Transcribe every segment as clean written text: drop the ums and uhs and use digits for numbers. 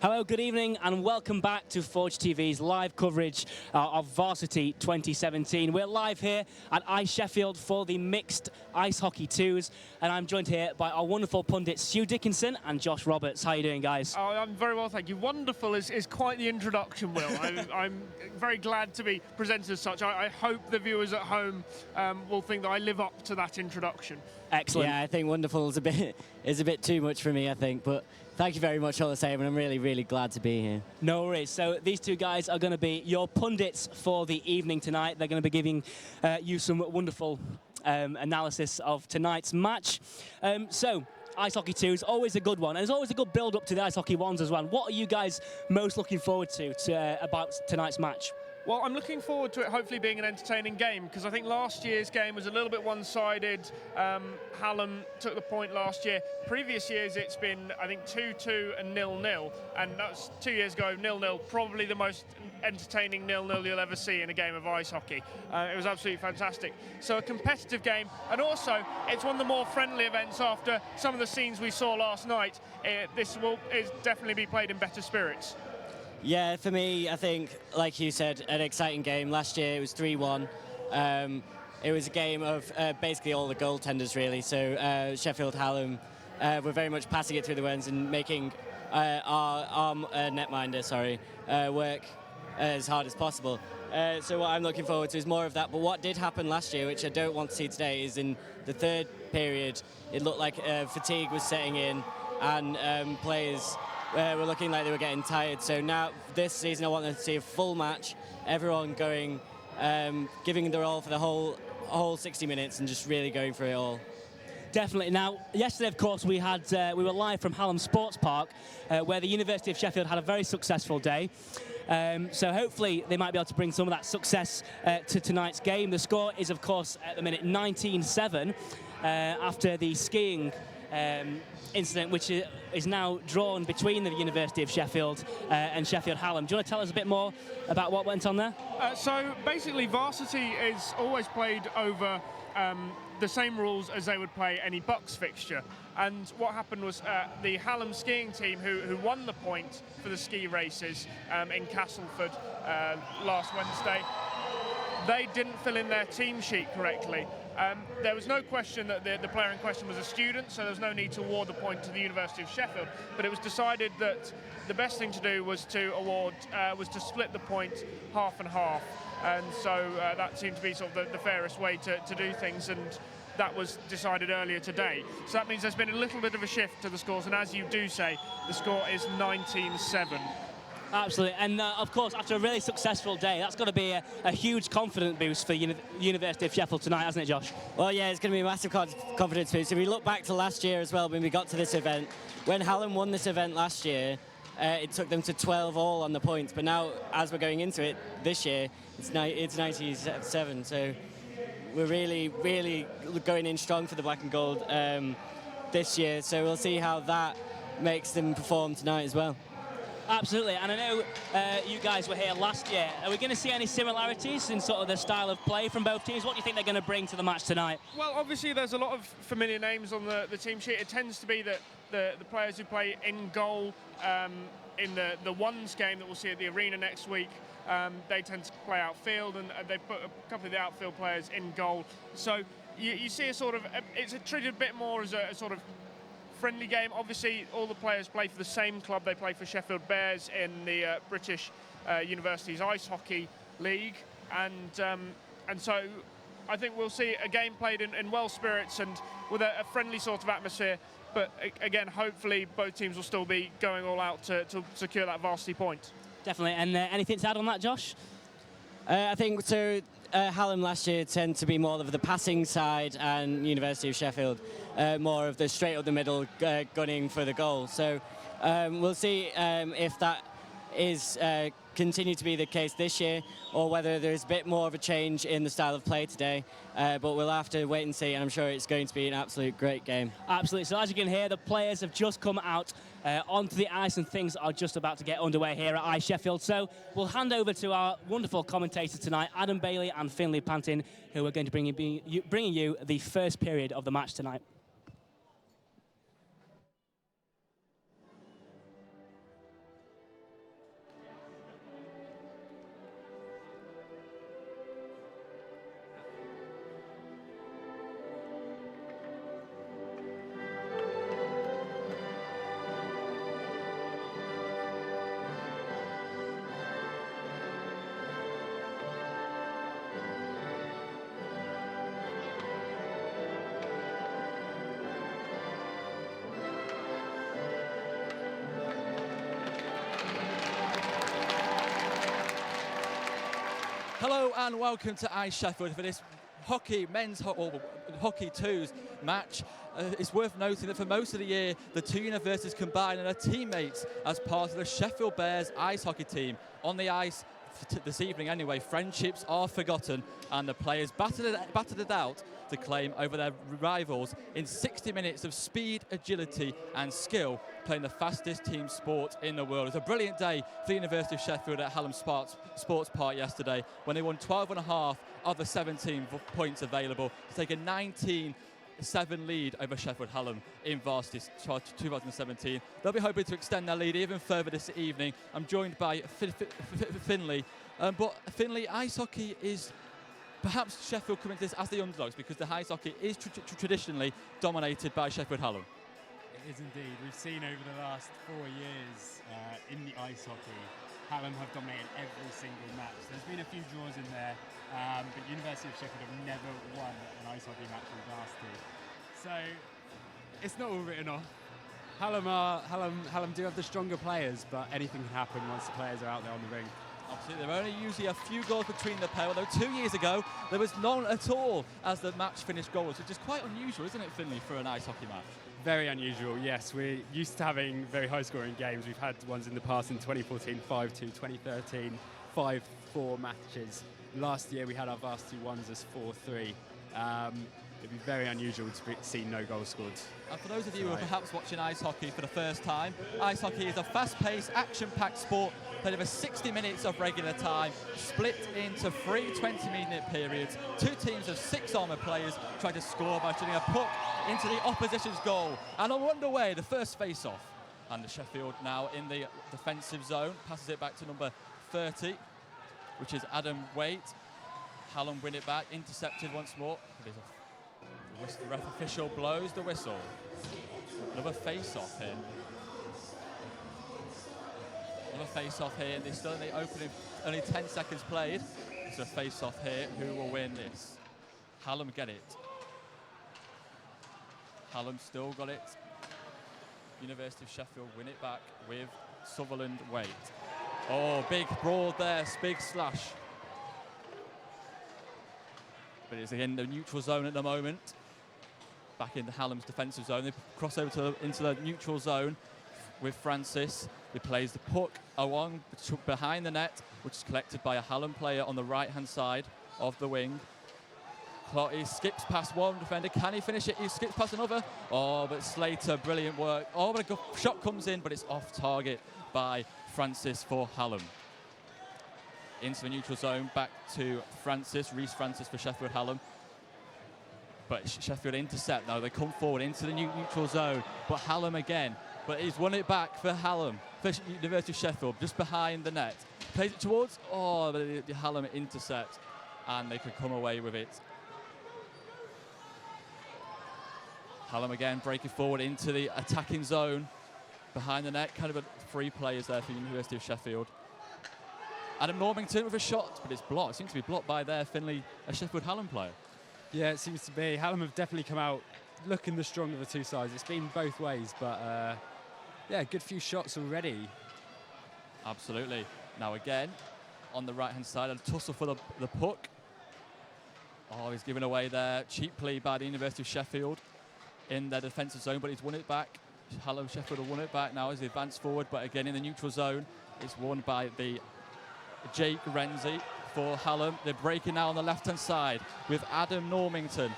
Hello, good evening, and welcome back to Forge TV's live coverage of Varsity 2017. We're live here at iceSheffield for the mixed ice hockey twos, and I'm joined here by our wonderful pundits Stu Dickinson and Josh Roberts. How are you doing, guys? Oh, I'm very well, thank you. Wonderful is quite the introduction, Will. I'm very glad to be presented as such. I hope the viewers at home will think that I live up to that introduction. Excellent. Yeah, I think wonderful is a bit too much for me, I think, but thank you very much all the same, and I'm really glad to be here. No worries. So these two guys are going to be your pundits for the evening tonight. They're going to be giving you some wonderful analysis of tonight's match. So Ice Hockey 2 is always a good one, and there's always a good build-up to the Ice Hockey 1s as well. What are you guys most looking forward to about tonight's match? Well, I'm looking forward to it hopefully being an entertaining game, because I think last year's game was a little bit one-sided. Hallam took the point last year. Previous years it's been, I think, 2-2 and 0-0, and that was 2 years ago, 0-0, probably the most entertaining 0-0 you'll ever see in a game of ice hockey. It was absolutely fantastic. So a competitive game, and also it's one of the more friendly events after some of the scenes we saw last night. This will definitely be played in better spirits. Yeah, for me, I think, like you said, an exciting game. Last year it was 3-1. It was a game of basically all the goaltenders, really. So Sheffield, Hallam were very much passing it through the ones and making our netminder, work as hard as possible. So what I'm looking forward to is more of that. But what did happen last year, which I don't want to see today, is in the third period, it looked like fatigue was setting in, and players were looking like they were getting tired. So now, this season, I want to see a full match, everyone going, giving their all for the whole 60 minutes and just really going for it all. Definitely. Now, yesterday, of course, we were live from Hallam Sports Park, where the University of Sheffield had a very successful day. So hopefully they might be able to bring some of that success to tonight's game. The score is, of course, at the minute 19-7 after the skiing incident, which is now drawn between the University of Sheffield and Sheffield Hallam. Do you want to tell us a bit more about what went on there? So basically, Varsity is always played over the same rules as they would play any Bucks fixture. And what happened was the Hallam skiing team, who won the point for the ski races in Castleford last Wednesday, they didn't fill in their team sheet correctly. There was no question that the player in question was a student, so there was no need to award the point to the University of Sheffield. But it was decided that the best thing to do was to split the point half and half. And so that seemed to be sort of the fairest way to do things, and that was decided earlier today. So that means there's been a little bit of a shift to the scores, and as you do say, the score is 19-7. Absolutely, and of course, after a really successful day, that's got to be a huge confidence boost for University of Sheffield tonight, hasn't it, Josh? Well, yeah, it's going to be a massive confidence boost. If we look back to last year as well, when we got to this event, when Hallam won this event last year, it took them to 12 all on the points, but now, as we're going into it this year, it's 97, so we're really going in strong for the black and gold this year, so we'll see how that makes them perform tonight as well. Absolutely, and I know you guys were here last year. Are we going to see any similarities in sort of the style of play from both teams? What do you think they're going to bring to the match tonight? Well, obviously there's a lot of familiar names on the team sheet. It tends to be that the players who play in goal in the ones game that we'll see at the arena next week, they tend to play outfield, and they put a couple of the outfield players in goal. So you see a sort of, it's treated a bit more as a sort of friendly game. Obviously, all the players play for the same club. They play for Sheffield Bears in the British Universities Ice Hockey League, and so I think we'll see a game played in well spirits and with a friendly sort of atmosphere. But again, hopefully both teams will still be going all out to secure that varsity point. Definitely. And anything to add on that, Josh? I think so. Hallam last year tend to be more of the passing side, and University of Sheffield more of the straight up the middle, gunning for the goal. So we'll see if that is continue to be the case this year, or whether there's a bit more of a change in the style of play today. But we'll have to wait and see, and I'm sure it's going to be an absolute great game. Absolutely. So as you can hear, the players have just come out onto the ice, and things are just about to get underway here at iceSheffield. So we'll hand over to our wonderful commentators tonight, Adam Bailey and Finlay Pantin, who are going to bringing you the first period of the match tonight. Hello and welcome to iceSheffield for this men's hockey twos match. It's worth noting that for most of the year, the two universities combine and are teammates as part of the Sheffield Bears ice hockey team. On the ice this evening anyway, friendships are forgotten and the players battered it out to claim over their rivals in 60 minutes of speed, agility and skill, playing the fastest team sport in the world. It was a brilliant day for the University of Sheffield at Hallam Sports Park yesterday when they won 12.5 of the 17 points available to take a 19-7 lead over Sheffield Hallam in Varsity 2017. They'll be hoping to extend their lead even further this evening. I'm joined by Finley, but Finley, ice hockey is perhaps Sheffield come into this as the underdogs because the ice hockey is traditionally dominated by Sheffield Hallam. It is indeed. We've seen over the last 4 years in the ice hockey, Hallam have dominated every single match. There's been a few draws in there, but University of Sheffield have never won an ice hockey match in Varsity. So it's not all written off. Hallam do have the stronger players, but anything can happen once the players are out there on the rink. Absolutely, there are only usually a few goals between the pair, although 2 years ago there was none at all as the match finished goalless, which is quite unusual, isn't it, Finley, for an ice hockey match? Very unusual, yes. We're used to having very high-scoring games. We've had ones in the past in 2014, 5-2, 2013, 5-4 matches. Last year we had our varsity ones as 4-3. It'd be very unusual to see no goals scored. And for those of you who are perhaps watching ice hockey for the first time, ice hockey is a fast-paced, action-packed sport played over 60 minutes of regular time, split into 3 20-minute periods. 2 teams of 6 armoured players try to score by shooting a puck into the opposition's goal. And on underway, the first face-off. And the Sheffield now in the defensive zone, passes it back to number 30, which is Adam Waite. Hallam win it back, intercepted once more. The ref official blows the whistle. Another face-off here. Another face-off here. They're still in the opening, only 10 seconds played. It's a face-off here. Who will win this? Hallam get it. Hallam still got it. University of Sheffield win it back with Sutherland Waite. Oh, big brawl there, big slash. But it's in the neutral zone at the moment. Back into Hallam's defensive zone. They cross over into the neutral zone with Francis. He plays the puck along behind the net, which is collected by a Hallam player on the right-hand side of the wing. He skips past one defender. Can he finish it? He skips past another. Oh, but Slater, brilliant work. Oh, but a shot comes in, but it's off target by Francis for Hallam. Into the neutral zone, back to Francis, Reece Francis for Sheffield Hallam. But Sheffield intercept now. They come forward into the neutral zone, but Hallam again. But he's won it back for Hallam, for University of Sheffield, just behind the net. Plays it towards, but the Hallam intercept, and they could come away with it. Hallam again breaking forward into the attacking zone, behind the net. Kind of 3 players there for University of Sheffield. Adam Normington with a shot, but it's blocked. It seems to be blocked by their Finley, a Sheffield Hallam player. Yeah, it seems to be. Hallam have definitely come out looking the stronger of the two sides. It's been both ways, but yeah, a good few shots already. Absolutely. Now again, on the right-hand side, a tussle for the puck. Oh, he's given away there cheaply by the University of Sheffield in their defensive zone, but he's won it back. Hallam Sheffield have won it back now as they advance forward, but again in the neutral zone, it's won by the Jake Renzi for Hallam. They're breaking now on the left-hand side with Adam Normington.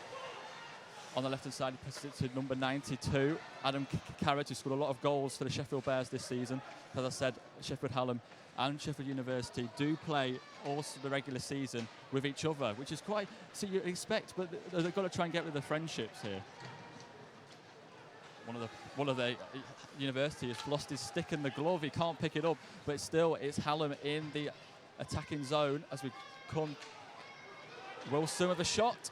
On the left-hand side, he passes it to number 92, Adam Carrott, who scored a lot of goals for the Sheffield Bears this season. As I said, Sheffield Hallam and Sheffield University do play also the regular season with each other, which is quite, so you expect, but they've got to try and get rid of the friendships here. One of the University has lost his stick in the glove. He can't pick it up, but still, it's Hallam in the attacking zone as we come. Wilson with a shot.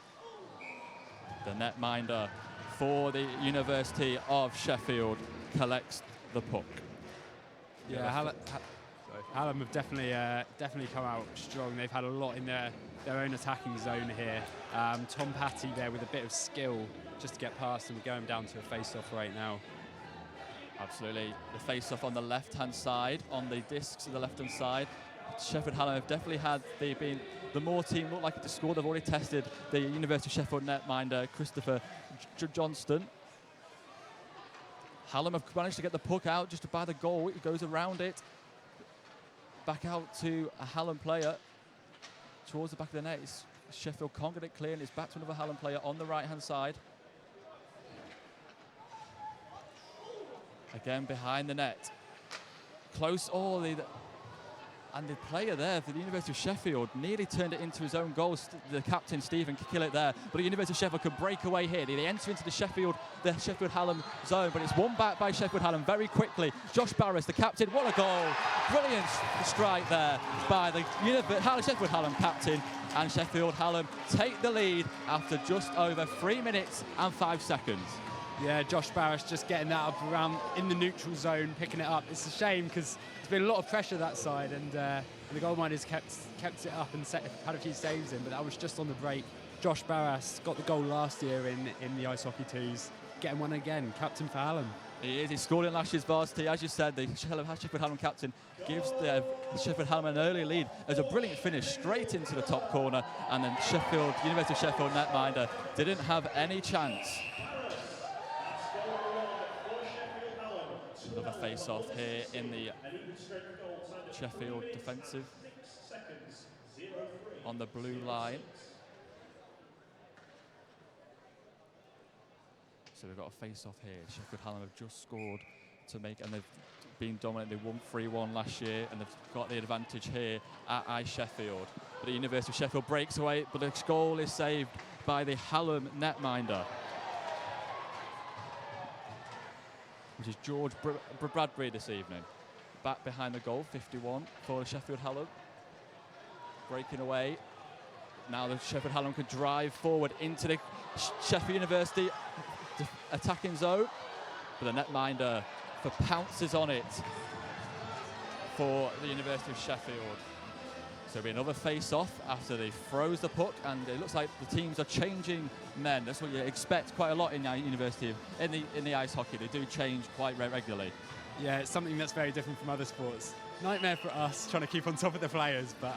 The netminder for the University of Sheffield collects the puck. Yeah, Hallam have definitely come out strong. They've had a lot in their own attacking zone here. Tom Patty there with a bit of skill just to get past them, going down to a face-off right now. Absolutely. The face-off on the left-hand side, on the discs of the left-hand side. Sheffield Hallam have definitely had, they've been the more team look like it to score. They've already tested the University of Sheffield netminder, Christopher Johnston. Hallam have managed to get the puck out just by the goal. It goes around it. Back out to a Hallam player towards the back of the net. Sheffield can't get it clear, and it's back to another Hallam player on the right-hand side. Again, behind the net. Close, and the player there for the University of Sheffield nearly turned it into his own goal. The captain, Stephen, could kill it there. But the University of Sheffield could break away here. They enter into the Sheffield Hallam zone, but it's won back by Sheffield Hallam very quickly. Josh Barris, the captain, what a goal. Brilliant strike there by the Sheffield Hallam captain. And Sheffield Hallam take the lead after just over 3 minutes and 5 seconds. Yeah, Josh Barris just getting that up around in the neutral zone, picking it up. It's a shame because there's been a lot of pressure that side, and the goalminders kept it up and had a few saves in, but that was just on the break. Josh Barris got the goal last year in the ice hockey twos, getting one again, captain for Hallam. He is. He scored in last year's Varsity. As you said, the Sheffield Hallam captain gives the Sheffield Hallam an early lead as a brilliant finish straight into the top corner, and then University of Sheffield netminder didn't have any chance. Another face-off here in the Sheffield defensive on the blue line. So we've got a face-off here. Sheffield Hallam have just scored to make, and they've been dominant. They won 3-1 last year, and they've got the advantage here at iceSheffield. But the University of Sheffield breaks away, but the goal is saved by the Hallam netminder, which is George Bradbury this evening. Back behind the goal, 51 for Sheffield Hallam. Breaking away. Now the Sheffield Hallam could drive forward into the Sheffield University attacking zone, but the netminder pounces on it for the University of Sheffield. So it'll be another face-off after they froze the puck, and it looks like the teams are changing men. That's what you expect quite a lot in the university, in the ice hockey. They do change quite regularly. Yeah, it's something that's very different from other sports. Nightmare for us trying to keep on top of the players, but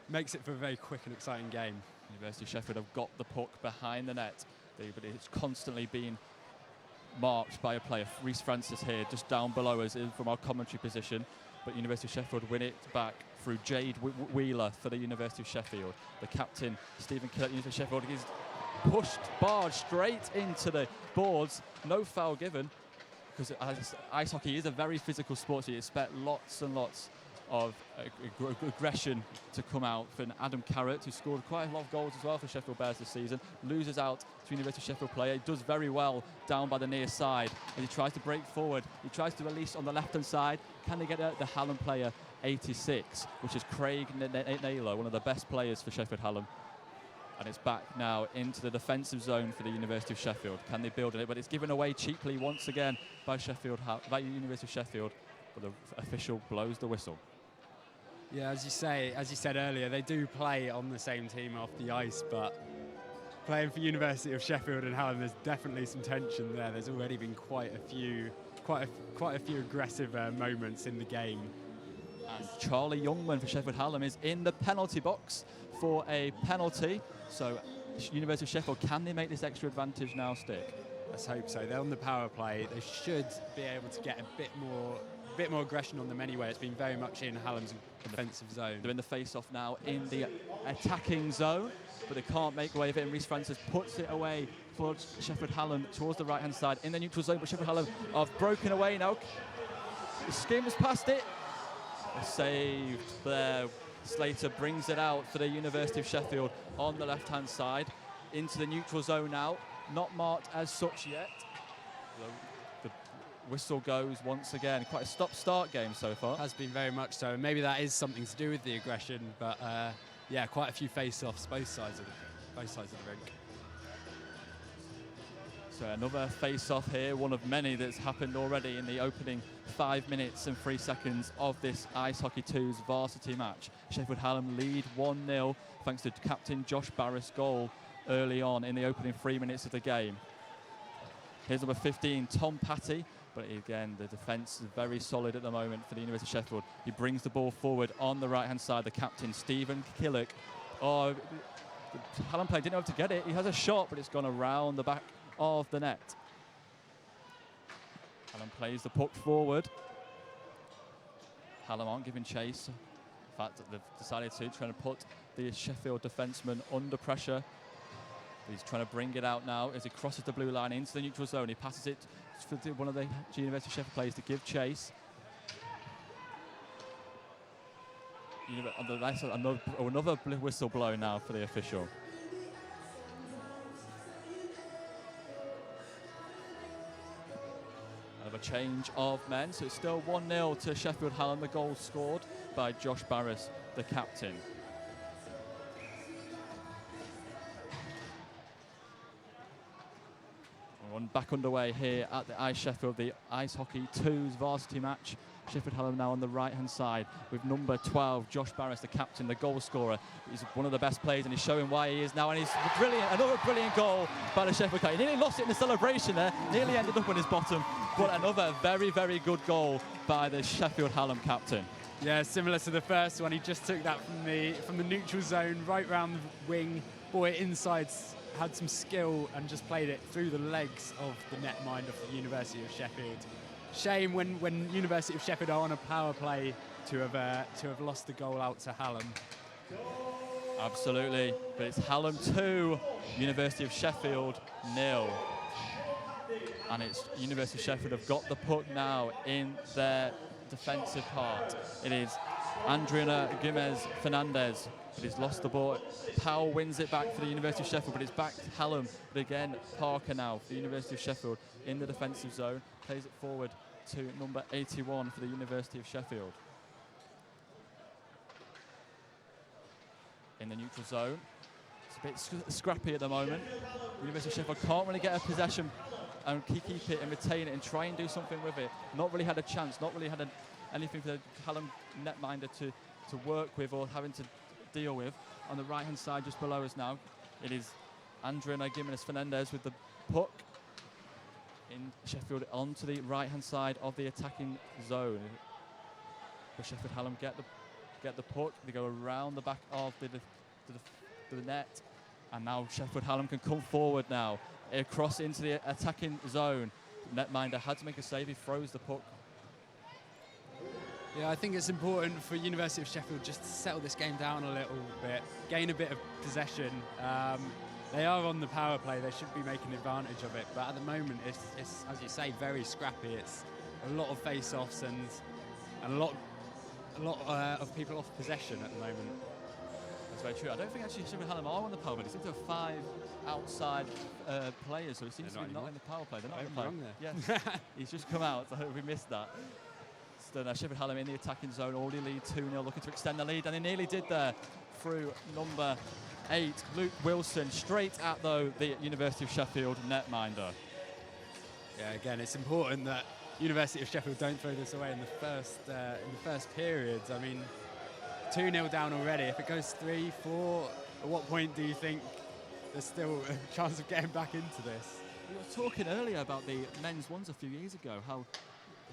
makes it for a very quick and exciting game. University of Sheffield have got the puck behind the net, but it's constantly been marked by a player. Reece Francis here, just down below us from our commentary position. But University of Sheffield win it back through Jade Wheeler for the University of Sheffield. The captain, Stephen Killett, University of Sheffield, is barged straight into the boards. No foul given, because ice hockey is a very physical sport, so you expect lots and lots of aggression to come out. For Adam Carrott, who scored quite a lot of goals as well for Sheffield Bears this season, loses out to University of Sheffield player. He does very well down by the near side as he tries to break forward. He tries to release on the left-hand side. Can they get the Hallam player 86, which is Craig Naylor, one of the best players for Sheffield Hallam. And it's back now into the defensive zone for the University of Sheffield. Can they build on it? But it's given away cheaply once again by University of Sheffield. But the official blows the whistle. Yeah, as you said earlier, they do play on the same team off the ice, but playing for University of Sheffield and Hallam, there's definitely some tension there. There's already been quite a few aggressive moments in the game. And Charlie Youngman for Sheffield Hallam is in the penalty box for a penalty. So University of Sheffield, can they make this extra advantage now stick? Let's hope so. They're on the power play. They should be able to get a bit more aggression on them anyway. It's been very much in Hallam's defensive zone. They're in the face-off now in the attacking zone, but they can't make away with it. And Reece Francis puts it away for Sheffield Hallam towards the right-hand side in the neutral zone. But Sheffield Hallam have broken away now. Skims past it. Saved there. Slater brings it out for the University of Sheffield on the left-hand side into the neutral zone now. Not marked as such yet. The whistle goes once again. Quite a stop-start game so far. Has been very much so. Maybe that is something to do with the aggression, but yeah, quite a few face-offs both sides of the rink. So another face-off here, one of many that's happened already in the opening 5 minutes and 3 seconds of this Ice Hockey 2's varsity match. Sheffield Hallam lead 1-0 thanks to captain Josh Barris' goal early on in the opening 3 minutes of the game. Here's number 15, Tom Patty, But again, the defence is very solid at the moment for the University of Sheffield. He brings the ball forward on the right-hand side. The captain, Stephen Killick. Oh, the Hallam player didn't know how to get it. He has a shot, but it's gone around the back of the net. Hallam plays the puck forward. Hallam aren't giving chase. In fact, they've decided to try to put the Sheffield defenseman under pressure. He's trying to bring it out now as he crosses the blue line into the neutral zone. He passes it for one of the University of Sheffield players to give chase. Another whistle blown now for the official. Another change of men, so it's still 1-0 to Sheffield Hallam. The goal scored by Josh Barris, the captain. We're back underway here at the iceSheffield, the Ice Hockey 2's varsity match. Sheffield Hallam now on the right-hand side with number 12, Josh Barris, the captain, the goal scorer. He's one of the best players, and he's showing why he is now. And he's brilliant, another brilliant goal by the Sheffield Hallam. He nearly lost it in the celebration there, nearly ended up on his bottom, but another very, very good goal by the Sheffield Hallam captain. Yeah, similar to the first one. He just took that from the neutral zone, right round the wing, brought it inside, had some skill, and just played it through the legs of the netminder for the University of Sheffield. Shame when University of Sheffield are on a power play to have lost the goal out to Hallam. Absolutely, but it's Hallam 2, University of Sheffield 0. And it's University of Sheffield have got the puck now in their defensive part. It is Andrina Gomez Fernandez, but he's lost the ball. Powell wins it back for the University of Sheffield, but it's back to Hallam. But again, Parker now for the University of Sheffield in the defensive zone, plays it forward to number 81 for the University of Sheffield. In the neutral zone, it's a bit scrappy at the moment. The University of Sheffield can't really get a possession and keep it and retain it and try and do something with it. Not really had a chance, not really had anything for the Hallam netminder to work with or having to deal with. On the right-hand side, just below us now, it is Andrina Gimenez Fernandez with the puck in Sheffield onto the right-hand side of the attacking zone. But Sheffield Hallam get the puck. They go around the back of the net, and now Sheffield Hallam can come forward now across into the attacking zone. Netminder had to make a save. He throws the puck. Yeah, I think it's important for University of Sheffield just to settle this game down a little bit, gain a bit of possession. They are on the power play. They should be making advantage of it. But at the moment, it's as you say, very scrappy. It's a lot of face-offs and a lot of people off possession at the moment. That's very true. I don't think actually Sheffield Hallam are on the power play. They seem to have 5 outside players, so it seems to be not in the power play. They're not in the power play. Yes, he's just come out, so we missed that. So now Sheffield Hallam in the attacking zone, already lead 2-0, looking to extend the lead, and they nearly did there through number 8, Luke Wilson, straight at the University of Sheffield netminder. Yeah, again, it's important that University of Sheffield don't throw this away in the first periods. I mean, 2-0 down already. If it goes 3-4, at what point do you think there's still a chance of getting back into this? We were talking earlier about the men's ones a few years ago, how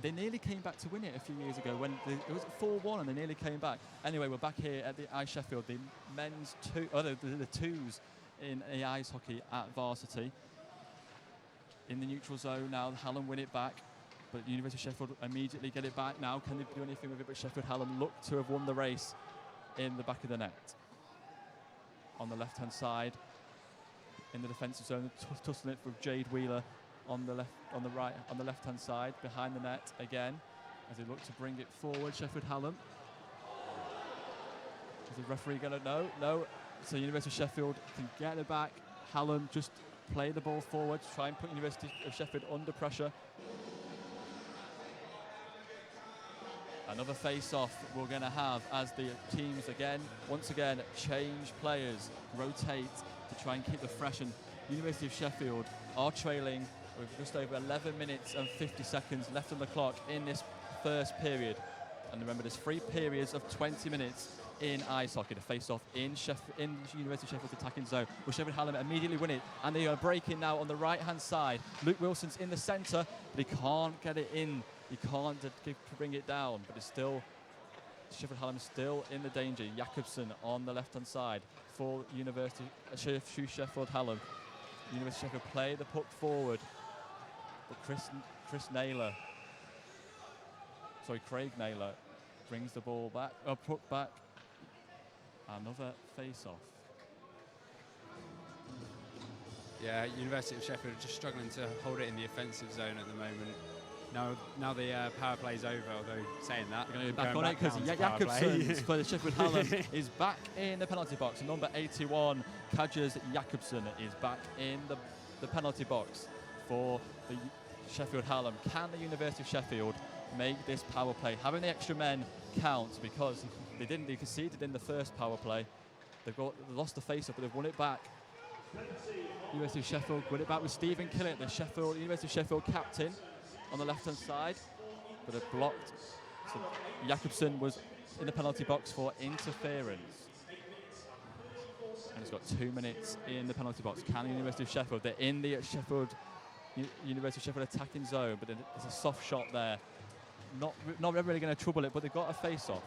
they nearly came back to win it a few years ago when it was 4-1 and they nearly came back. Anyway, we're back here at the iceSheffield, the men's the twos in the ice hockey at Varsity. In the neutral zone now, Hallam win it back, but University of Sheffield immediately get it back now. Can they do anything with it? But Sheffield Hallam look to have won the race in the back of the net. On the left-hand side, in the defensive zone, tussling it with Jade Wheeler on the left-hand side, behind the net again, as they look to bring it forward. Sheffield Hallam. Is the referee going to no? So University of Sheffield can get it back. Hallam just play the ball forward, try and put University of Sheffield under pressure. Another face-off we're going to have as the teams once again change players, rotate to try and keep the fresh. And University of Sheffield are trailing with just over 11 minutes and 50 seconds left on the clock in this first period. And remember, there's 3 periods of 20 minutes in ice hockey. The face-off in University of Sheffield's attacking zone. Will Sheffield Hallam immediately win it? And they are breaking now on the right-hand side. Luke Wilson's in the centre, but he can't get it in. He can't bring it down, but it's still, Sheffield Hallam is still in the danger. Jakobsen on the left-hand side for University Sheffield Hallam. University of Sheffield play the puck forward, but Craig Naylor brings the ball back, puck back. Another face-off. Yeah, University of Sheffield are just struggling to hold it in the offensive zone at the moment. Now the power play's over, although saying that. We're going to be back on it because Jakobsen for the Sheffield Hallam is back in the penalty box. Number 81, Kajas Jakobsen, is back in the penalty box for the Sheffield Hallam. Can the University of Sheffield make this power play? Having the extra men count, because they conceded in the first power play. They lost the face-off, but they've won it back. University of Sheffield win it back with Stephen Killett, the University of Sheffield captain, on the left-hand side, but they're blocked. So Jakobsen was in the penalty box for interference. And he's got 2 minutes in the penalty box. Can the University of Sheffield? They're in the University of Sheffield attacking zone, but there's a soft shot there. Not really going to trouble it, but they've got a face-off.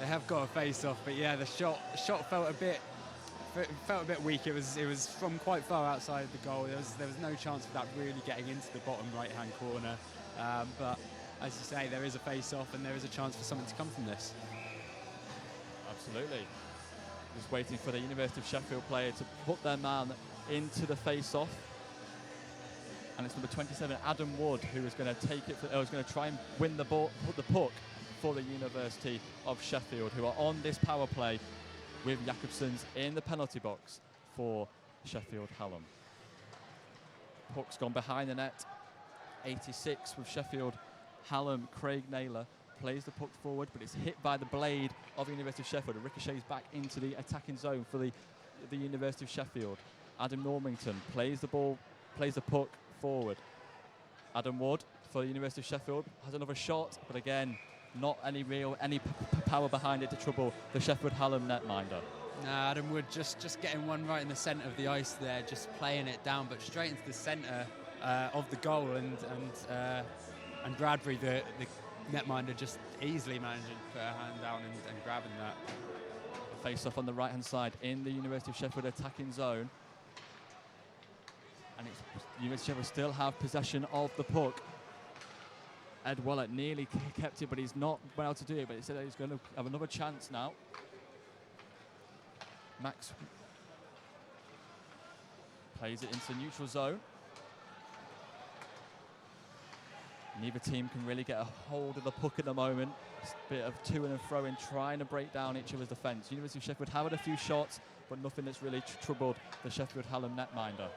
They have got a face-off, but yeah, the shot felt a bit weak. It was from quite far outside the goal. There was no chance of that really getting into the bottom right-hand corner. But as you say, there is a face-off, and there is a chance for something to come from this. Absolutely. Just waiting for the University of Sheffield player to put their man into the face-off. And it's number 27, Adam Wood, who is going to take it. Is going to try and win the ball, put the puck for the University of Sheffield, who are on this power play with Jakobsen's in the penalty box for Sheffield Hallam. Puck's gone behind the net. 86 with Sheffield Hallam. Craig Naylor plays the puck forward, but it's hit by the blade of University of Sheffield. It ricochets back into the attacking zone for the University of Sheffield. Adam Normington plays the puck forward. Adam Wood for the University of Sheffield has another shot, but again, not any power behind it to trouble the Sheffield Hallam netminder. Nah, Adam Wood just getting one right in the centre of the ice there, just playing it down, but straight into the centre of the goal, and Bradbury, the netminder, just easily managing to put her hand down and grabbing that. Face off on the right hand side in the University of Sheffield attacking zone. And University of Sheffield still have possession of the puck. Ed Wallett nearly kept it, but he's not been able to do it. But he said he's going to have another chance now. Max plays it into the neutral zone. Neither team can really get a hold of the puck at the moment. It's a bit of to and fro in trying to break down each other's defence. University of Sheffield have had a few shots, but nothing that's really troubled the Sheffield Hallam netminder.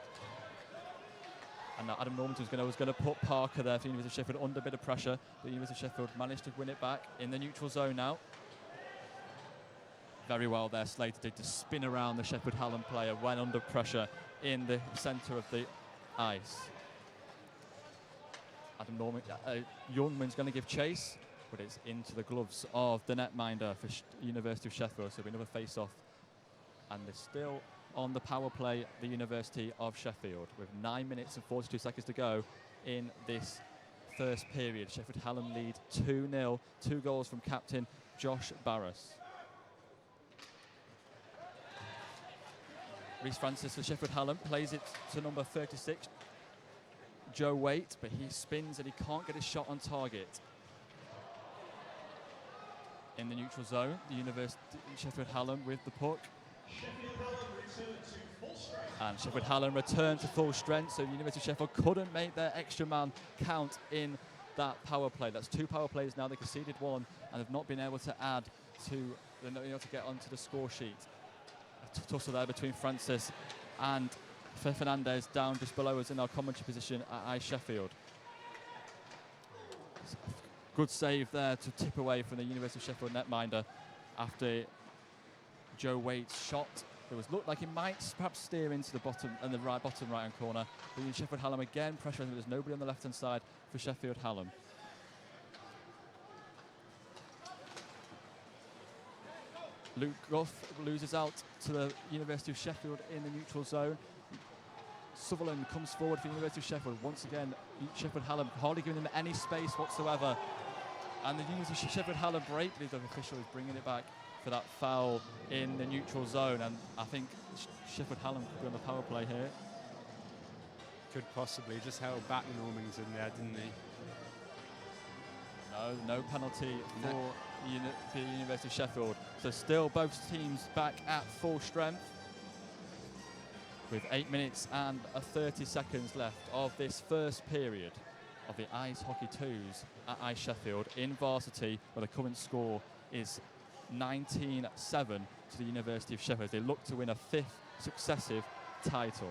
And now Adam Normanton was going to put Parker there for University of Sheffield under a bit of pressure. But University of Sheffield managed to win it back in the neutral zone now. Very well there, Slater did to spin around the Sheffield Hallam player when under pressure in the centre of the ice. Adam Youngman's going to give chase, but it's into the gloves of the netminder for University of Sheffield. So it'll be another face-off. And they're still on the power play, the University of Sheffield, with 9 minutes and 42 seconds to go in this first period. Sheffield Hallam lead 2-0, 2 goals from captain Josh Barras. Rhys Francis for Sheffield Hallam plays it to number 36, Joe Waite, but he spins and he can't get his shot on target. In the neutral zone, the University Sheffield Hallam with the puck. And Sheffield Hallam returned to full strength, so the University of Sheffield couldn't make their extra man count in that power play. That's 2 power plays now. They conceded 1 and have not been able to add to, they're not able to get onto the score sheet. A tussle there between Francis and Fernandez down just below us in our commentary position at iceSheffield. Good save there to tip away from the University of Sheffield netminder after Joe Waite's shot. It looked like he might perhaps steer into the bottom bottom right hand corner. But Sheffield Hallam again pressuring. There's nobody on the left hand side for Sheffield Hallam. Luke Goff loses out to the University of Sheffield in the neutral zone. Sutherland comes forward for the University of Sheffield. Once again, Sheffield Hallam hardly giving them any space whatsoever. And the University of Sheffield Hallam break, the official is bringing it back for that foul in the neutral zone. And I think Sheffield Hallam could be on the power play here. Could possibly, just held back Normington there, didn't he? No penalty for the University of Sheffield. So still both teams back at full strength, with 8 minutes and 30 seconds left of this first period of the Ice Hockey 2s at iceSheffield in Varsity, where the current score is 19-7 to the University of Sheffield. They look to win a 5th successive title.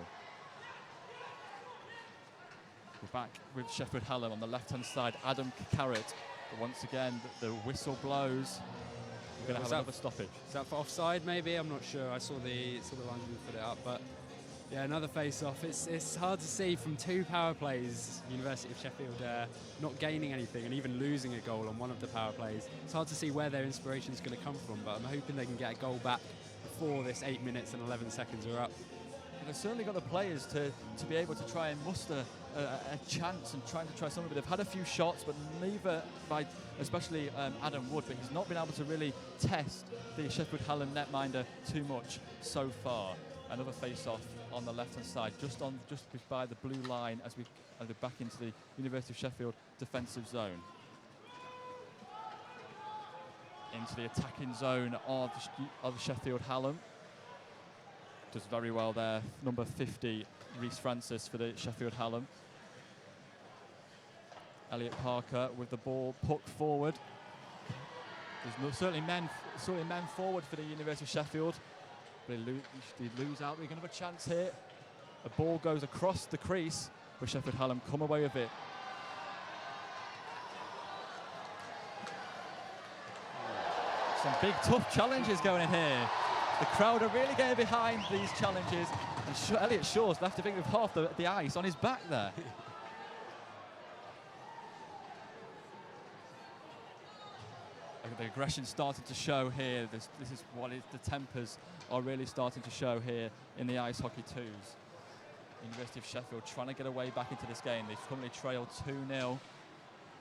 We're back with Sheffield Hallam on the left-hand side. Adam Carrott. But once again, the whistle blows. We're going to have another stoppage. Is that for offside? Maybe, I'm not sure. I saw the linesman put it up, but yeah, another face-off. It's hard to see from 2 power plays. University of Sheffield not gaining anything and even losing a goal on one of the power plays. It's hard to see where their inspiration is going to come from, but I'm hoping they can get a goal back before this 8 minutes and 11 seconds are up. They've certainly got the players to be able to try and muster a chance and trying to try something. But they've had a few shots, but neither by, especially Adam Wood, but he's not been able to really test the Sheffield Hallam netminder too much so far. Another face-off on the left-hand side, just by the blue line as we're back into the University of Sheffield defensive zone. Into the attacking zone of Sheffield Hallam. Does very well there. Number 50, Reece Francis for the Sheffield Hallam. Elliot Parker with the ball, puck forward. There's certainly men forward for the University of Sheffield. But they lose out. We're going to have a chance here. The ball goes across the crease, but Sheffield Hallam come away with it. Some big, tough challenges going in here. The crowd are really getting behind these challenges. And Elliot Shaw's left, I think, with half the ice on his back there. The aggression starting to show here. This is what the tempers are really starting to show here in the ice hockey 2s. University of Sheffield trying to get away back into this game. They've currently trailed 2-0.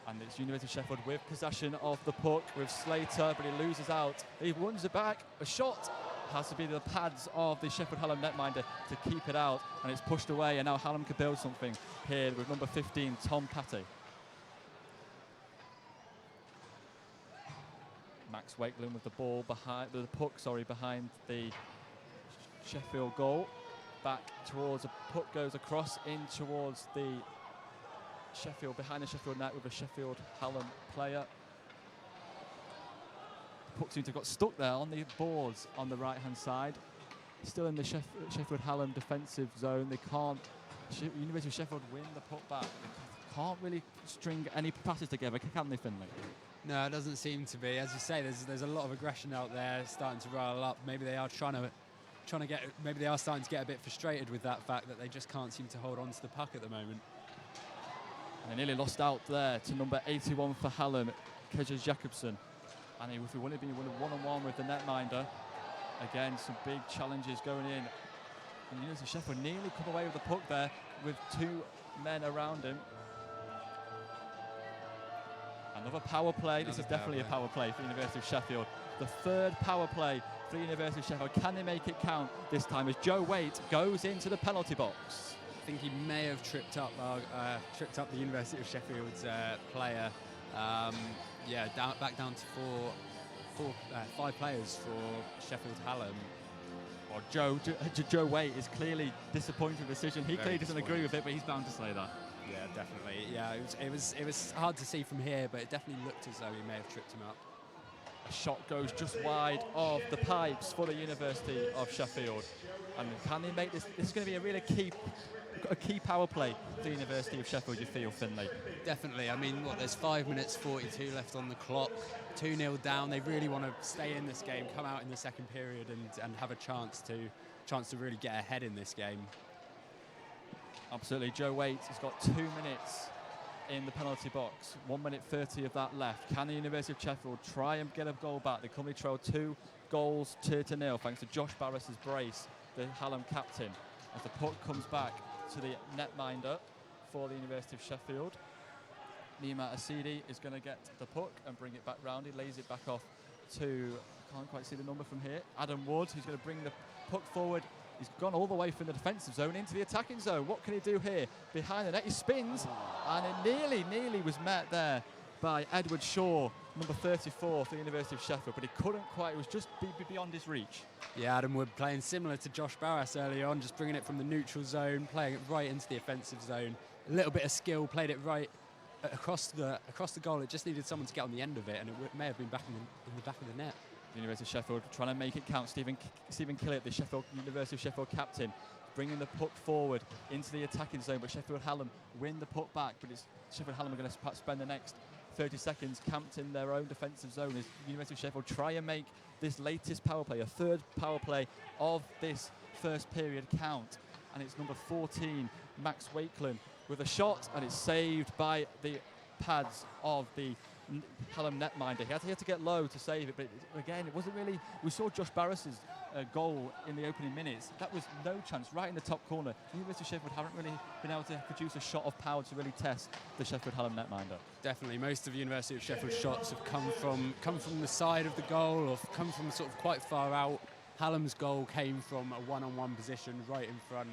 And it's University of Sheffield with possession of the puck with Slater, but he loses out. He runs it back. A shot has to be the pads of the Sheffield Hallam netminder to keep it out, and it's pushed away, and now Hallam could build something here with number 15, Tom Patty. Max Wakeland with the ball behind the puck, behind the Sheffield goal. Back towards a puck goes across in towards the Sheffield, behind the Sheffield net with a Sheffield Hallam player. The puck seems to have got stuck there on the boards on the right-hand side. Still in the Sheffield Hallam defensive zone. They can't, University of Sheffield win the puck back. They can't really string any passes together, can they, Finley? No, it doesn't seem to be. As you say, there's a lot of aggression out there starting to rile up. Maybe they are maybe they are starting to get a bit frustrated with that fact that they just can't seem to hold on to the puck at the moment. And they nearly lost out there to number 81 for Hallam, Keja Jacobson. And if we want to be one-on-one with the netminder, again, some big challenges going in. And University of Sheffield nearly come away with the puck there with 2 men around him. Another power play. This is definitely a power play for the University of Sheffield. The 3rd power play for the University of Sheffield. Can they make it count this time as Joe Waite goes into the penalty box? I think he may have tripped up the University of Sheffield's player. Back down to 5 players for Sheffield Hallam. Well, Joe Waite is clearly disappointed with the decision. He clearly doesn't agree with it, but he's bound to say that. Yeah, definitely. Yeah, it was hard to see from here, but it definitely looked as though he may have tripped him up. A shot goes just wide of the pipes for the University of Sheffield. And can they make this? This is going to be a really key power play for the University of Sheffield, you feel, Finley? Definitely. I mean, there's 5 minutes 42 left on the clock, 2-0 down. They really want to stay in this game, come out in the second period and have a chance to really get ahead in this game. Absolutely. Joe Waite has got 2 minutes in the penalty box. 1 minute 30 of that left. Can the University of Sheffield try and get a goal back? They currently trail 2 goals to 0 thanks to Josh Barris's brace, the Hallam captain, as the puck comes back to the netminder for the University of Sheffield. Nima Asidi is going to get the puck and bring it back round. He lays it back off to, I can't quite see the number from here, Adam Wood, who's going to bring the puck forward. He's gone all the way from the defensive zone into the attacking zone. What can he do here? Behind the net, he spins, and it nearly was met there by Edward Shaw, number 34 for the University of Sheffield, but he couldn't quite, it was just beyond his reach. Yeah, Adam Wood playing similar to Josh Barris early on, just bringing it from the neutral zone, playing it right into the offensive zone. A little bit of skill, played it right across the goal. It just needed someone to get on the end of it, and it may have been back in the back of the net. The University of Sheffield trying to make it count. Stephen Killett, the University of Sheffield captain, bringing the puck forward into the attacking zone, but Sheffield Hallam win the puck back, but it's Sheffield Hallam are going to spend the next 30 seconds camped in their own defensive zone as University of Sheffield try and make this latest power play, a third power play of this first period count. And it's number 14, Max Wakeland, with a shot, and it's saved by the pads of the Hallam netminder. He had to get low to save it, but again, it wasn't really. We saw Josh Barris's goal in the opening minutes. That was no chance, right in the top corner. The University of Sheffield haven't really been able to produce a shot of power to really test the Sheffield Hallam netminder. Definitely, most of the University of Sheffield shots have come from the side of the goal, or come from sort of quite far out. Hallam's goal came from a one-on-one position, right in front,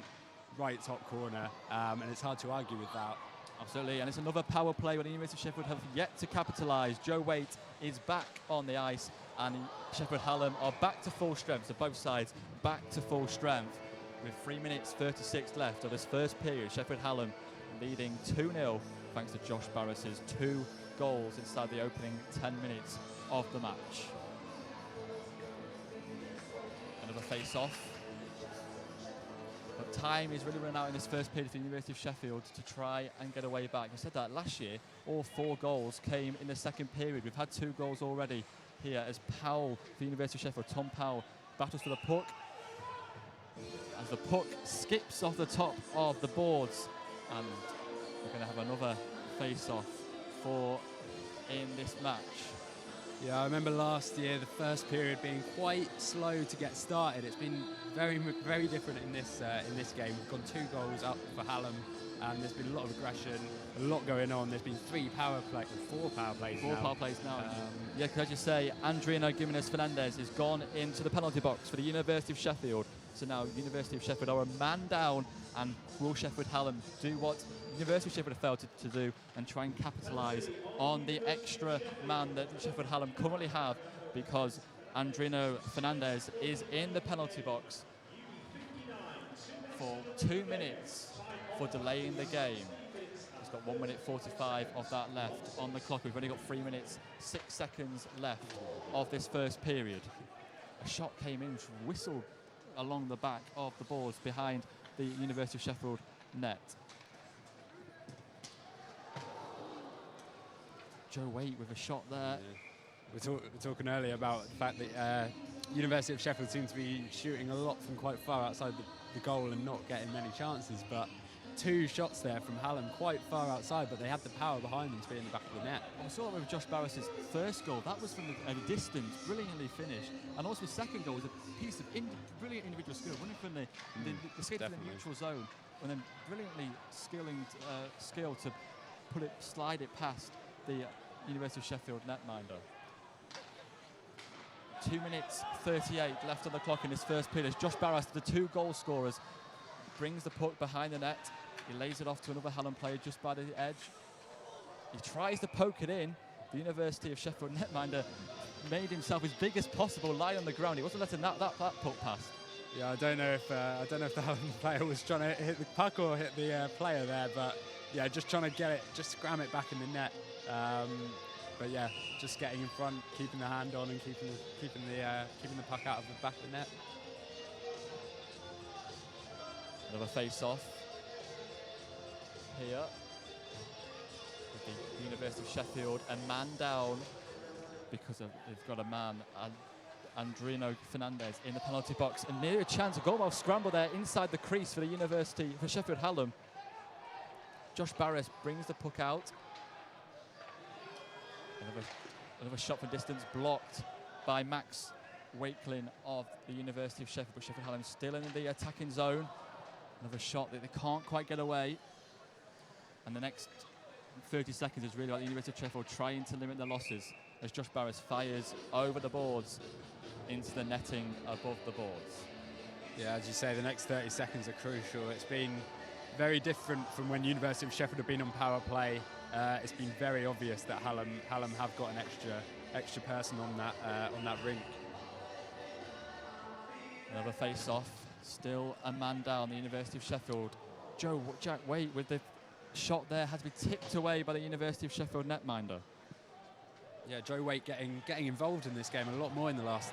right top corner, and it's hard to argue with that. Absolutely, and it's another power play where the University of Sheffield have yet to capitalise. Joe Waite is back on the ice, and Sheffield Hallam are back to full strength, so both sides back to full strength. With 3 minutes 36 left of this first period, Sheffield Hallam leading 2-0 thanks to Josh Barris's 2 goals inside the opening 10 minutes of the match. Another face-off. But time is really running out in this first period for the University of Sheffield to try and get away back. I said that last year, all 4 goals came in the second period. We've had 2 goals already here as Powell, for the University of Sheffield, Tom Powell, battles for the puck. As the puck skips off the top of the boards, and we're going to have another face-off in this match. Yeah, I remember last year the first period being quite slow to get started. It's been very, very different in this game. We've gone 2 goals up for Hallam, and there's been a lot of aggression, a lot going on. There's been 4 power plays now. 4 power plays now. Yeah, could I just say, Andrino Gimenez Fernandez has gone into the penalty box for the University of Sheffield. So now University of Sheffield are a man down, and will Sheffield Hallam do what University of Sheffield have failed to do and try and capitalise on the extra man that Sheffield Hallam currently have, because Andrino Fernandez is in the penalty box for 2 minutes for delaying the game. He's got 1 minute 45 of that left on the clock. We've only got 3 minutes 6 seconds left of this first period. A shot came in, whistled along the back of the boards behind the University of Sheffield net. Joe Waite with a shot there. Yeah. We're talking earlier about the fact that University of Sheffield seems to be shooting a lot from quite far outside the goal and not getting many chances, but 2 shots there from Hallam quite far outside, but they had the power behind them to be in the back of the net. I saw that with Josh Barris's first goal. That was from a distance, brilliantly finished. And also his second goal was a piece of brilliant individual skill, running from the skate to the neutral zone, and then brilliantly skill to slide it past the University of Sheffield netminder. 2 minutes 38 left on the clock in this first period. As Josh Barris, the 2 goal scorers, brings the puck behind the net. He lays it off to another Hallam player just by the edge. He tries to poke it in. The University of Sheffield netminder made himself as big as possible, lying on the ground. He wasn't letting that puck pass. Yeah, I don't know if the Hallam player was trying to hit the puck or hit the player there, but yeah, just trying to get it, just scram it back in the net. But yeah, just getting in front, keeping the hand on, and keeping the puck out of the back of the net. Another face-off here with the University of Sheffield, a man down because they've got a man, Andrino Fernandez, in the penalty box, and near a chance, a goal scramble there inside the crease for the University, for Sheffield Hallam. Josh Barris brings the puck out. Another shot from distance blocked by Max Wakeling of the University of Sheffield, but Sheffield Hallam still in the attacking zone. Another shot that they can't quite get away. And the next 30 seconds is really about the University of Sheffield trying to limit their losses as Josh Barris fires over the boards into the netting above the boards. Yeah, as you say, the next 30 seconds are crucial. It's been very different from when University of Sheffield have been on power play. It's been very obvious that Hallam have got an extra person on that rink. Another face-off, still a man down, the University of Sheffield. Jack Waite with the shot there had to be tipped away by the University of Sheffield netminder. Yeah, Joe Waite getting involved in this game a lot more in the last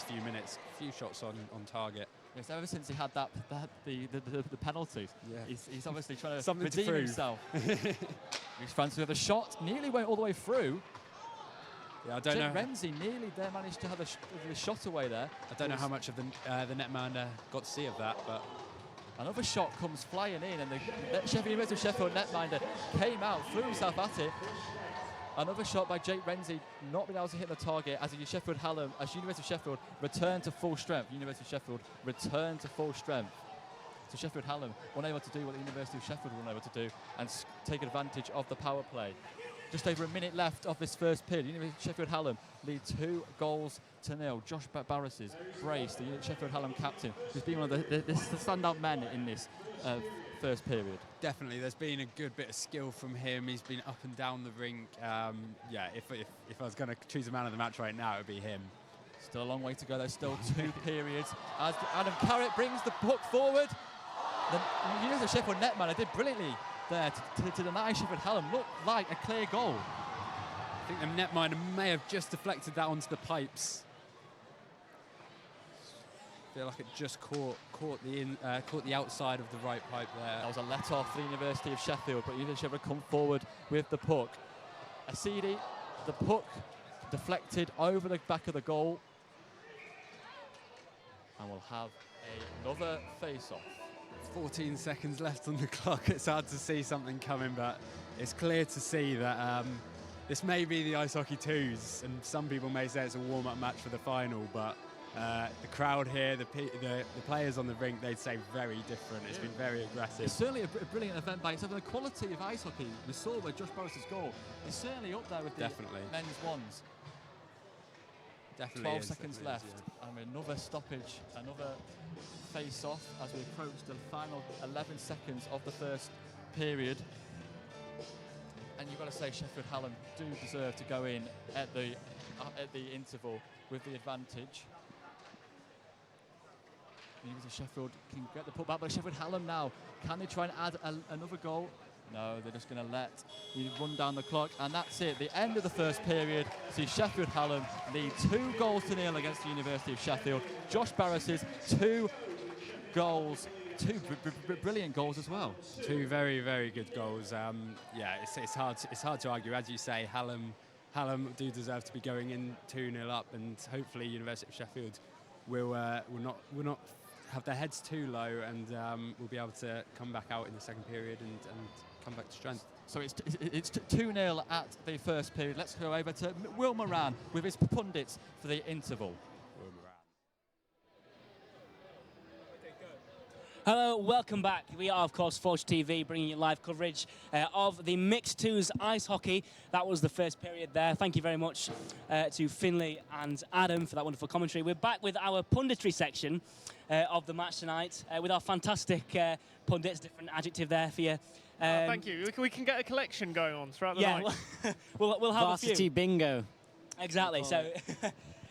few minutes. A few shots on target. Yes, ever since he had the penalty, yeah. he's obviously trying to Something redeem to himself. He's fancy with a shot, nearly went all the way through. Yeah, I don't know. Renzi nearly there managed to have the shot away there. I don't know how much of the netminder got to see of that, but another shot comes flying in, and the University of Sheffield netminder came out, threw himself at it. Another shot by Jake Renzi, not being able to hit the target as University of Sheffield returned to full strength. University of Sheffield returned to full strength. So Sheffield Hallam unable to do what the University of Sheffield were unable to do and take advantage of the power play. Just over a minute left of this first period. University of Sheffield Hallam lead 2-0. Josh Barris's brace, the Sheffield Hallam captain, who's been one of the standout men in this first period. Definitely, there's been a good bit of skill from him. He's been up and down the rink. Yeah, if I was going to choose a man of the match right now, it would be him. Still a long way to go. There's still 2 periods. As Adam Carrott brings the puck forward, the University of Sheffield netman did brilliantly there to deny Sheffield Hallam. Looked like a clear goal. I think the netminder may have just deflected that onto the pipes. I feel like it just caught the outside of the right pipe there. That was a let-off for the University of Sheffield, but University of Sheffield come forward with the puck. Asidi, the puck deflected over the back of the goal. And we'll have another face-off. 14 seconds left on the clock. It's hard to see something coming, but it's clear to see that this may be the ice hockey twos, and some people may say it's a warm-up match for the final, but the crowd here, the players on the rink, they'd say very different. It's been very aggressive. It's certainly a brilliant event by itself. The quality of ice hockey we saw with Josh Barris's goal is certainly up there with the men's ones. Definitely 12 seconds left. Yeah. And another stoppage, another face-off as we approach the final 11 seconds of the first period. And you've got to say Sheffield Hallam do deserve to go in at the interval with the advantage. University of Sheffield can get the putback, but Sheffield Hallam now, can they try and add another goal? No, they're just going to let you run down the clock, and that's it. The end of the first period. See Sheffield Hallam lead 2-0 against the University of Sheffield. Josh Barris's 2 goals, 2 brilliant goals as well. 2 very, very good goals. Yeah, it's hard to argue. As you say, Hallam do deserve to be going in 2-0 up, and hopefully University of Sheffield will not have their heads too low, and we'll be able to come back out in the second period and come back to strength. So it's 2-0 at the first period. Let's go over to Will Moran with his pundits for the interval. Hello, welcome back. We are, of course, Forge TV, bringing you live coverage of the Mixed Twos ice hockey. That was the first period there. Thank you very much to Finlay and Adam for that wonderful commentary. We're back with our punditry section of the match tonight with our fantastic pundits. Different adjective there for you. Thank you. We can get a collection going on throughout the night. We'll have Varsity a few. bingo. Exactly. So.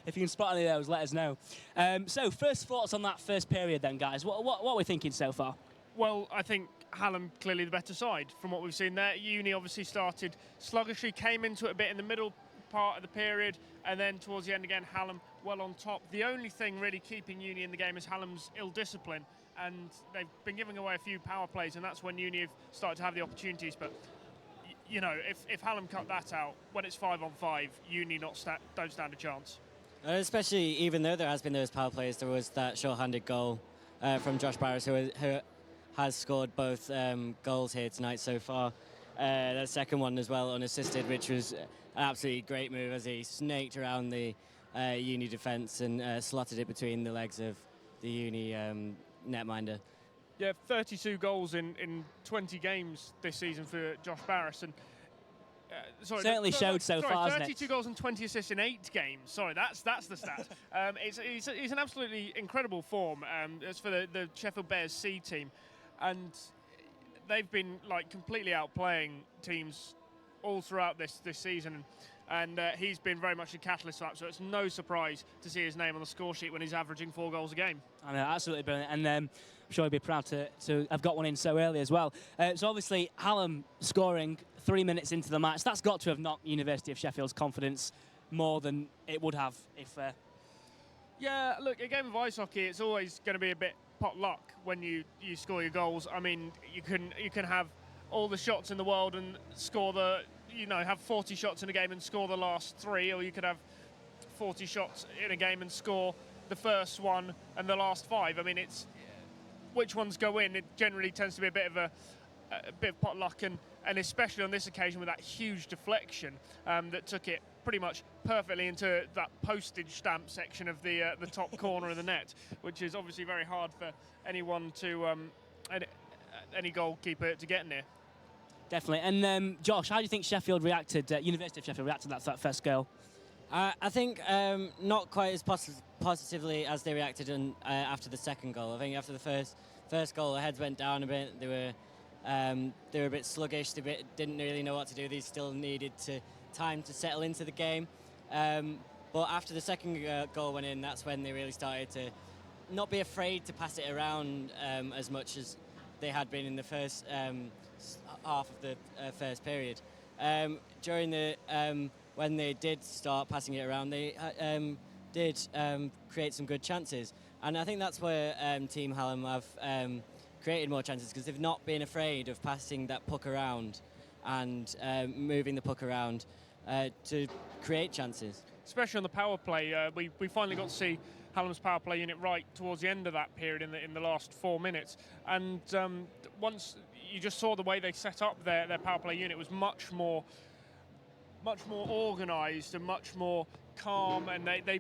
If you can spot any of those, let us know. So, first thoughts on that first period then, guys. What are we thinking so far? Well, I think Hallam clearly the better side from what we've seen there. Uni obviously started sluggishly, came into it a bit in the middle part of the period, and then towards the end again, Hallam well on top. The only thing really keeping Uni in the game is Hallam's ill discipline, and they've been giving away a few power plays, and that's when Uni have started to have the opportunities. But you know, if Hallam cut that out, when it's 5-on-5, Uni don't stand a chance. Especially even though there has been those power plays, there was that short-handed goal from Josh Barris, who has scored both goals here tonight so far. The second one as well, unassisted, which was an absolutely great move as he snaked around the Uni defence and slotted it between the legs of the Uni netminder. Yeah, 32 goals in 20 games this season for Josh Barris, and certainly showed so far, hasn't it? 32 goals and 20 assists in 8 games. Sorry, that's the stat. He's an absolutely incredible form. As for the Sheffield Bears C team, and they've been like completely outplaying teams all throughout this season. And he's been very much a catalyst for that, so it's no surprise to see his name on the score sheet when he's averaging 4 goals a game. I know, absolutely brilliant, and I'm sure he'll be proud to have got one in so early as well. So obviously, Hallam scoring 3 minutes into the match, that's got to have knocked University of Sheffield's confidence more than it would have if... Yeah, look, a game of ice hockey, it's always going to be a bit pot luck when you score your goals. I mean, you can have all the shots in the world and score have 40 shots in a game and score the last 3, or you could have 40 shots in a game and score the first one and the last 5. I mean, it's which ones go in. It generally tends to be a bit of pot luck, and especially on this occasion with that huge deflection that took it pretty much perfectly into that postage stamp section of the top corner of the net, which is obviously very hard for anyone to any goalkeeper to get near. Definitely. And Josh, how do you think Sheffield reacted, University of Sheffield reacted to that first goal? I think not quite as positively as they reacted after the second goal. I think after the first goal, their heads went down a bit. They were a bit sluggish. They didn't really know what to do. They still needed time to settle into the game. But after the second goal went in, that's when they really started to not be afraid to pass it around as much as they had been in the first half of the first period. During the when they did start passing it around, they did create some good chances, and I think that's where Team Hallam have created more chances, because they've not been afraid of passing that puck around and moving the puck around to create chances. Especially on the power play, we finally got to see Hallam's power play unit right towards the end of that period in the last 4 minutes, and once you just saw the way they set up their power play unit was much more organised and much more calm, and they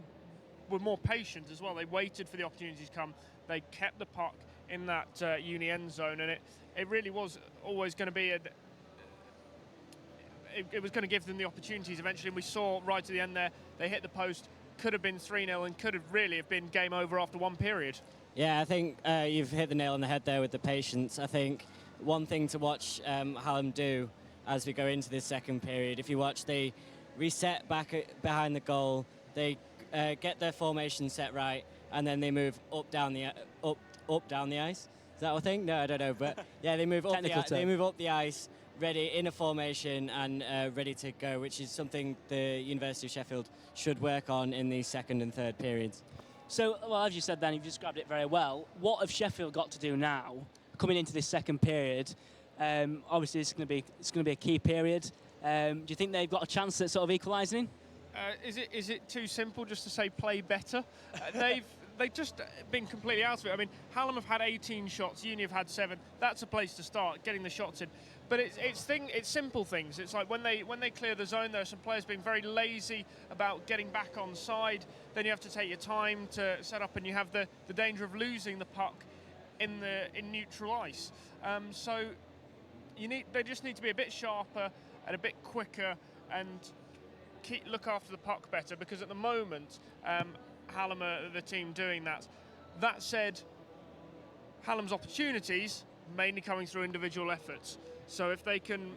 were more patient as well. They waited for the opportunities to come. They kept the puck in that Uni end zone, and it really was always going to be it was going to give them the opportunities eventually. And we saw right at the end there, they hit the post, could have been 3-0 and could have really been game over after one period. Yeah, I think you've hit the nail on the head there with the patience. I think one thing to watch Hallam do as we go into this second period, if you watch, they reset back behind the goal, they get their formation set right, and then they move up down the ice. Is that a thing? No, I don't know, but yeah, they move up the ice, ready in a formation and ready to go, which is something the University of Sheffield should work on in the second and third periods. So, well, as you said, Dan, you've described it very well. What have Sheffield got to do now, coming into this second period? Obviously, it's going to be a key period. Do you think they've got a chance at sort of equalising? Is it too simple just to say play better? They've just been completely out of it. I mean, Hallam have had 18 shots, Uni have had 7. That's a place to start, getting the shots in. But it's simple things. It's like when they clear the zone, there are some players being very lazy about getting back on side. Then you have to take your time to set up, and you have the danger of losing the puck in neutral ice. So they just need to be a bit sharper and a bit quicker and look after the puck better, because at the moment Hallam are the team doing that. That said, Hallam's opportunities mainly coming through individual efforts. So if they can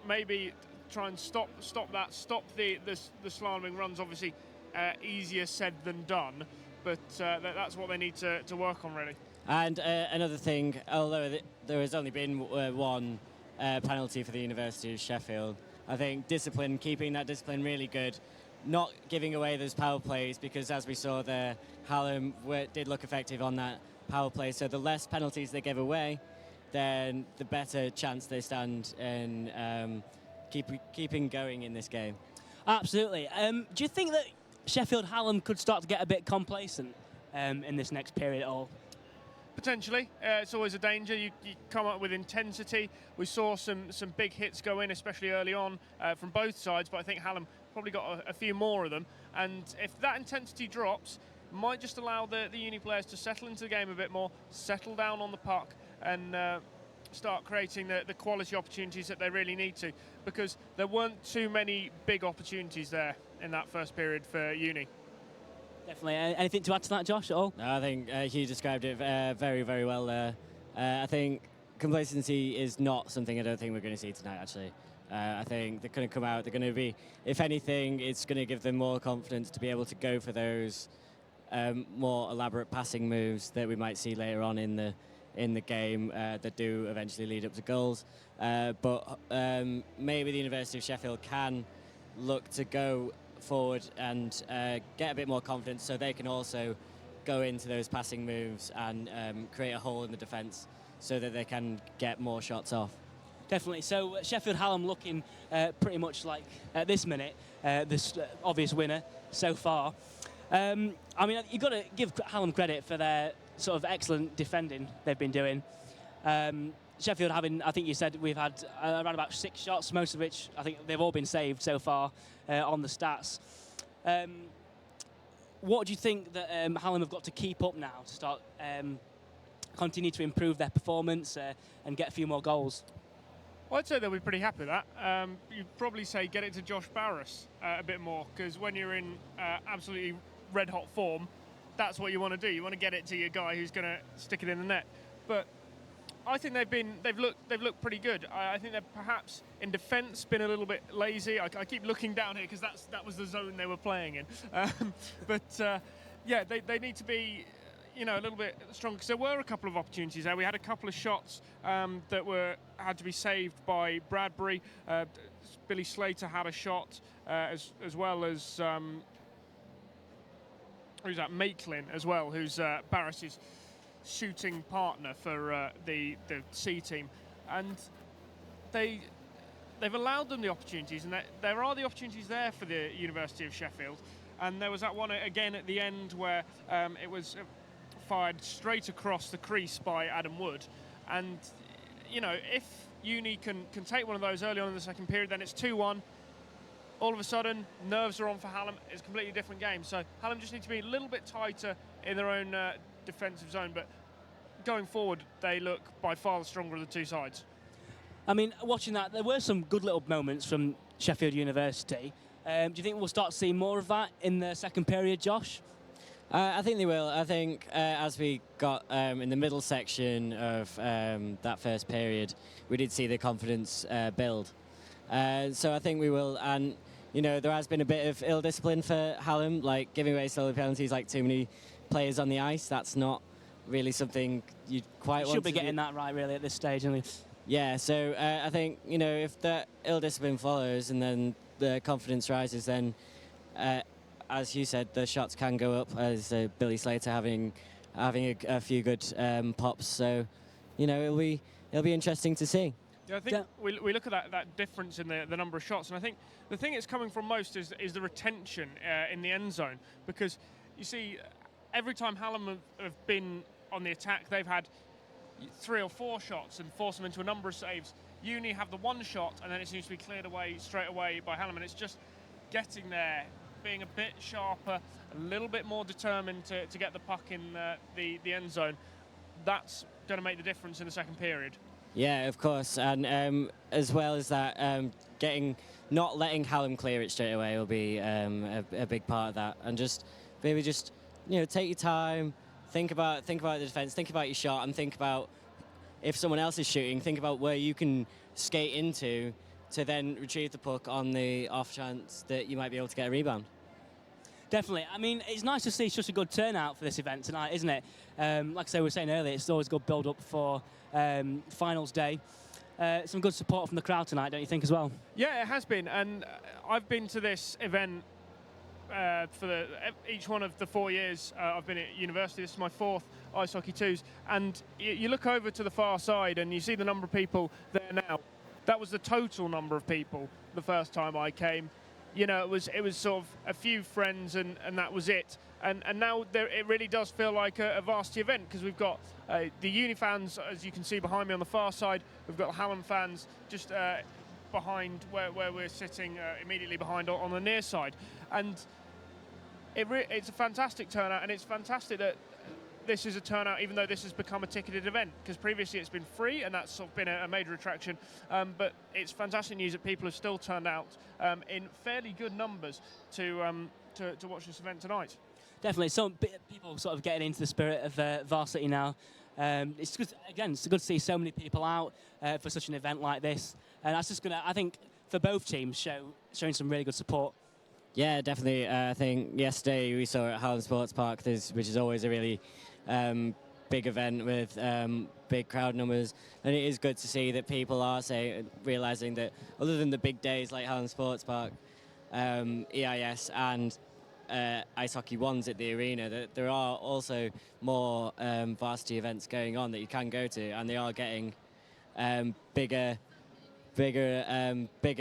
maybe try and stop the slaloming runs, obviously easier said than done, but that's what they need to work on, really. And another thing, although there has only been one penalty for the University of Sheffield, I think keeping that discipline really good, not giving away those power plays, because as we saw there, Hallam did look effective on that power play. So the less penalties they give away, then the better chance they stand in keeping going in this game. Absolutely. Do you think that Sheffield Hallam could start to get a bit complacent in this next period at all? Potentially. It's always a danger. You come up with intensity. We saw some big hits go in, especially early on from both sides, but I think Hallam probably got a few more of them. And if that intensity drops, might just allow the uni players to settle into the game a bit more, settle down on the puck, and start creating the quality opportunities that they really need to, because there weren't too many big opportunities there in that first period for uni. Definitely. Anything to add to that, Josh, at all? No, I think Hugh described it very, very well there. I think complacency is not something I don't think we're going to see tonight, actually. I think they're going to come out, they're going to be, if anything, it's going to give them more confidence to be able to go for those more elaborate passing moves that we might see later on in the game that do eventually lead up to goals. But maybe the University of Sheffield can look to go forward and get a bit more confidence, so they can also go into those passing moves and create a hole in the defence so that they can get more shots off. Definitely. So Sheffield Hallam looking pretty much like, at this minute, this obvious winner so far. I mean, you've got to give Hallam credit for their sort of excellent defending they've been doing. Sheffield having, I think you said, we've had around about 6 shots, most of which I think they've all been saved so far on the stats. What do you think that Hallam have got to keep up now to start continue to improve their performance and get a few more goals? Well, I'd say they'll be pretty happy with that. You'd probably say get it to Josh Barris a bit more, because when you're in absolutely red-hot form, that's what you want to do. You want to get it to your guy who's going to stick it in the net. But I think they've looked pretty good. I think they've perhaps in defence been a little bit lazy. I keep looking down here because that was the zone they were playing in. Yeah, they need to be, a little bit stronger, because there were a couple of opportunities there. We had a couple of shots that had to be saved by Bradbury. Billy Slater had a shot as well as who's that? Maitland as well, who's Barris's shooting partner for the C team, and they've allowed them the opportunities, and there are the opportunities there for the University of Sheffield. And there was that one again at the end where it was fired straight across the crease by Adam Wood, and if Uni can take one of those early on in the second period, then it's 2-1. All of a sudden, nerves are on for Hallam. It's a completely different game. So Hallam just need to be a little bit tighter in their own defensive zone. But going forward, they look by far the stronger of the two sides. I mean, watching that, there were some good little moments from Sheffield University. Do you think we'll start seeing more of that in the second period, Josh? I think they will. I think as we got in the middle section of that first period, we did see the confidence build. So I think we will. And, there has been a bit of ill discipline for Hallam, like giving away silly penalties, like too many players on the ice. That's not really something you'd quite want to do. Should be getting that right, really, at this stage. Yeah, so I think, if that ill discipline follows and then the confidence rises, then, as you said, the shots can go up, as Billy Slater having a few good pops. So, it'll be interesting to see. Yeah, I think we look at that difference in the number of shots, and I think the thing it's coming from most is the retention in the end zone, because you see every time Hallam have been on the attack, they've had 3 or 4 shots and force them into a number of saves. Uni have the one shot, and then it seems to be cleared away straight away by Hallam, and it's just getting there, being a bit sharper, a little bit more determined to get the puck in the end zone. That's going to make the difference in the second period. Yeah, of course, and as well as that, not letting Hallam clear it straight away will be a big part of that, and maybe take your time, think about the defence, think about your shot, and think about if someone else is shooting, think about where you can skate into to then retrieve the puck on the off chance that you might be able to get a rebound. Definitely. I mean, it's nice to see such a good turnout for this event tonight, isn't it? Like I say, we were saying earlier, it's always a good build-up for finals day. Some good support from the crowd tonight, don't you think, as well? Yeah, it has been, and I've been to this event for each one of the 4 years I've been at university. This is my 4th ice hockey twos, and you look over to the far side and you see the number of people there now. That was the total number of people the first time I came. It was sort of a few friends and that was it. And now it really does feel like a varsity event, because we've got the Uni fans, as you can see behind me on the far side. We've got Hallam fans just behind where we're sitting, immediately behind on the near side. And it's a fantastic turnout, and it's fantastic that this is a turnout, even though this has become a ticketed event, because previously it's been free, and that's sort of been a major attraction. But it's fantastic news that people have still turned out in fairly good numbers to watch this event tonight. Definitely, some people sort of getting into the spirit of Varsity now. It's good, again, it's good to see so many people out for such an event like this, and that's just going to, I think, for both teams, showing some really good support. Yeah, definitely. I think yesterday we saw at Hallam Sports Park, which is always a really big event with big crowd numbers, and it is good to see that people are realising that other than the big days like Hallam Sports Park, EIS and ice hockey ones at the arena, that there are also more varsity events going on that you can go to, and they are getting bigger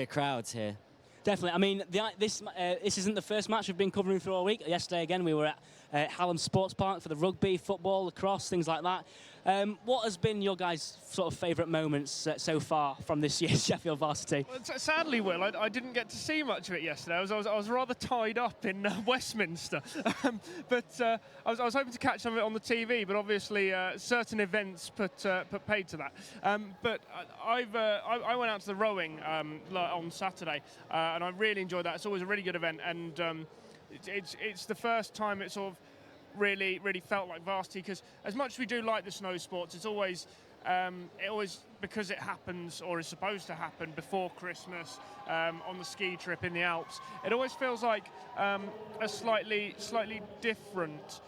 crowds here. Definitely. I mean, this isn't the first match we've been covering through all week. Yesterday, again, we were at Hallam Sports Park for the rugby, football, lacrosse, things like that. What has been your guys' sort of favourite moments so far from this year's Sheffield Varsity? Well, sadly, Will, I didn't get to see much of it yesterday. I was rather tied up in Westminster, but I was hoping to catch some of it on the TV. But obviously, certain events put paid to that. But I went out to the rowing on Saturday, and I really enjoyed that. It's always a really good event, and it's the first time it sort of really felt like Varsity, because as much as we do like the snow sports, it's always because it happens, or is supposed to happen, before Christmas on the ski trip in the Alps. It always feels like a slightly different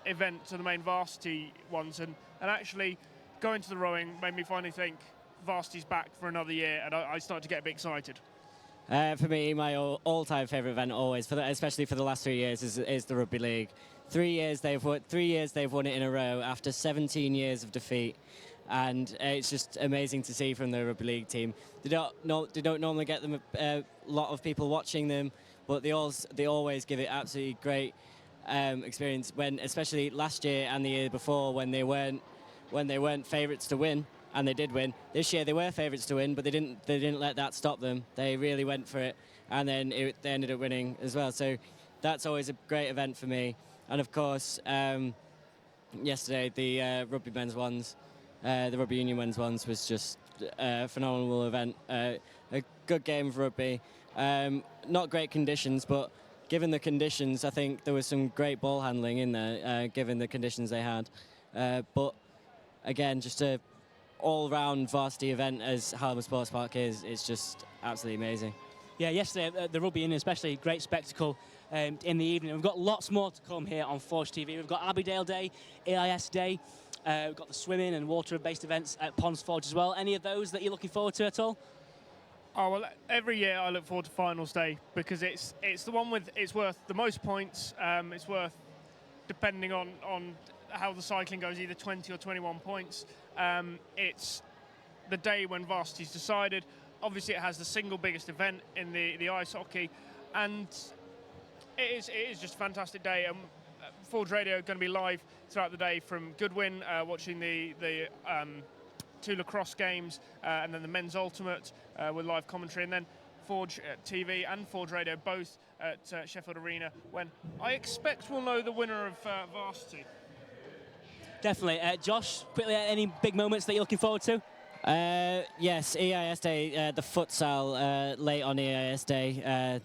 event to the main Varsity ones, and actually going to the rowing made me finally think Varsity's back for another year, and I started to get a bit excited. For me, my all-time favourite event always, especially for the last 3 years, is the Rugby League. 3 years they've won it in a row after 17 years of defeat, and it's just amazing to see from the Rugby League team. They don't normally get them a lot of people watching them, but they always give it absolutely great experience. Especially last year and the year before, when they weren't favourites to win. And they did win. This year they were favourites to win, but they didn't let that stop them. They really went for it, and then they ended up winning as well. So that's always a great event for me. And of course, yesterday the rugby men's ones, the rugby union men's ones was just a phenomenal event. A good game of rugby. Not great conditions, but given the conditions, I think there was some great ball handling in there, given the conditions they had. But again, just a all-round varsity event as Hallam Sports Park is, it's just absolutely amazing. Yeah, yesterday the rugby union, especially, great spectacle in the evening. We've got lots more to come here on Forge TV. We've got Abbeydale Day, EIS Day, we've got the swimming and water-based events at Ponds Forge as well. Any of those that you're looking forward to at all? Oh, well, every year I look forward to Finals Day, because it's the one it's worth the most points. It's worth, depending on how the cycling goes, either 20 or 21 points. It's the day when Varsity's decided. Obviously, it has the single biggest event in the ice hockey, and it is just a fantastic day. Forge Radio going to be live throughout the day from Goodwin, watching the two lacrosse games, and then the men's ultimate with live commentary, and then Forge TV and Forge Radio both at Sheffield Arena, when I expect we'll know the winner of Varsity. Definitely. Josh, quickly, any big moments that you're looking forward to? Yes, EIS Day, the futsal late on EIS Day,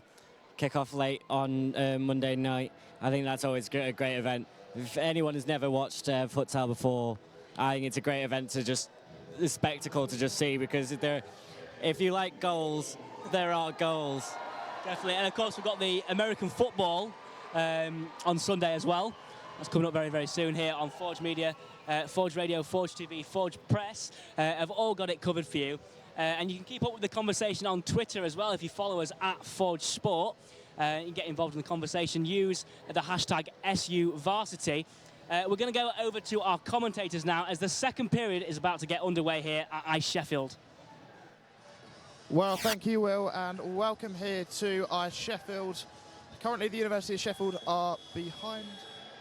kick off late on Monday night. I think that's always a great event. If anyone has never watched futsal before, I think it's a great event to just, a spectacle to just see, because if you like goals, there are goals. Definitely. And of course, we've got the American football on Sunday as well. That's coming up very, very soon here on Forge Media, Forge Radio, Forge TV, Forge Press. Have all got it covered for you. And you can keep up with the conversation on Twitter as well if you follow us at Forge Sport. You can get involved in the conversation. Use the hashtag SUVarsity. We're going to go over to our commentators now, as the second period is about to get underway here at iceSheffield. Well, thank you, Will, and welcome here to iceSheffield. Currently, the University of Sheffield are behind.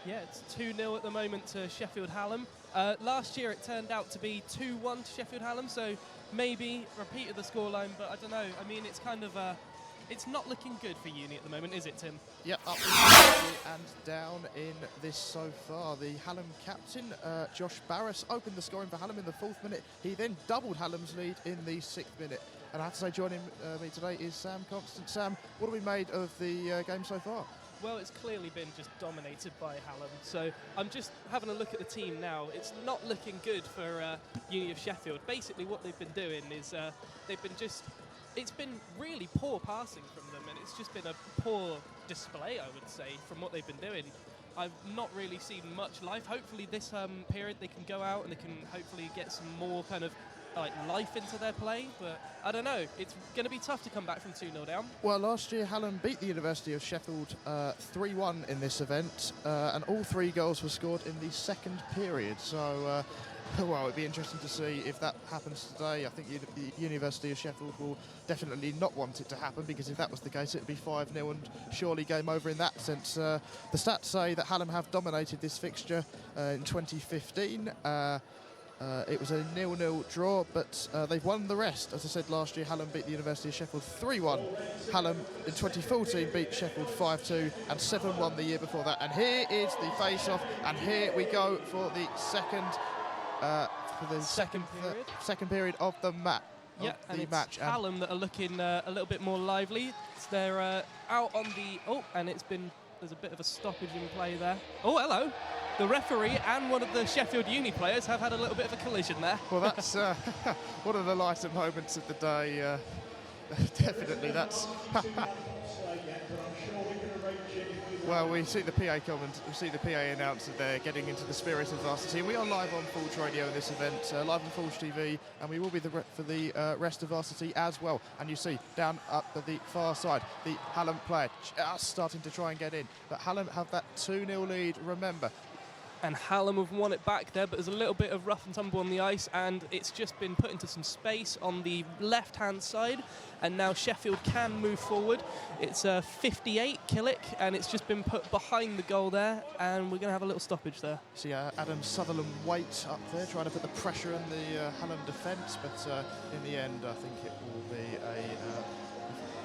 Yeah, it's 2-0 at the moment to Sheffield Hallam. Last year it turned out to be 2-1 to Sheffield Hallam, so maybe repeated the scoreline, but I don't know. I mean, it's kind of it's not looking good for Uni at the moment, is it, Tim? Yep, up and down in this so far. The Hallam captain, Josh Barris, opened the scoring for Hallam in the 4th minute. He then doubled Hallam's lead in the 6th minute. And I have to say, joining me today is Sam Constant. Sam, what have we made of the game so far? Well, it's clearly been just dominated by Hallam. So I'm just having a look at the team now. It's not looking good for Uni of Sheffield. Basically, what they've been doing is they've been just... It's been really poor passing from them, and it's just been a poor display, I would say, from what they've been doing. I've not really seen much life. Hopefully this period they can go out and they can hopefully get some more kind of life into their play, but I don't know. It's going to be tough to come back from 2-0 down. Well, last year Hallam beat the University of Sheffield 3-1 in this event, and all 3 goals were scored in the 2nd period. So, well, it'd be interesting to see if that happens today. I think the University of Sheffield will definitely not want it to happen, because if that was the case, it'd be 5-0 and surely game over in that sense. The stats say that Hallam have dominated this fixture in 2015. It was a 0-0 draw, but they've won the rest. As I said, last year Hallam beat the University of Sheffield 3-1. Hallam in 2014 beat Sheffield 5-2 and 7-1 the year before that. And here is the face-off, and here we go for the second period of the match. Yeah, and it's Hallam that are looking a little bit more lively. They're out on the... Oh, and there's a bit of a stoppage in play there. Oh, hello. The referee and one of the Sheffield Uni players have had a little bit of a collision there. Well, that's one of the lighter moments of the day. Definitely, that's... Well, we see the PA comment, we see the PA announcer there getting into the spirit of Varsity. We are live on Forge Radio in this event, live on Forge TV, and we will be for the rest of Varsity as well. And you see down up at the far side, the Hallam player just starting to try and get in. But Hallam have that 2-0 lead, remember. And Hallam have won it back there, but there's a little bit of rough and tumble on the ice, and it's just been put into some space on the left-hand side, and now Sheffield can move forward. It's 58 Killick, and it's just been put behind the goal there, and we're going to have a little stoppage there. See Adam Sutherland-Waite up there trying to put the pressure on the Hallam defence, but in the end I think it will be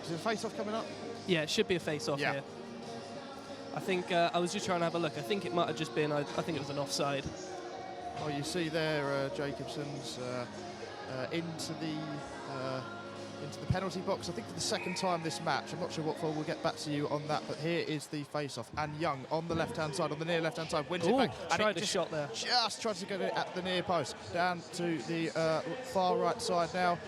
is it a face-off coming up? Yeah, it should be a face-off here. I think I was just trying to have a look. I think it might have just been, I think it was an offside. Oh, you see there Jacobson's into the penalty box. I think for the 2nd time this match. I'm not sure what for. We'll get back to you on that. But here is the face-off. And Young on the left-hand side, on the near left-hand side, wins it back. And tried a shot there. Just tries to get it at the near post. Down to the far right side now.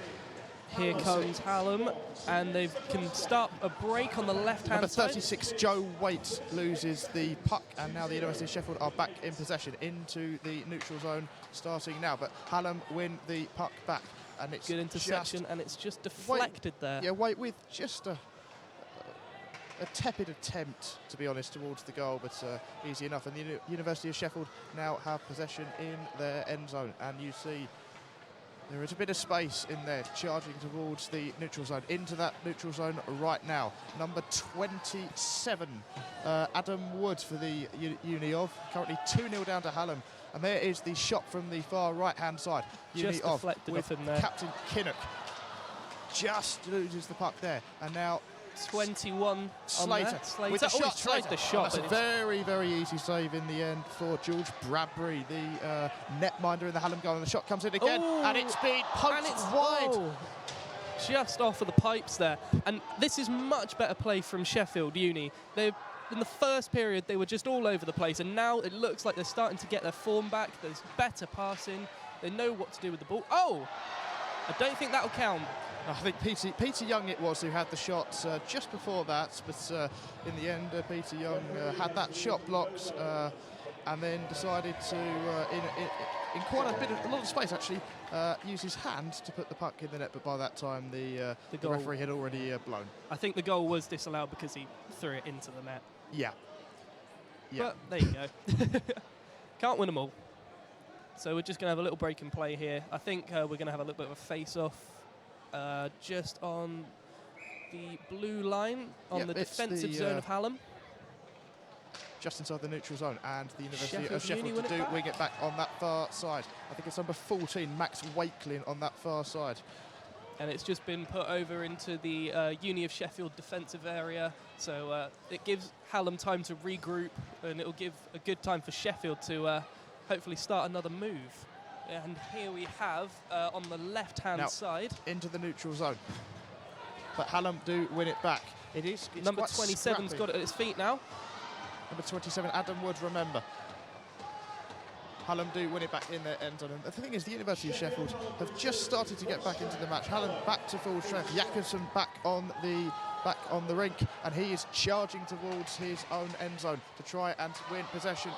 Here comes Hallam, and they can start a break on the left-hand side. Number 36, Joe Waite, loses the puck, and now the University of Sheffield are back in possession into the neutral zone, starting now. But Hallam win the puck back, and it's good interception, and it's just deflected there. Yeah, Waite with just a tepid attempt, to be honest, towards the goal, but easy enough. And the University of Sheffield now have possession in their end zone, and you see there is a bit of space in there, charging towards the neutral zone, into that neutral zone right now. Number 27, Adam Wood for the Uni of, currently 2-0 down to Hallam. And there is the shot from the far right-hand side. Just Uni deflected with off him there. Captain Kinnock. Just loses the puck there. And now 21 Slater with the shot. Tried the shot. That's a very, very easy save in the end for George Bradbury, the netminder in the Hallam goal. And the shot comes in again, and it's been poked wide. Just off of the pipes there. And this is much better play from Sheffield Uni. In the first period, they were just all over the place, and now it looks like they're starting to get their form back. There's better passing. They know what to do with the ball. Oh! I don't think that'll count. I think Peter Young it was who had the shot just before that, but in the end Peter Young had that shot blocked and then decided to, in quite a lot of space actually, use his hand to put the puck in the net, but by that time the referee had already blown. I think the goal was disallowed because he threw it into the net. Yeah. But there you go. Can't win them all. So we're just going to have a little break in play here. I think we're going to have a little bit of a face-off just on the blue line, on the defensive zone of Hallam. just inside the neutral zone, and the University of Sheffield Uni Sheffield to wing it back on that far side. I think it's number 14, Max Wakelin, on that far side. And it's just been put over into the Uni of Sheffield defensive area, so it gives Hallam time to regroup, and it'll give a good time for Sheffield to hopefully start another move. And here we have on the left-hand side into the neutral zone, but Hallam do win it back. It's number 27's got it at his feet now. Number 27, Adam Wood, remember. Hallam do win it back in their end zone. And the thing is, the University of Sheffield have just started to get back into the match. Hallam back to full strength. Jakobsen back on the rink, and he is charging towards his own end zone to try and win possession.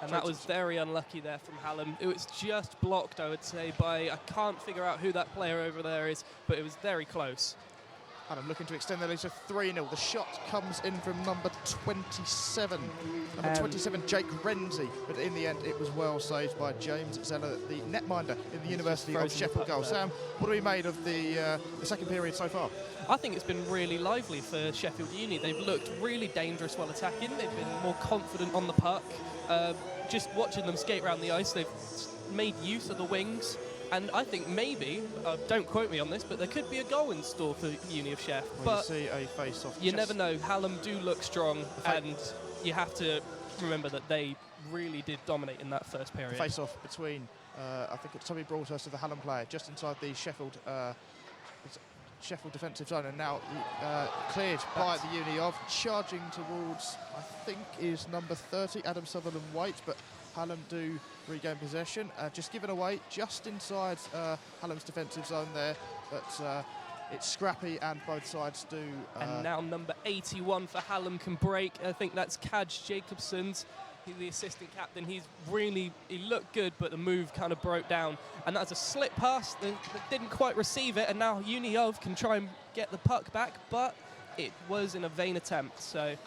And that was very unlucky there from Hallam. It was just blocked, I would say, by, I can't figure out who that player over there is, but it was very close. Hallam looking to extend their lead to 3-0. The shot comes in from number 27. Number 27, Jake Renzi. But in the end, it was well saved by James Zeller, the netminder in the University of Sheffield goal. Sam, what have we made of the second period so far? I think it's been really lively for Sheffield Uni. They've looked really dangerous while attacking. They've been more confident on the puck. Just watching them skate around the ice, they've made use of the wings. And I think maybe, don't quote me on this, but there could be a goal in store for Uni of Sheff. Well, but you see a face-off. You never know. Hallam do look strong, and you have to remember that they really did dominate in that first period. Face-off between, I think it's Tommy Broadhurst of the Hallam player, just inside the Sheffield defensive zone, and now cleared by the Uni of. Charging towards, I think, is number 30, Adam Sutherland-White, but Hallam do regain possession, just given away just inside Hallam's defensive zone there, but it's scrappy and both sides do. And now number 81 for Hallam can break. I think that's Kaj Jacobson's, the assistant captain. He looked good, but the move kind of broke down. And that's a slip pass that didn't quite receive it, and now Uni of can try and get the puck back, but it was in a vain attempt. So it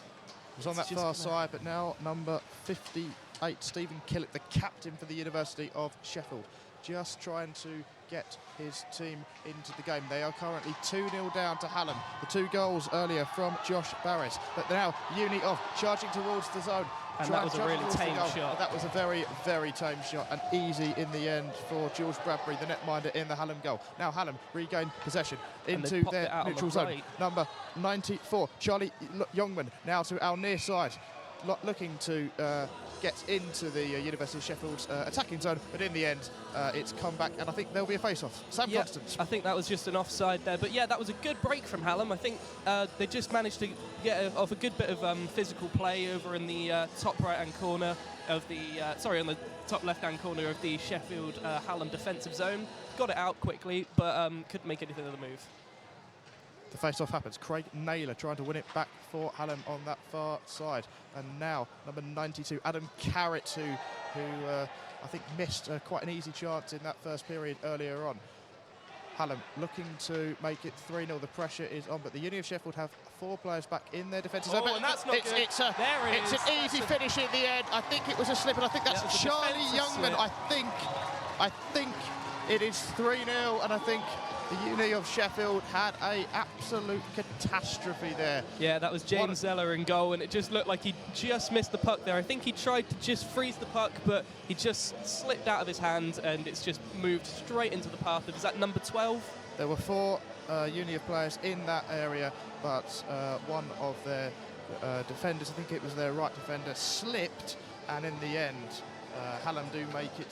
was on that far side, but now number 58, Stephen Killett, the captain for the University of Sheffield, just trying to get his team into the game. They are currently 2-0 down to Hallam. The 2 goals earlier from Josh Barris, but now Uni of charging towards the zone. And that was a really tame shot. That was a very, very tame shot, and easy in the end for George Bradbury, the netminder in the Hallam goal. Now Hallam regain possession into their neutral zone. Number 94, Charlie Youngman, now to our near side, looking to get into the University of Sheffield's attacking zone, but in the end, it's come back, and I think there'll be a face-off. Sam Constance. I think that was just an offside there, but yeah, that was a good break from Hallam. I think they just managed to get off a good bit of physical play over in the top right-hand corner of the, on the top left-hand corner of the Sheffield Hallam defensive zone. Got it out quickly, but couldn't make anything of the move. The face-off happens. Craig Naylor trying to win it back for Hallam on that far side. And now number 92, Adam Carrott, who I think missed quite an easy chance in that first period earlier on. Hallam looking to make it 3-0. The pressure is on, but the Uni of Sheffield have 4 players back in their defensive zone. And that's not good. It's an easy finish in the end. I think it was a slip, and I think that's Charlie Youngman. I think it is 3-0, and I think the Uni of Sheffield had an absolute catastrophe there. Yeah, that was James Zeller in goal, and it just looked like he just missed the puck there. I think he tried to just freeze the puck, but he just slipped out of his hand, and it's just moved straight into the path of, is that number 12? There were 4 Uni of players in that area, but one of their defenders, I think it was their right defender, slipped, and in the end, Hallam do make it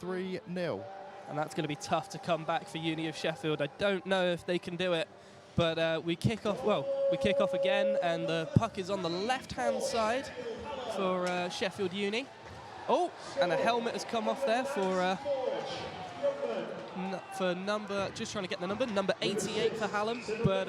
3-0. And that's going to be tough to come back for Uni of Sheffield. I don't know if they can do it, but we kick off again, and the puck is on the left-hand side for Sheffield Uni. Oh, and a helmet has come off there for just trying to get the number 88 for Hallam, but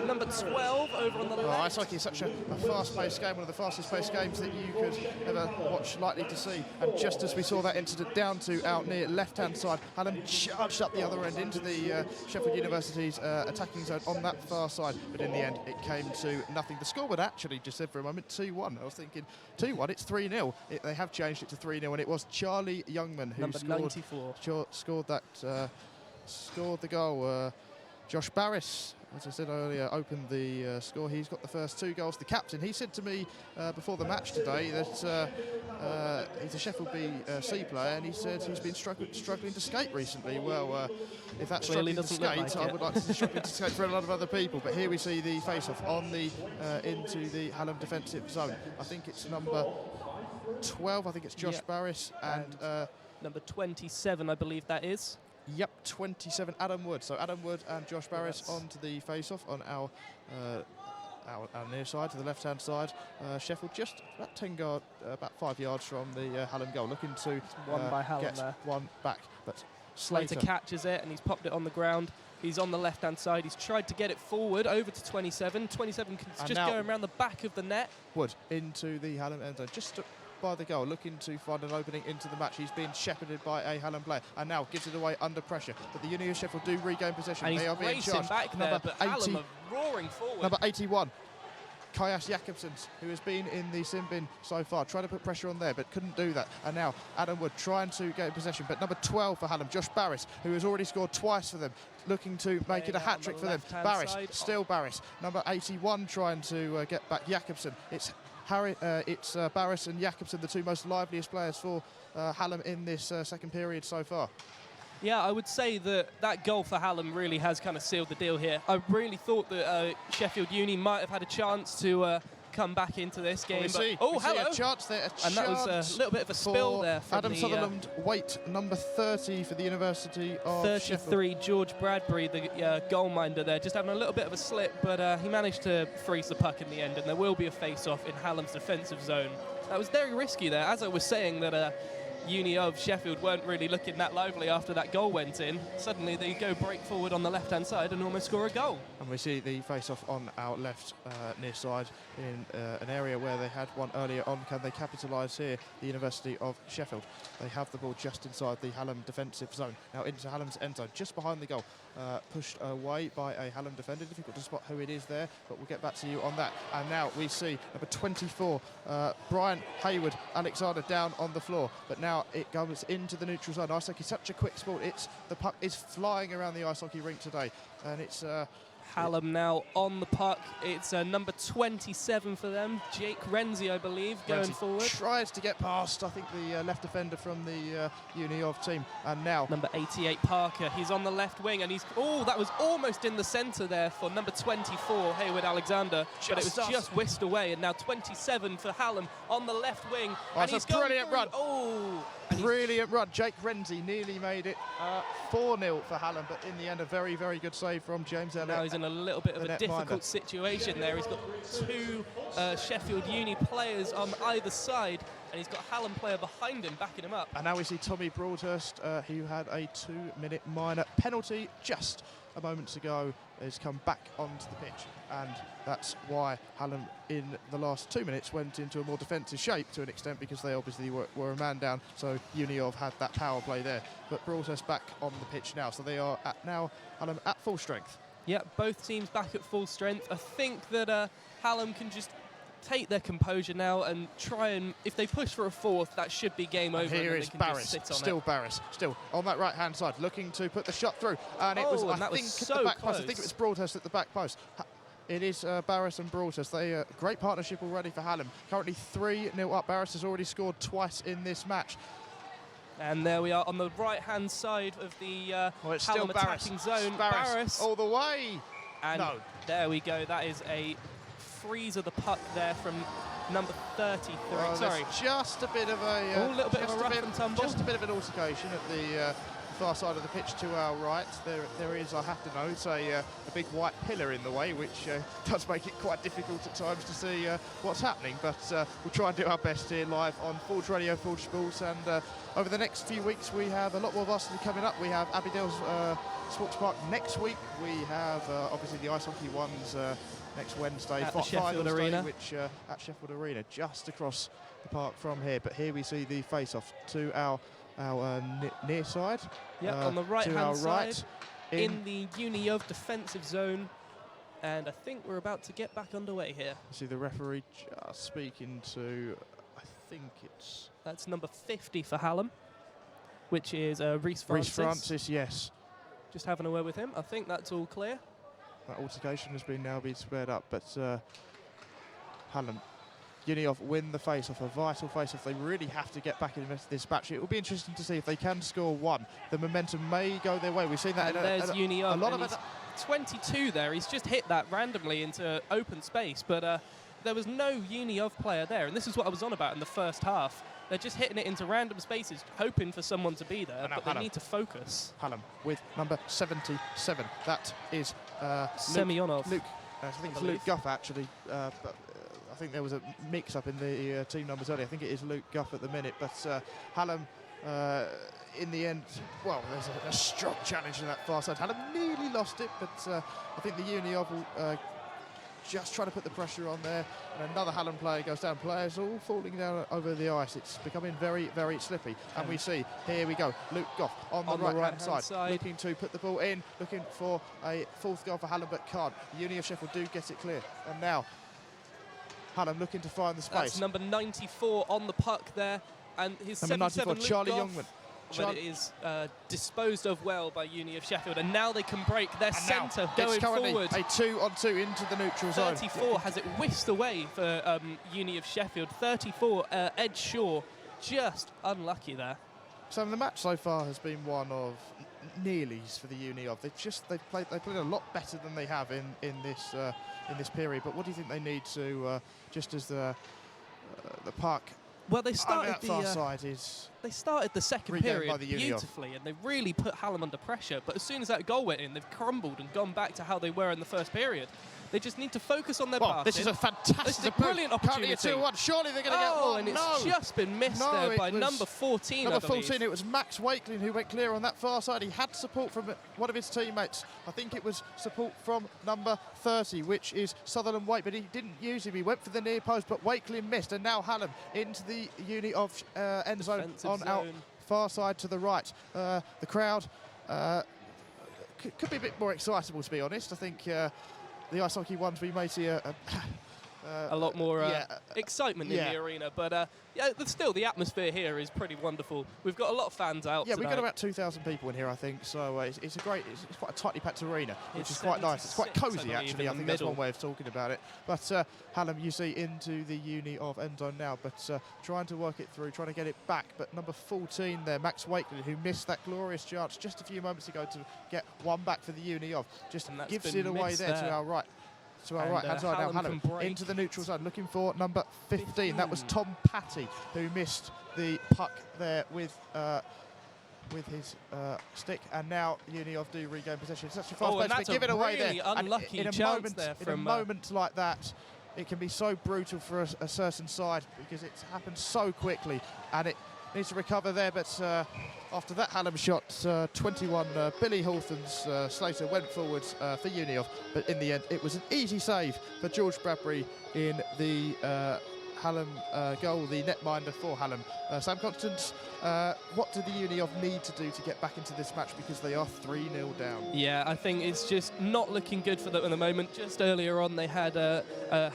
number 12 over on the left. Ice hockey is such a fast-paced game, one of the fastest-paced games that you could ever watch, likely to see. And just as we saw that incident down to out near left-hand side, Hallam charged up the other end into the Sheffield University's attacking zone on that far side. But in the end, it came to nothing. The scoreboard actually just said for a moment 2-1. I was thinking 2-1, it's 3-0. They have changed it to 3-0, and it was Charlie Youngman who scored the goal. Josh Barris as I said earlier, opened the score. He's got the first 2 goals. The captain, he said to me before the match today that he's a Sheffield B C player, and he said he's been struggling to skate recently. Well, if that's Clearly struggling to doesn't look skate, like I it. would like to see struggling to skate for a lot of other people. But here we see the face-off on the into the Hallam defensive zone. I think it's number 12. I think it's Josh Barris and number 27, I believe that is. Yep, 27, Adam Wood. So Adam Wood and Josh Barris onto the face-off on our near side, to the left-hand side. Sheffield just about 5 yards from the Hallam goal, looking to One by Hallam get there. one back. But Slater catches it and he's popped it on the ground. He's on the left-hand side. He's tried to get it forward over to 27. 27 can just go around the back of the net. Wood into the Hallam end zone, just by the goal, looking to find an opening into the match. He's being shepherded by a Hallam player and now gives it away under pressure. But the Union of Sheffield do regain possession. And They are he's being racing charged. back there, but Hallam are roaring forward. Number 81. Kajas Jakobsen, who has been in the sin bin so far, trying to put pressure on there, but couldn't do that. And now Adam Wood trying to get in possession, but number 12 for Hallam, Josh Barris, who has already scored twice for them, looking to make it a hat-trick for them. Barris, still Barris. Number 81 trying to get back Jakobsen. It's Barris and Jakobsen, the 2 most liveliest players for Hallam in this second period so far. Yeah, I would say that goal for Hallam really has kind of sealed the deal here. I really thought that Sheffield Uni might have had a chance to come back into this game. Hello! A chance there, and that was a little bit of a spill there from Adam Sutherland, weight number 30 for the University of 33, Sheffield. George Bradbury, the goalminder there, just having a little bit of a slip, but he managed to freeze the puck in the end, and there will be a face-off in Hallam's defensive zone. That was very risky there. As I was saying, that Uni of Sheffield weren't really looking that lively after that goal went in. Suddenly they go break forward on the left-hand side and almost score a goal. And we see the face-off on our left near side in an area where they had one earlier on. Can they capitalise here? The University of Sheffield. They have the ball just inside the Hallam defensive zone. Now into Hallam's end zone, just behind the goal. Pushed away by a Hallam defender. Difficult to spot who it is there, but we'll get back to you on that. And now we see number 24, Brian Hayward Alexander down on the floor. But now it goes into the neutral zone. Ice hockey, such a quick sport. The puck is flying around the ice hockey rink today, and it's Hallam now on the puck. It's number 27 for them, Jake Renzi, I believe, going forward. Tries to get past, I think, the left defender from the Uni of team. And now number 88, Parker. He's on the left wing, and that was almost in the centre there for number 24, Hayward Alexander. But it was just whisked away, and now 27 for Hallam on the left wing. And he's going brilliant run. Brilliant run. Jake Renzi nearly made it 4-0 for Hallam, but in the end, a very, very good save from James Elliott. Now he's in a little bit of a difficult situation there. He's got 2 Sheffield Uni players on either side, and he's got a Hallam player behind him, backing him up. And now we see Tommy Broadhurst, who had a 2-minute minor penalty just a moment ago, has come back onto the pitch. And that's why Hallam, in the last 2 minutes, went into a more defensive shape to an extent, because they obviously were a man down. So Uniov had that power play there. But Broadhurst back on the pitch now. So they are Hallam at full strength. Yeah, both teams back at full strength. I think that Hallam can just take their composure now and try and, if they push for a fourth, that should be game over. Here is Barris, still on that right-hand side, looking to put the shot through. And it was, I think, at the back post. I think it was Broadhurst at the back post. It is Barris and Broadhurst. They great partnership already for Hallam. Currently 3-0 up. Barris has already scored twice in this match. And there we are on the right-hand side of the Hallam attacking zone. Barris all the way. And there we go. That is a freeze of the puck there from number 33. Sorry, just a bit of a little bit of a rough and tumble. Just a bit of an altercation at the far side of the pitch to our right. There is, I have to note, a big white pillar in the way, which does make it quite difficult at times to see what's happening. But we'll try and do our best here live on Forge Radio, Forge Sports, and over the next few weeks we have a lot more Varsity coming up. We have Abbeydale's Sports Park next week. We have obviously the ice hockey ones next Wednesday, at the Sheffield Arena, which at Sheffield Arena, just across the park from here. But here we see the face-off to our near side. Yeah, on the right-hand side, in the Uni of defensive zone. And I think we're about to get back underway here. See the referee just speaking to, I think it's... That's number 50 for Hallam, which is Rhys Francis. Rhys Francis, yes. Just having a word with him. I think that's all clear. that altercation has now been squared up, but Hallam, Uniov win the face-off, a vital face-off. They really have to get back into this match. It will be interesting to see if they can score one. The momentum may go their way. We've seen that and there's Uniov, a lot of it. 22 there. He's just hit that randomly into open space, but there was no Uniov player there, and this is what I was on about in the first half. They're just hitting it into random spaces, hoping for someone to be there, but they need to focus. Hallam with number 77. That is Semyonov. Luke. I think it's Luke Guff, actually. But I think there was a mix-up in the team numbers earlier. I think it is Luke Guff at the minute. But Hallam, in the end, well, there's a strong challenge to that far side. Hallam nearly lost it, but I think the Uniov will just try to put the pressure on there. And another Hallam player goes down. Players all falling down over the ice. It's becoming very, very slippy. And we see, here we go, Luke Goff on the right-hand side, looking to put the ball in, looking for a fourth goal for Hallam, but can't. The Uni of Sheffield do get it clear. And now, Hallam looking to find the space. That's number 94 on the puck there. And his number 94, Luke Charlie Goff, Youngman. But it is disposed of well by Uni of Sheffield, and now they can break their centre going forward. A 2-on-2 into the neutral zone. 34 has it whisked away for Uni of Sheffield. 34, Ed Shaw, just unlucky there. So the match so far has been one of nearlies for the Uni of. They've played a lot better than they have in this period. But what do you think they need to just as the puck? Well, they started the far side is. They started the second period beautifully, and they really put Hallam under pressure. But as soon as that goal went in, they've crumbled and gone back to how they were in the first period. They just need to focus on their passing. This is a fantastic, this is a brilliant opportunity. Currently a 2-1. Surely they're going to get one. And it's just been missed there by number 14. Number 14. It was Max Wakelin who went clear on that far side. He had support from one of his teammates. I think it was support from number 30, which is Sutherland Waite, but he didn't use him. He went for the near post, but Wakelin missed, and now Hallam into the Uni of end zone on our far side to the right. The crowd could be a bit more excitable, to be honest. I think the ice hockey ones, we may see a lot more excitement in the arena, but still the atmosphere here is pretty wonderful. We've got a lot of fans out. Yeah, we've got about 2,000 people in here, I think. So it's quite a tightly packed arena, which is quite nice. It's quite cosy, actually. I think that's one way of talking about it. But Hallam, you see, into the Uni of end zone now, but trying to work it through, trying to get it back. But number 14 there, Max Wakelin, who missed that glorious chance just a few moments ago to get one back for the Uni of, just gives it away there to our right. To our right-hand side now, Hallam into the neutral zone, looking for number 15. That was Tom Patty, who missed the puck there with his stick, and now Uni of do regain possession. It's actually fast paced, but give it away there. Unlucky in a moment like that, it can be so brutal for a certain side because it's happened so quickly, and it needs to recover there. But after that Hallam shot, 21, Billy Hawthorne's Slater went forwards for Uni of, but in the end it was an easy save for George Bradbury in the Hallam goal, the netminder for Hallam. Sam Constance, what do the Uni of need to do to get back into this match, because they are 3-0 down? Yeah, I think it's just not looking good for them at the moment. Just earlier on they had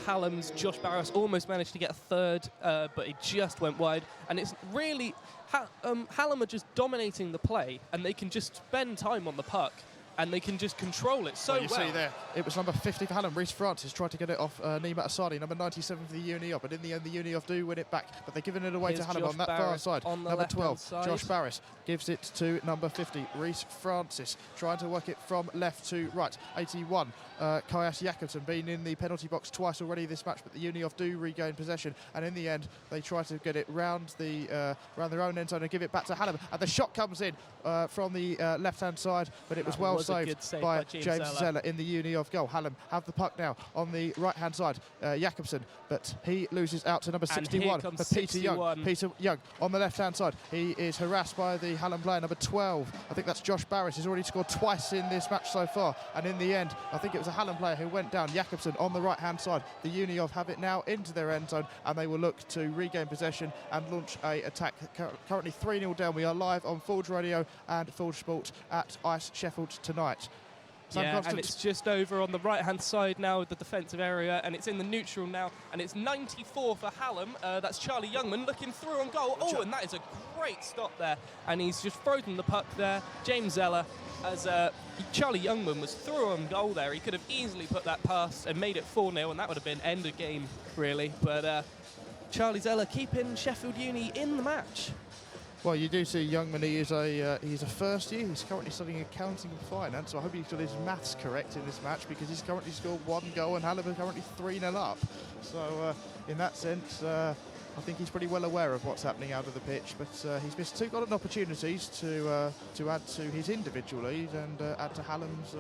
Hallam's Josh Barros almost managed to get a third, but it just went wide, and it's really Hallam are just dominating the play, and they can just spend time on the puck, and they can just control it so well. You see there, it was number 50 for Hallam. Reece Francis tried to get it off Nima Asadi, number 97 for the Uni of, but in the end the Uni of do win it back, but they're giving it away to Hallam on that far side. Number 12, Josh Barris gives it to number 50, Reece Francis, trying to work it from left to right. 81, Kaias Jakobsen, been in the penalty box twice already this match, but the Uni of do regain possession, and in the end they try to get it round their own end zone and give it back to Hallam, and the shot comes in from the left-hand side, but it was well saved by James Zeller in the Uni of goal. Hallam have the puck now on the right-hand side, Jakobsen, but he loses out to number 61 for Peter Young. Peter Young on the left-hand side, he is harassed by the Hallam player, number 12. I think that's Josh Barris. He's already scored twice in this match so far, and in the end, I think it was a Hallam player who went down, Jakobsen on the right-hand side. The Uni of have it now into their end zone, and they will look to regain possession and launch a attack. Currently 3-0 down. We are live on Forge Radio and Forge Sport at iceSheffield tonight. Yeah, and it's just over on the right-hand side now, the defensive area, and it's in the neutral now, and it's 94 for Hallam. That's Charlie Youngman looking through on goal. Oh, and that is a great stop there, and he's just frozen the puck there. James Zeller as Charlie Youngman was through on goal there. He could have easily put that past and made it 4-0, and that would have been end of game, really. But Charlie Zeller keeping Sheffield Uni in the match. Well, you do see Youngman, he's a first year. He's currently studying accounting and finance, so I hope he's got his maths correct in this match, because he's currently scored 1 goal and Hallam are currently 3-0 up. So in that sense, I think he's pretty well aware of what's happening out of the pitch, but he's missed 2 golden opportunities to add to his individual lead and add to Hallam's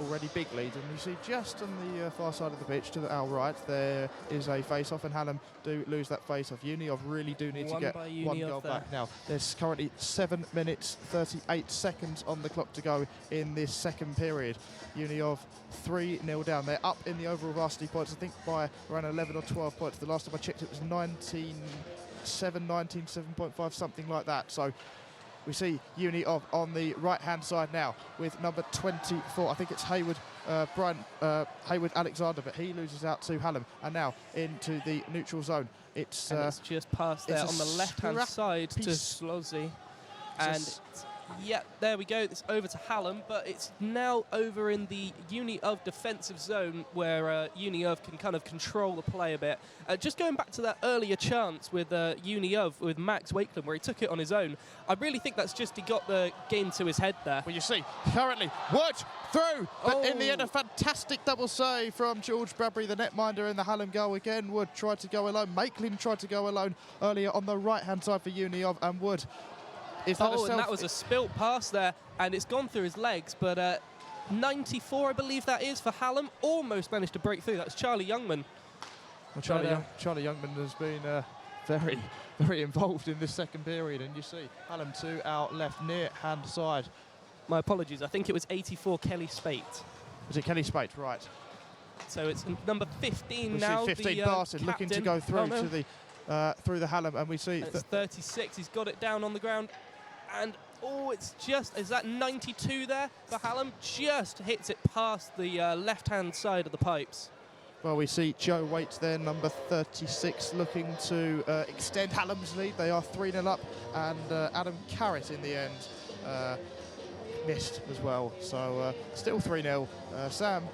already big lead. And you see just on the far side of the pitch to our right there is a face-off, and Hallam do lose that face-off. Uniov really do need to get 1 goal back now. There's currently 7 minutes 38 seconds on the clock to go in this second period. Uniov 3-0 down. They're up in the overall Varsity points, I think by around 11 or 12 points. The last time I checked it was 19.7, something like that. So we see Uniov on the right-hand side now with number 24. I think it's Hayward Alexander, but he loses out to Hallam. And now into the neutral zone. It's just past there on the left-hand side to Slozzy. And yeah, there we go. It's over to Hallam, but it's now over in the Uniov defensive zone where Uniov can kind of control the play a bit. Just going back to that earlier chance with Uniov, with Max Wakeland, where he took it on his own, I really think that's just he got the game to his head there. Well, you see, currently, Wood through, but in the end, a fantastic double save from George Bradbury, the netminder in the Hallam goal again. Wood tried to go alone. Makeland tried to go alone earlier on the right-hand side for Uniov, and Wood. And that was a spilt pass there, and it's gone through his legs, but 94, I believe that is, for Hallam, almost managed to break through. That's Charlie Youngman. Well, Charlie Youngman has been very, very involved in this second period, and you see Hallam to our left near-hand side. My apologies, I think it was 84 Kelly Spate. Was it Kelly Spate? Right. So it's number 15 we now. See 15 Barton looking to go through to the through the Hallam, and we see it's 36. He's got it down on the ground. And, it's just, is that 92 there for Hallam? Just hits it past the left-hand side of the pipes. Well, we see Joe Waite there, number 36, looking to extend Hallam's lead. They are 3-0 up, and Adam Carrett in the end missed as well. So still 3-0. Sam,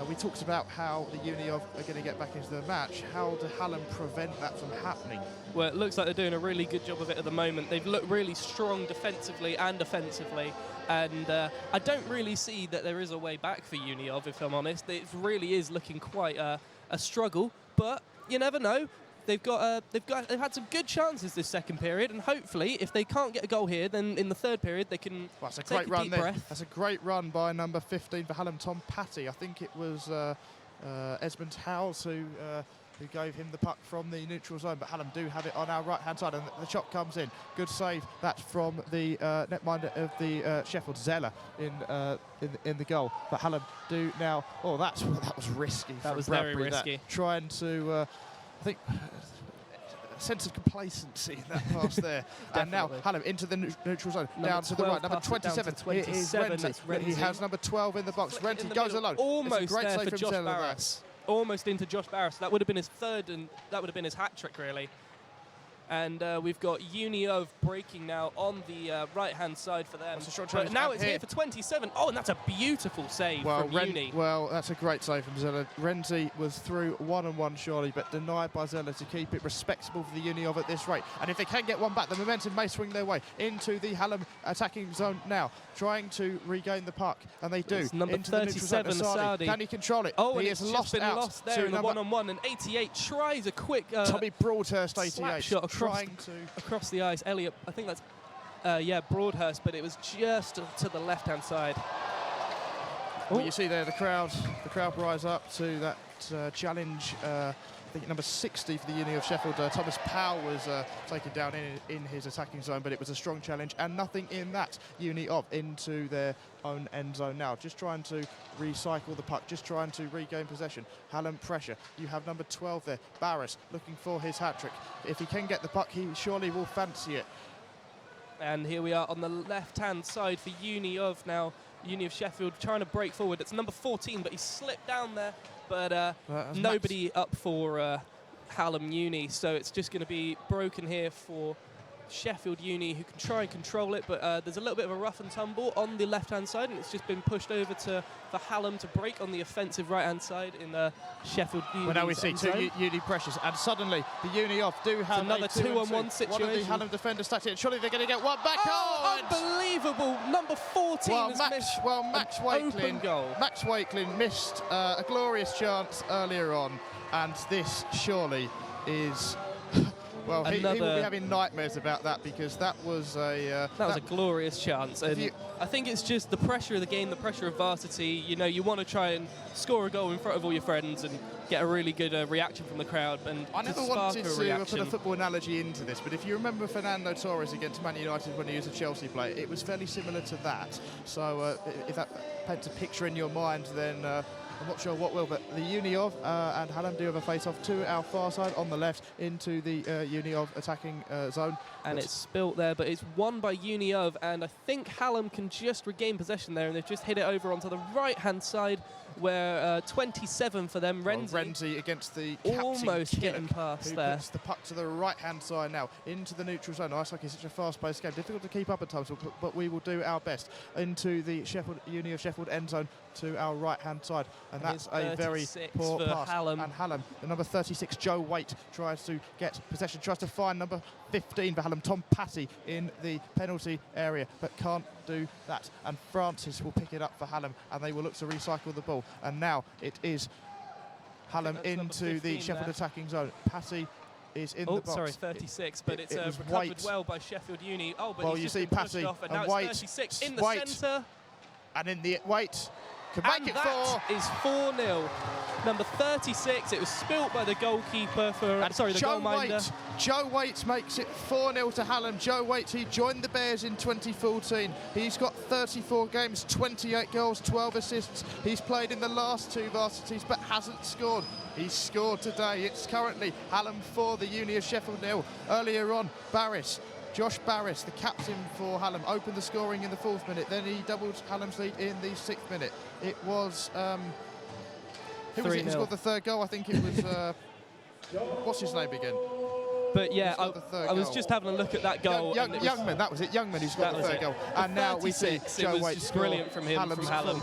we talked about how the Uniov are going to get back into the match. How do Hallam prevent that from happening? Well, it looks like they're doing a really good job of it at the moment. They've looked really strong defensively and offensively, and I don't really see that there is a way back for Uniov, if I'm honest. It really is looking quite a struggle, but you never know. They've had some good chances this second period, and hopefully, if they can't get a goal here, then in the third period they can that's a take great a run deep there. breath. That's a great run by number 15 for Hallam, Tom Patty. I think it was Esmond Howes who gave him the puck from the neutral zone, but Hallam do have it on our right-hand side, and the shot comes in. Good save, that from the netminder of the Sheffield, Zeller, in the goal. But Hallam do now. Oh, that was risky. That was Bradbury, very risky. Trying to, I think, a sense of complacency in that pass there. And now Hallam into the neutral zone, down to the right. Number 27, it is Renzi. He has number 12 in the box. Renzi goes alone. Almost great there save for from Josh Zeller. Barras. Almost into Josh Barras. That would have been his third, and that would have been his hat-trick, really. And we've got Uniov breaking now on the right-hand side for them. But now it's here for 27. Oh, and that's a beautiful save from Uni. Well, that's a great save from Zeller. Renzi was through one-on-one, surely, but denied by Zeller to keep it respectable for the Uniov at this rate. And if they can get one back, the momentum may swing their way into the Hallam attacking zone now, trying to regain the puck, and they do. It's number into 37, the Asadi. Can he control it? Oh, he and has it's lost been out lost there in the one-on-one, and 88 tries a quick Tommy Broadhurst, 88, shot across the ice. Elliot, I think that's Broadhurst, but it was just to the left-hand side. Well, you see there the crowd rise up to that challenge. I think number 60 for the Uni of Sheffield, Thomas Powell was taken down in his attacking zone, but it was a strong challenge, and nothing in that Uni of into their own end zone now. Just trying to recycle the puck, just trying to regain possession. Hallam pressure. You have number 12 there, Barras, looking for his hat-trick. If he can get the puck, he surely will fancy it. And here we are on the left-hand side for Uni of now. Uni of Sheffield trying to break forward. It's number 14, but he slipped down there. But nobody up for Hallam Uni, so it's just going to be broken here for Sheffield Uni who can try and control it, but there's a little bit of a rough and tumble on the left-hand side, and it's just been pushed over for Hallam to break on the offensive right-hand side in Sheffield Uni. Well, now we see two Uni pressures, and suddenly the Uni off do have another 2-on-1 situation. One of the Hallam defenders stacked it. Surely they're going to get one back. Oh, unbelievable! Number 14 has missed Max open goal. Max Wakelin missed a glorious chance earlier on, and this surely is. Well, he will be having nightmares about that, because that was a glorious chance, and I think it's just the pressure of the game, the pressure of Varsity. You know, you want to try and score a goal in front of all your friends and get a really good reaction from the crowd. And I never wanted to put a football analogy into this, but if you remember Fernando Torres against Man United when he was a Chelsea player, it was fairly similar to that. So if that paints a picture in your mind, then I'm not sure what will, but the Uni of and Hallam do have a face-off to our far side on the left into the Uni of attacking zone. And it's spilt there, but it's won by Uni of, and I think Hallam can just regain possession there, and they've just hit it over onto the right-hand side, where 27 for them, Renzi. Well, Renzi against the almost getting past who there. Puts the puck to the right-hand side now, into the neutral zone. Ice hockey is such a fast-paced game, difficult to keep up at times, but we will do our best. Into the Uni of Sheffield end zone to our right-hand side, and that's a very poor pass. Hallam. And Hallam, the number 36, Joe Waite, tries to get possession, tries to find number 15 for Hallam, Tom Patty, in the penalty area, but can't do that. And Francis will pick it up for Hallam, and they will look to recycle the ball. And now it is Hallam into the Sheffield attacking zone. Patty is in the box. Sorry, 36, but it's recovered White. Well by Sheffield Uni. Oh, but well, he's you just see been pushed Patty off, and and now White, it's 36 in the White, centre. and in the White can make it 4. That is 4-0. Number 36, it was spilt by the goalkeeper for, the goalminder. Joe Waite makes it 4-0 to Hallam. Joe Waite, he joined the Bears in 2014. He's got 34 games, 28 goals, 12 assists. He's played in the last 2 varsities but hasn't scored. He's scored today. It's currently Hallam 4, the Uni of Sheffield 0. Earlier on, Josh Barris, the captain for Hallam, opened the scoring in the 4th minute. Then he doubled Hallam's lead in the 6th minute. It was who was it who scored the 3rd goal? I think it was what's his name again? But yeah, I was just having a look at that goal. Youngman, that was it. Youngman who scored the 3rd goal. And now we see Joe Waite score. Brilliant from him, from Hallam.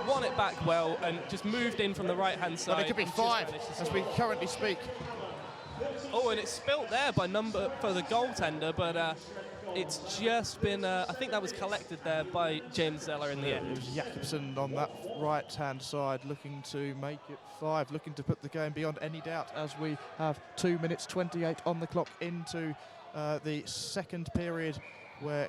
Won it back well and just moved in from the right-hand side. Well, it could be 5 as we currently speak. Oh, and it's spilt there by number for the goaltender, but it's just been, I think that was collected there by James Zeller in the end. It was Jakobsen on that right-hand side looking to make it 5, looking to put the game beyond any doubt as we have 2 minutes 28 on the clock into the 2nd period. We're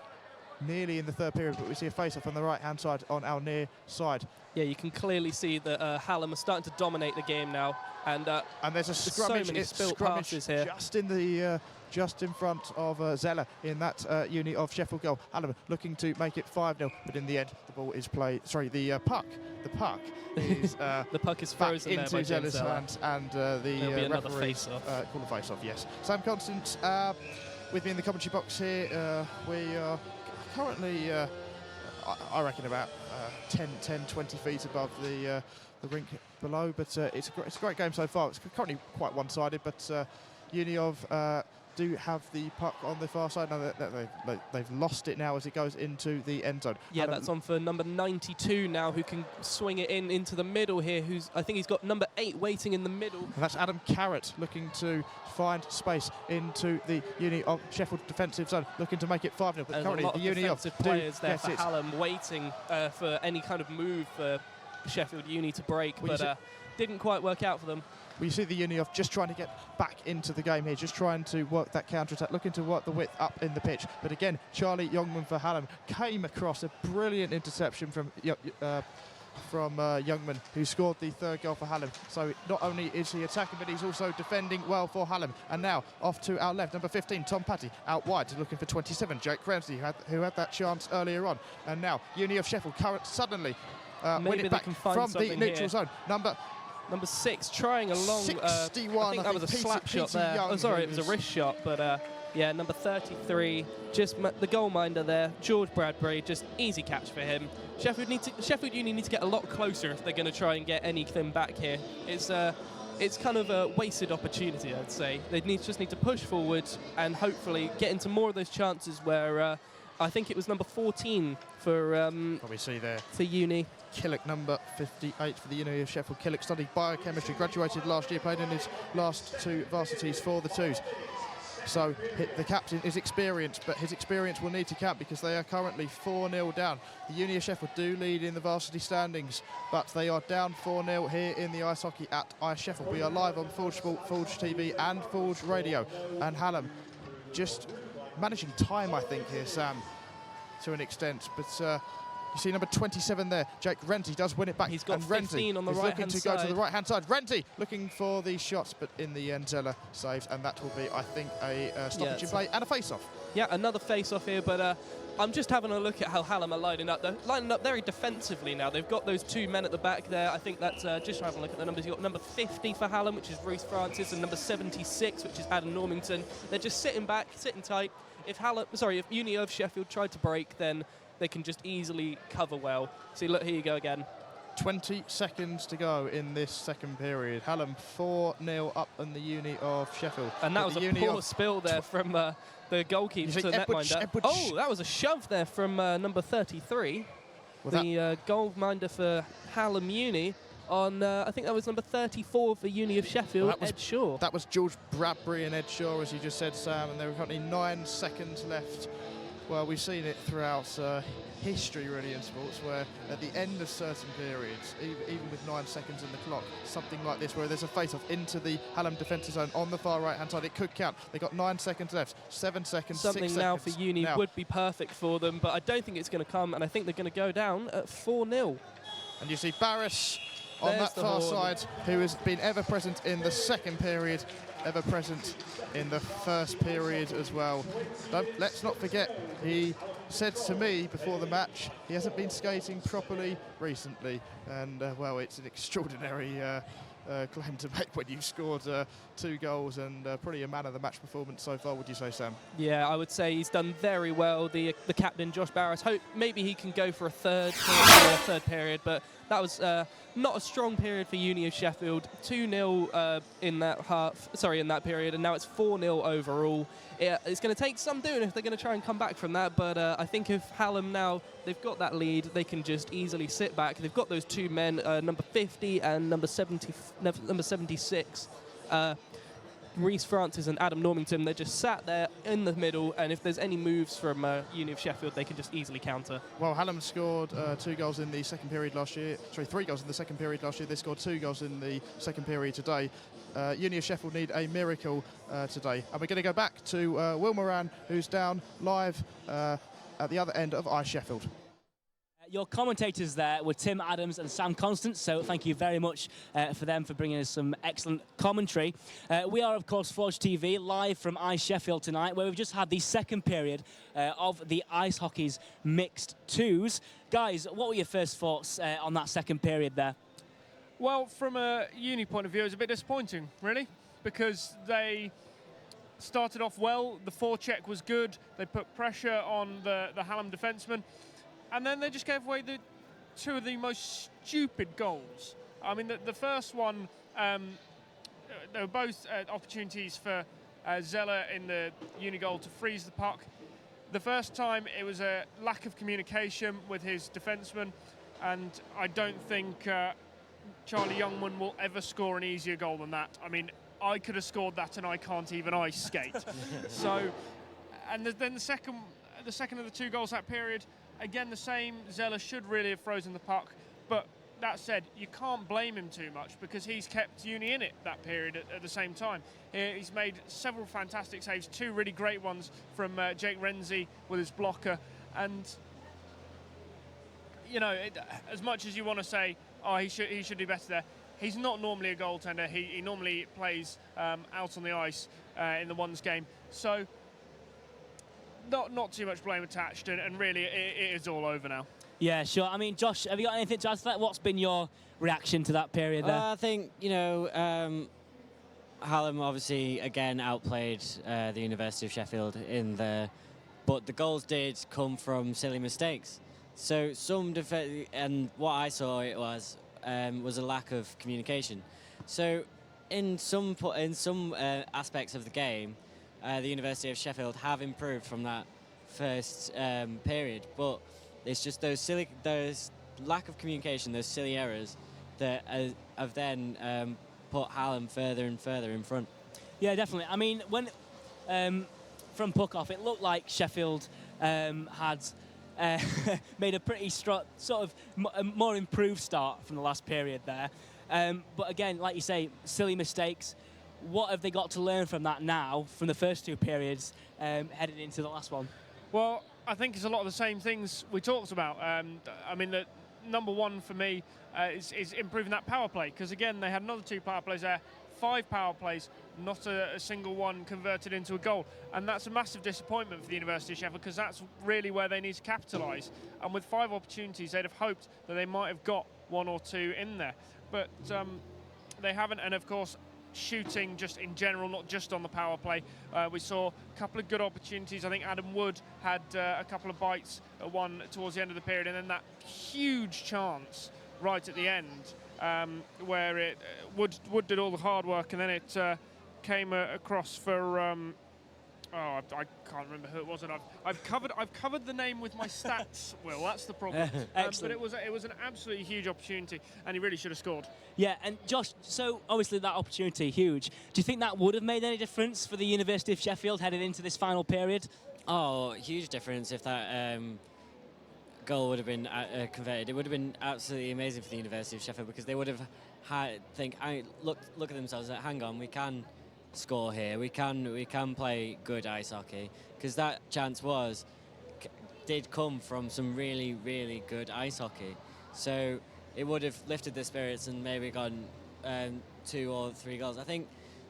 nearly in the 3rd period, but we see a face-off on the right-hand side on our near side. Yeah, you can clearly see that Hallam are starting to dominate the game now. And there's a scrummage, so many spilt passes here. Just in front of Zeller in that Uni of Sheffield goal. Hallam looking to make it 5-0, but in the end, the ball is played. Sorry, the puck is the puck is frozen back there into Zeller's hands, and the referee call a face-off. Yes, Sam Constant with me in the commentary box here. We are currently, I reckon, about 10-20 feet above the rink below, but it's a great game so far. It's currently quite one-sided, but Uni of do have the puck on the far side. Now they've lost it now as it goes into the end zone. Yeah, that's on for number 92 now, who can swing it into the middle here. I think he's got number 8 waiting in the middle. And that's Adam Carrott looking to find space into the Uni of Sheffield defensive zone, looking to make it 5-0. But currently the Uni of players there for Hallam waiting for any kind of move for Sheffield Uni to break, but didn't quite work out for them. We see the Uni of just trying to get back into the game here, just trying to work that counter-attack, looking to work the width up in the pitch. But again, Charlie Youngman for Hallam came across a brilliant interception from Youngman, who scored the 3rd goal for Hallam. So not only is he attacking, but he's also defending well for Hallam. And now off to our left, number 15, Tom Patty, out wide, looking for 27, Jake Ramsey, who had that chance earlier on. And now Uni of Sheffield suddenly win it back from the neutral zone. Number 6 trying along. 61. I think that was a slap shot there. Young, oh, sorry, it was a wrist shot. But yeah, number 33, just the goalminder there, George Bradbury, just easy catch for him. Sheffield Uni need to get a lot closer if they're going to try and get anything back here. It's it's kind of a wasted opportunity, I'd say. They just need to push forward and hopefully get into more of those chances where I think it was number 14 for we see there for Uni. Killick, number 58 for the University of Sheffield. Killick studied biochemistry, graduated last year, played in his last 2 varsities for the twos. So the captain is experienced, but his experience will need to count because they are currently 4-0 down. The Uni of Sheffield do lead in the varsity standings, but they are down 4-0 here in the ice hockey at iceSheffield. We are live on Forge Sport, Forge TV and Forge Radio. And Hallam just managing time, I think, here, Sam, to an extent. But you see number 27 there, Jake Renty does win it back. He's got and 15 on the right-hand side. Looking to go to the right-hand side. Renty looking for the shots, but in the end, Zeller saves, and that will be, I think, a stoppage in play and a face-off. Yeah, another face-off here, but I'm just having a look at how Hallam are lining up. They're lining up very defensively now. They've got those 2 men at the back there. I think that's just having a look at the numbers. You've got number 50 for Hallam, which is Bruce Francis, and number 76, which is Adam Normington. They're just sitting back, sitting tight. If Uni of Sheffield tried to break, then they can just easily cover well. See, look, here you go again. 20 seconds to go in this second period. Hallam 4-0 up on the Uni of Sheffield. And that was a poor spill there from the goalkeeper to the netminder. Oh, that was a shove there from number 33. The goalminder for Hallam Uni on, I think that was number 34 for Uni of Sheffield, Ed Shaw. That was George Bradbury and Ed Shaw, as you just said, Sam, and there were currently 9 seconds left. Well, we've seen it throughout history, really, in sports, where at the end of certain periods, even with 9 seconds in the clock, something like this, where there's a face-off into the Hallam defensive zone on the far right-hand side, it could count. They've got 9 seconds left, 7 seconds, Something 6 now seconds. for Uni would be perfect for them, but I don't think it's going to come, and I think they're going to go down at 4-0. And you see Barris on that far side, who has been ever present in the second period, ever present in the first period as well. Let's not forget, he said to me before the match, he hasn't been skating properly recently. And, well, it's an extraordinary claim to make when you've scored 2 goals and probably a man of the match performance so far, would you say, Sam? Yeah, I would say he's done very well. The captain, Josh Barris, hope maybe he can go for a third period, but that was not a strong period for Uni of Sheffield. 2-0 in that period, and now it's 4-0 overall. It's going to take some doing if they're going to try and come back from that, but I think if Hallam now, they've got that lead, they can just easily sit back. They've got those 2 men, number 50 and number 76. Reece Francis and Adam Normington, they're just sat there in the middle, and if there's any moves from Uni of Sheffield, they can just easily counter. Well, Hallam scored 2 goals in the second period last year. Sorry, 3 goals in the second period last year. They scored 2 goals in the second period today. Uni of Sheffield need a miracle today. And we're going to go back to Will Moran, who's down live at the other end of iceSheffield. Your commentators there were Tim Adams and Sam Constance, so thank you very much for them for bringing us some excellent commentary. We are, of course, Forge TV, live from iceSheffield tonight, where we've just had the second period of the ice hockey's mixed twos. Guys, what were your first thoughts on that second period there? Well, from a Uni point of view, it was a bit disappointing, really, because they started off well. The forecheck was good. They put pressure on the Hallam defenseman. And then they just gave away 2 of the most stupid goals. I mean, the first one, they were both opportunities for Zeller in the Uni goal to freeze the puck. The first time, it was a lack of communication with his defenseman, and I don't think Charlie Youngman will ever score an easier goal than that. I mean, I could have scored that, and I can't even ice skate. So, and then the second of the 2 goals that period, again, the same. Zeller should really have frozen the puck. But that said, you can't blame him too much because he's kept Uni in it that period at the same time. He's made several fantastic saves, 2 really great ones from Jake Renzi with his blocker. And, you know, as much as you want to say, oh, he should do better there, he's not normally a goaltender. He normally plays out on the ice in the ones game. So, not too much blame attached, and really it is all over now. Yeah, sure. I mean, Josh, have you got anything to add to that? What's been your reaction to that period there? I think, you know, Hallam obviously again outplayed the University of Sheffield but the goals did come from silly mistakes. So and what I saw it was a lack of communication. So in some aspects of the game, the University of Sheffield have improved from that first period, but it's just those lack of communication, those silly errors that have then put Hallam further and further in front. Yeah, definitely. I mean, when from puck off, it looked like Sheffield had made a pretty sort of more improved start from the last period there. But again, like you say, silly mistakes. What have they got to learn from that now, from the first two periods, headed into the last one? Well, I think it's a lot of the same things we talked about. I mean, the number one for me is improving that power play, because again, they had another 2 power plays there, 5 power plays, not a single one converted into a goal. And that's a massive disappointment for the University of Sheffield, because that's really where they need to capitalise. And with 5 opportunities, they'd have hoped that they might have got 1 or 2 in there. But they haven't, and of course, shooting just in general, not just on the power play. We saw a couple of good opportunities. I think Adam Wood had a couple of bites at one towards the end of the period, and then that huge chance right at the end where Wood did all the hard work, and then it came across for I can't remember who it was, and I've covered the name with my stats. Will, that's the problem. But it was an absolutely huge opportunity, and he really should have scored. Yeah, and Josh, so obviously that opportunity huge. Do you think that would have made any difference for the University of Sheffield headed into this final period? Oh, huge difference if that goal would have been converted. It would have been absolutely amazing for the University of Sheffield, because they would have look at themselves like, hang on, we can score here. We can play good ice hockey, because that chance did come from some really, really good ice hockey. So it would have lifted their spirits and maybe gotten 2 or 3 goals. I think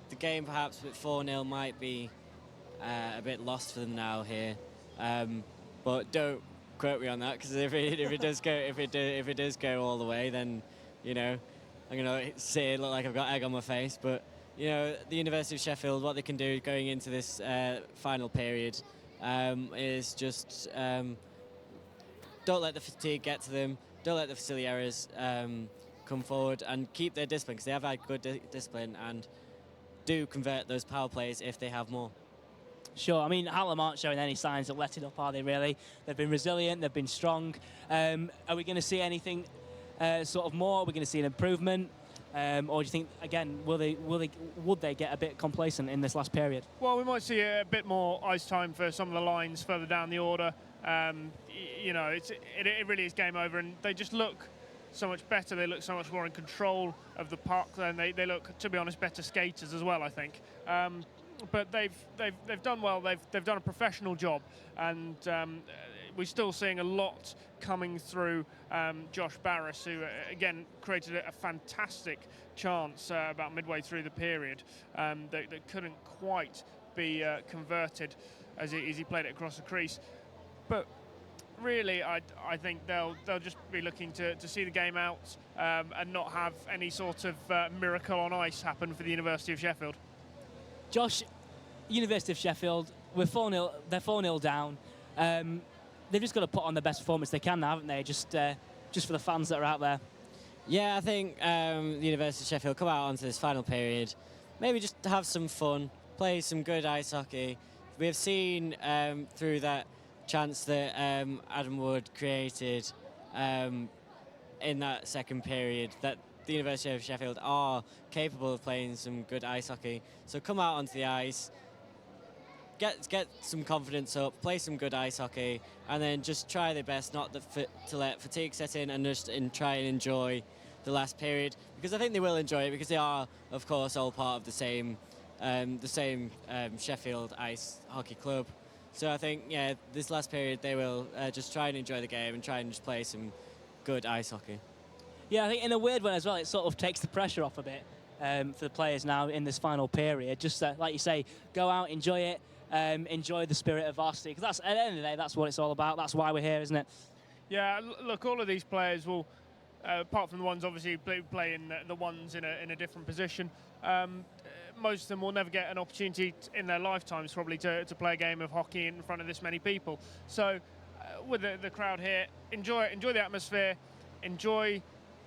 the game perhaps with 4-0 might be a bit lost for them now here, but don't quote me on that, because if it does go all the way, then I'm gonna say it look like I've got egg on my face. But the University of Sheffield, what they can do going into this final period is just don't let the fatigue get to them, don't let the silly errors come forward, and keep their discipline, because they have had good discipline, and do convert those power plays if they have more. Sure. I mean, Hallam aren't showing any signs of letting up, are they, really? They've been resilient, they've been strong. Are we going to see anything sort of more? Are we going to see an improvement? Or do you think, again, would they get a bit complacent in this last period? Well, we might see a bit more ice time for some of the lines further down the order. It really is game over, and they just look so much better. They look so much more in control of the puck, and they look, to be honest, better skaters as well, I think. But they've done well. They've done a professional job, and we're still seeing a lot coming through Josh Barris, who again created a fantastic chance about midway through the period that couldn't quite be converted as he played it across the crease. But really, I think they'll just be looking to see the game out and not have any sort of miracle on ice happen for the University of Sheffield. Josh, University of Sheffield, they're 4-0 down. They've just got to put on the best performance they can now, haven't they? Just for the fans that are out there. Yeah, I think the University of Sheffield come out onto this final period, maybe just have some fun, play some good ice hockey. We have seen through that chance that Adam Wood created in that second period that the University of Sheffield are capable of playing some good ice hockey. So come out onto the ice, get some confidence up, play some good ice hockey, and then just try their best not to let fatigue set in, and just try and enjoy the last period, because I think they will enjoy it, because they are, of course, all part of the same Sheffield Ice Hockey Club. So I think, this last period they will just try and enjoy the game and try and just play some good ice hockey. Yeah, I think in a weird way as well, it sort of takes the pressure off a bit for the players now in this final period. Just like you say, go out, enjoy it, enjoy the spirit of Varsity, because at the end of the day, that's what it's all about. That's why we're here, isn't it? Yeah, look, all of these players will, apart from the ones obviously play in the ones in a different position, most of them will never get an opportunity in their lifetimes probably to play a game of hockey in front of this many people. So with the crowd here, enjoy the atmosphere, enjoy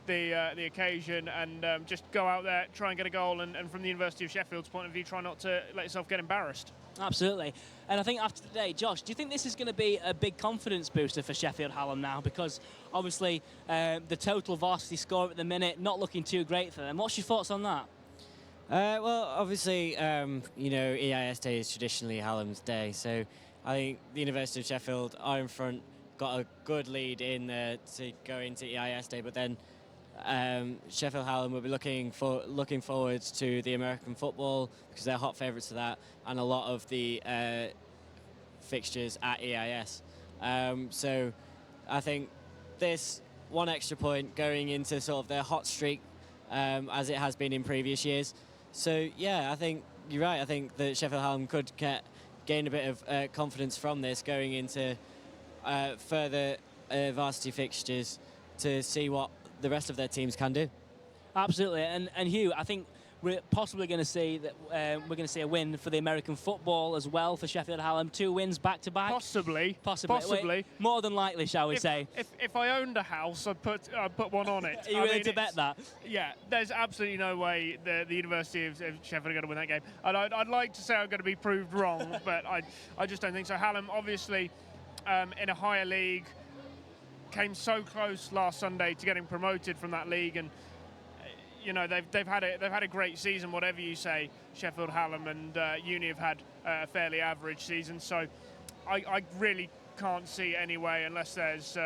the occasion and just go out there, try and get a goal, and from the University of Sheffield's point of view, try not to let yourself get embarrassed. Absolutely. And I think after today, Josh, do you think this is going to be a big confidence booster for Sheffield Hallam now? Because obviously the total varsity score at the minute not looking too great for them. What's your thoughts on that? Well, obviously, EIS Day is traditionally Hallam's day, so I think the University of Sheffield are in front, got a good lead in to go into EIS Day, but then Sheffield Hallam will be looking forward to the American football because they're hot favourites for that, and a lot of the fixtures at EIS. So I think this one extra point going into sort of their hot streak, as it has been in previous years. So yeah, I think you're right. I think that Sheffield Hallam could gain a bit of confidence from this going into further varsity fixtures to see what the rest of their teams can do. Absolutely, and Hugh, I think we're possibly going to see that we're going to see a win for the American football as well for Sheffield Hallam. 2 wins back to back. Possibly. Wait, more than likely, shall we say? If I owned a house, I'd put one on it. Are you willing to bet that? Yeah, there's absolutely no way the University of Sheffield are going to win that game. And I'd like to say I'm going to be proved wrong, but I just don't think so. Hallam, obviously, in a higher league, came so close last Sunday to getting promoted from that league, and they've had a great season, whatever you say. Sheffield Hallam and Uni have had a fairly average season, so I really can't see any way, unless there's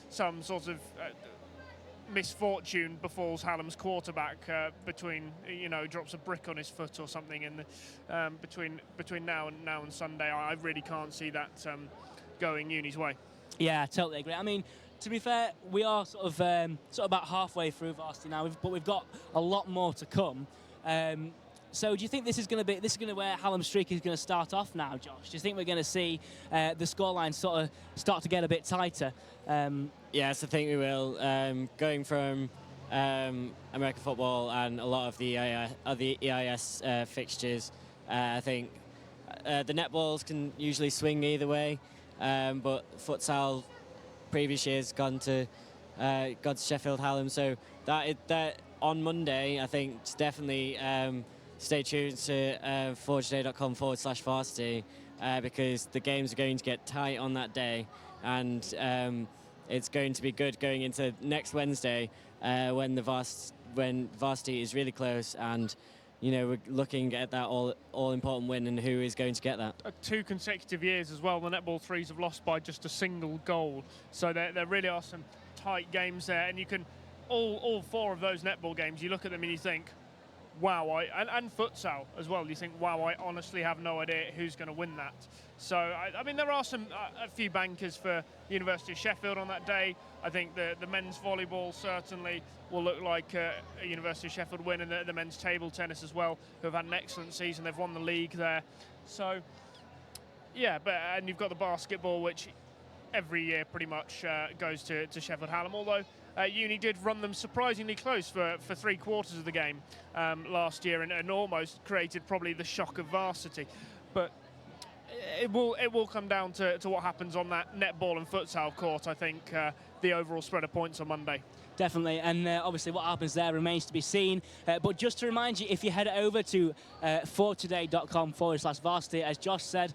some sort of misfortune befalls Hallam's quarterback between drops a brick on his foot or something in the between now and Sunday. I really can't see that going Uni's way. Yeah, I totally agree. I mean, to be fair, we are sort of about halfway through varsity now, but we've got a lot more to come. So do you think this is going to where Hallam's streak is going to start off now, Josh? Do you think we're going to see the scoreline sort of start to get a bit tighter? Yes, I think we will. Going from American football and a lot of the EIS fixtures, I think the netballs can usually swing either way, but futsal previous years gone to Sheffield Hallam. So that on Monday, I think definitely stay tuned to forgeday.com/varsity because the games are going to get tight on that day, and it's going to be good going into next Wednesday when varsity is really close, and we're looking at that all important win and who is going to get that. 2 consecutive years as well, the netball threes have lost by just a single goal. So there really are some tight games there, and you can all 4 of those netball games, you look at them and you think, wow, and futsal as well, you think, wow, I honestly have no idea who's going to win that. So I mean, there are a few bankers for the University of Sheffield on that day. I think the men's volleyball certainly will look like a University of Sheffield win, and the men's table tennis as well, who have had an excellent season. They've won the league there. So yeah, and you've got the basketball, which every year pretty much goes to Sheffield Hallam, although Uni did run them surprisingly close for 3/4 of the game last year, and almost created probably the shock of varsity. But it will come down to what happens on that netball and futsal court. I think the overall spread of points on Monday. Definitely, and obviously what happens there remains to be seen. But just to remind you, if you head over to fortoday.com/varsity, as Josh said,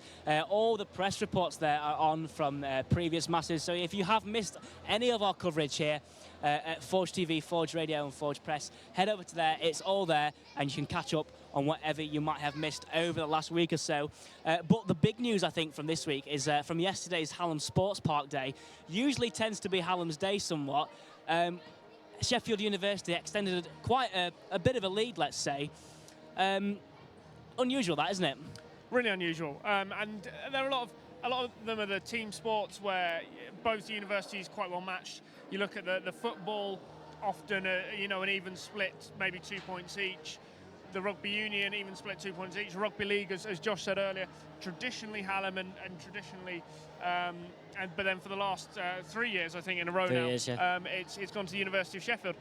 all the press reports there are on from previous matches. So if you have missed any of our coverage here at Forge TV, Forge Radio and Forge Press, head over to there. It's all there, and you can catch up on whatever you might have missed over the last week or so. But the big news, I think, from this week is from yesterday's Hallam Sports Park Day. Usually tends to be Hallam's day somewhat. Sheffield University extended quite a bit of a lead, let's say. Unusual, that, isn't it? Really unusual. And there are a lot of them are the team sports where both universities quite well matched. You look at the football, often an even split, maybe 2 points each. The rugby union, even split 2 points each. Rugby league, as Josh said earlier, traditionally Hallam and traditionally, but then for the last 3 years, I think, in a row now, it's gone to the University of Sheffield.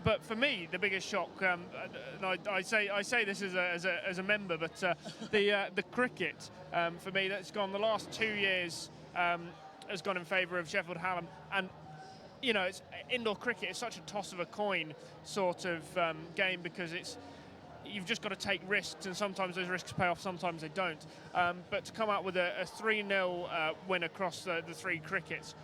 But for me, the biggest shock, and I say this as a member, but the cricket, for me, that's gone the last 2 years, has gone in favour of Sheffield Hallam, and you know, it's indoor cricket is such a toss of a coin sort of game, because you've just got to take risks, and sometimes those risks pay off, sometimes they don't. But to come out with a 3-0 win across the 3 crickets,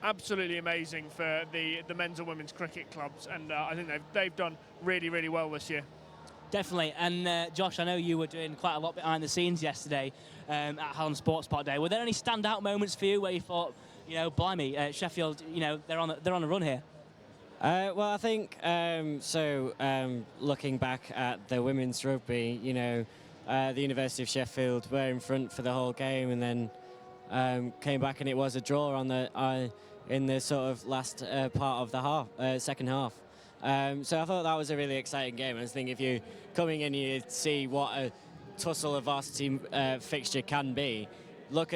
absolutely amazing for the men's and women's cricket clubs, and I think they've done really, really well this year. Definitely. And Josh, I know you were doing quite a lot behind the scenes yesterday at Hallam Sports Park Day. Were there any standout moments for you where you thought, you know, blimey, Sheffield, you know, they're on a run here? Well, I think looking back at the women's rugby, you know, the University of Sheffield were in front for the whole game, and then came back and it was a draw on the in the sort of last part of the second half. So I thought that was a really exciting game. I was thinking, if you're coming in here to see what a tussle of varsity fixture can be, look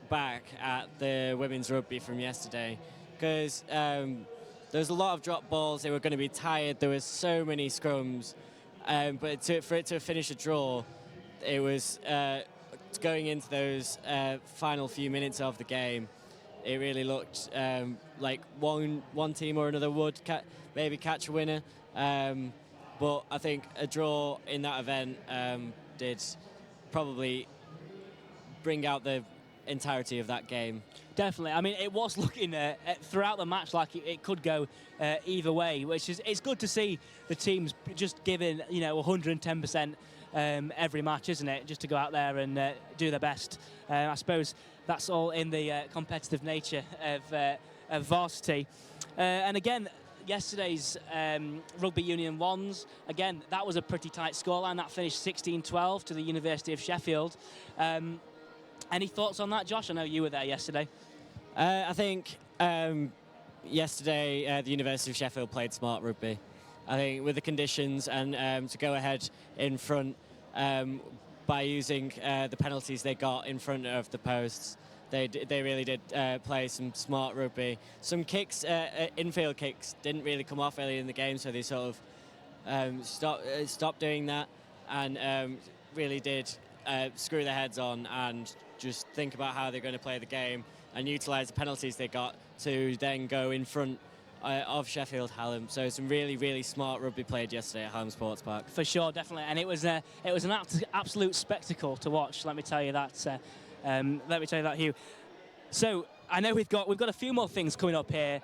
back at the women's rugby from yesterday, because there was a lot of drop balls. They were going to be tired. There was so many scrums, but for it to finish a draw, it was going into those final few minutes of the game. It really looked like one team or another would maybe catch a winner, but I think a draw in that event did probably bring out the entirety of that game. Definitely. I mean, it was looking throughout the match like it could go either way, which is, it's good to see the teams just giving, you know, 110% every match, isn't it? Just to go out there and do their best. I suppose that's all in the competitive nature of varsity. And again, yesterday's Rugby Union Ones, again, that was a pretty tight scoreline. That finished 16-12 to the University of Sheffield. Any thoughts on that, Josh? I know you were there yesterday. I think yesterday the University of Sheffield played smart rugby. I think with the conditions and to go ahead in front by using the penalties they got in front of the posts, they really did play some smart rugby. Some kicks, infield kicks, didn't really come off early in the game, so they sort of stopped doing that and really did screw their heads on and just think about how they're going to play the game and utilise the penalties they got to then go in front of Sheffield Hallam. So some really, really smart rugby played yesterday at Hallam Sports Park. For sure, definitely, and it was an absolute spectacle to watch. Let me tell you that. Hugh. So I know we've got a few more things coming up here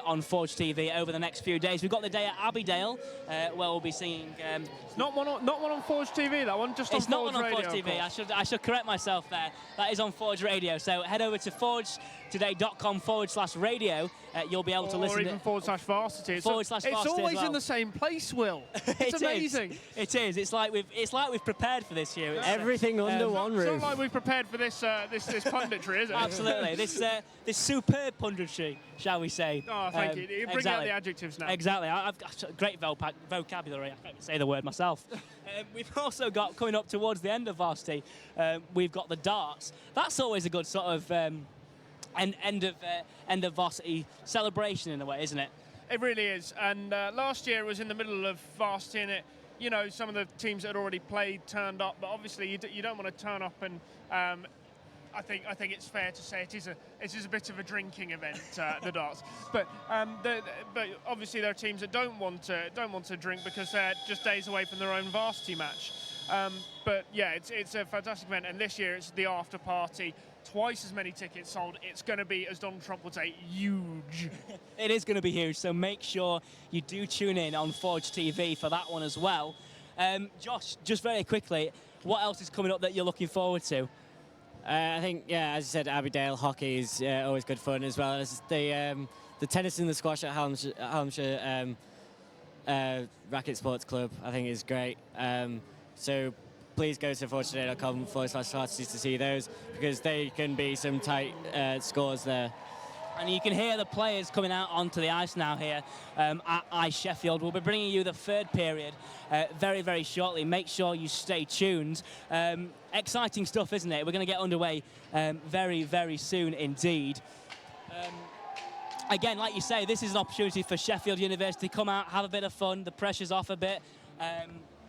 on Forge TV over the next few days. We've got the day at Abbeydale where we'll be seeing. It's not one on Forge TV. That one just on Forge Radio. It's not one on Forge TV. I should correct myself there. That is on Forge Radio. So head over to forgetoday.com/radio. You'll be able to listen. Or even /varsity. /varsity. It's always in the same place, Will. It's amazing. It is. It's like we've prepared for this year. Everything under one roof. It's not like we've prepared for this punditry, is it? Absolutely. This superb punditry, shall we say? Oh, thank you. You bring out the adjectives now. Exactly. I've got a great vocabulary. I can't even say the word myself. We've also got, coming up towards the end of varsity, we've got the darts. That's always a good sort of end of varsity celebration in a way, isn't it? It really is. And last year it was in the middle of varsity, and you know, some of the teams that had already played turned up, but obviously you don't want to turn up and. I think it's fair to say it is a bit of a drinking event, the darts. But obviously there are teams that don't want to drink because they're just days away from their own varsity match. But yeah, it's a fantastic event, and this year it's the after party. Twice as many tickets sold. It's going to be, as Donald Trump would say, huge. It is going to be huge. So make sure you do tune in on Forge TV for that one as well. Josh, just very quickly, what else is coming up that you're looking forward to? I think, yeah, as you said, Abbeydale hockey is always good fun, as well as the tennis and the squash at Hallamshire Racket Sports Club. I think is great. So please go to forgetoday.com/varsity to see those, because they can be some tight scores there. And you can hear the players coming out onto the ice now here at iceSheffield. We'll be bringing you the third period very, very shortly. Make sure you stay tuned. Exciting stuff, isn't it? We're going to get underway very, very soon indeed. Again, like you say, this is an opportunity for Sheffield University. Come out, have a bit of fun. The pressure's off a bit.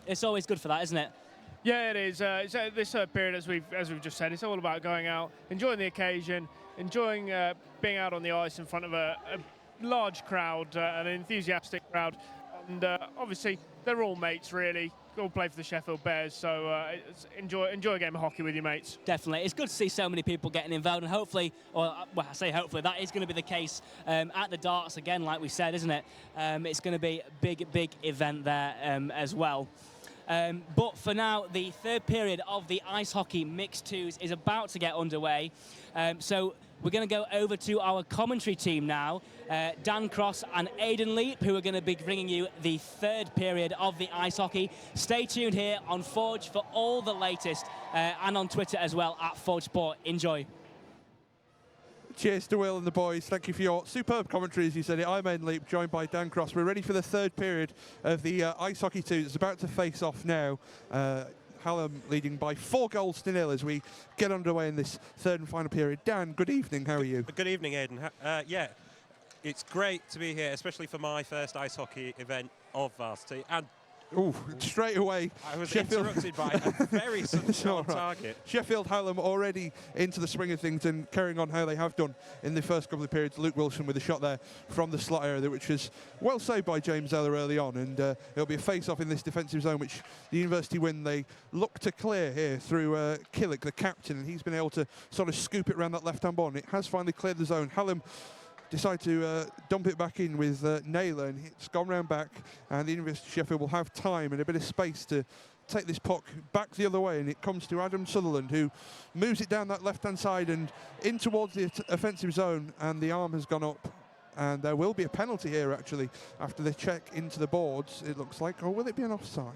It's always good for that, isn't it? Yeah, it is. This third period, as we've just said, it's all about going out, enjoying the occasion, enjoying being out on the ice in front of a large crowd, an enthusiastic crowd, and obviously they're all mates really. All play for the Sheffield Bears, so enjoy a game of hockey with your mates. Definitely. It's good to see so many people getting involved, and hopefully, well, I say hopefully, that is going to be the case at the darts again, like we said, isn't it? It's going to be a big event there as well. But for now, the third period of the ice hockey mixed twos is about to get underway. So we're going to go over to our commentary team now, Dan Cross and Aidan Leap, who are going to be bringing you the third period of the ice hockey. Stay tuned here on Forge for all the latest, and on Twitter as well at Forge Sport. Enjoy. Cheers to Will and the boys. Thank you for your superb commentary, as you said it. I'm Aidan Leap, joined by Dan Cross. We're ready for the third period of the ice hockey twos. It's about to face off now. Hallam leading by 4-0 as we get underway in this third and final period. Dan, good evening. How are you? Good evening, Aidan. Yeah, it's great to be here, especially for my first ice hockey event of Varsity. And straight away, I was Sheffield interrupted by a very strong target. Sheffield Hallam already into the swing of things and carrying on how they have done in the first couple of periods. Luke Wilson with a shot there from the slot area, which was well saved by James Eller early on, and it'll be a face-off in this defensive zone, which the University win. They look to clear here through Killick, the captain, and he's been able to sort of scoop it around that left-hand ball, and it has finally cleared the zone. Hallam decide to dump it back in with Naylor, and it's gone round back, and the University of Sheffield will have time and a bit of space to take this puck back the other way, and it comes to Adam Sutherland, who moves it down that left-hand side and in towards the offensive zone, and the arm has gone up, and there will be a penalty here actually after they check into the boards, it looks like. Or will it be an offside?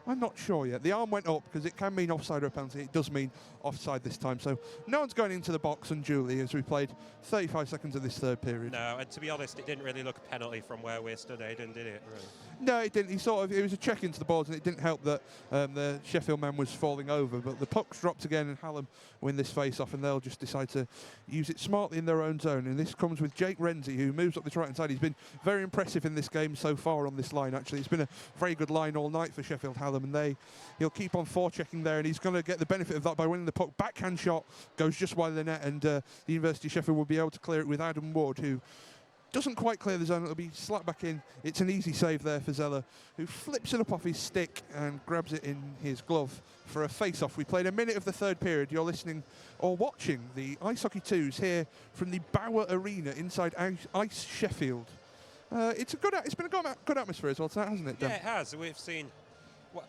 I'm not sure yet. The arm went up because it can mean offside or a penalty. It does mean offside this time. So no one's going into the box unduly as we played 35 seconds of this third period. No, and to be honest, it didn't really look a penalty from where we stood, Aidan, did it? Really? No, it didn't. It was a check into the boards, and it didn't help that the Sheffield man was falling over. But the puck's dropped again, and Hallam win this face-off, and they'll just decide to use it smartly in their own zone. And this comes with Jake Renzi, who moves up the right-hand side. He's been very impressive in this game so far on this line, actually. It's been a very good line all night for Sheffield Hallam, and he'll keep on forechecking there, and he's going to get the benefit of that by winning the puck. Backhand shot goes just wide of the net, and the University of Sheffield will be able to clear it with Adam Wood, who doesn't quite clear the zone. It'll be slapped back in. It's an easy save there for Zeller, who flips it up off his stick and grabs it in his glove for a face-off. We played a minute of the third period. You're listening or watching the Ice Hockey 2s here from the Bauer Arena inside Ice Sheffield. It's been a good atmosphere as well tonight, hasn't it, Dan? Yeah, it has. We've seen...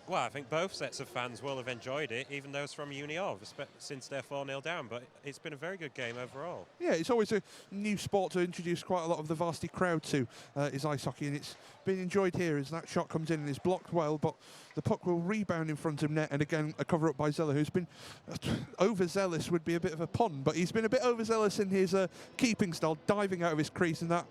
Well, I think both sets of fans will have enjoyed it, even those from Uni of, since they're 4-0 down. But it's been a very good game overall. Yeah, it's always a new sport to introduce quite a lot of the Varsity crowd to, is ice hockey, and it's been enjoyed here as that shot comes in and is blocked well, but the puck will rebound in front of net, and again a cover up by Zeller, who's been overzealous would be a bit of a pun, but he's been a bit overzealous in his keeping style, diving out of his crease, and that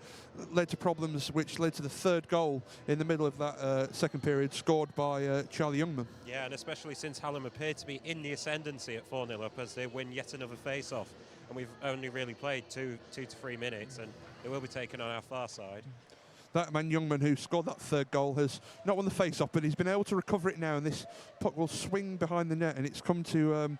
led to problems, which led to the third goal in the middle of that second period, scored by Charlie Youngman. Yeah, and especially since Hallam appeared to be in the ascendancy at 4-0 up as they win yet another face-off, and we've only really played 2 to 3 minutes, and they will be taken on our far side. That man Youngman, who scored that third goal, has not won the face-off, but he's been able to recover it now, and this puck will swing behind the net, and it's come to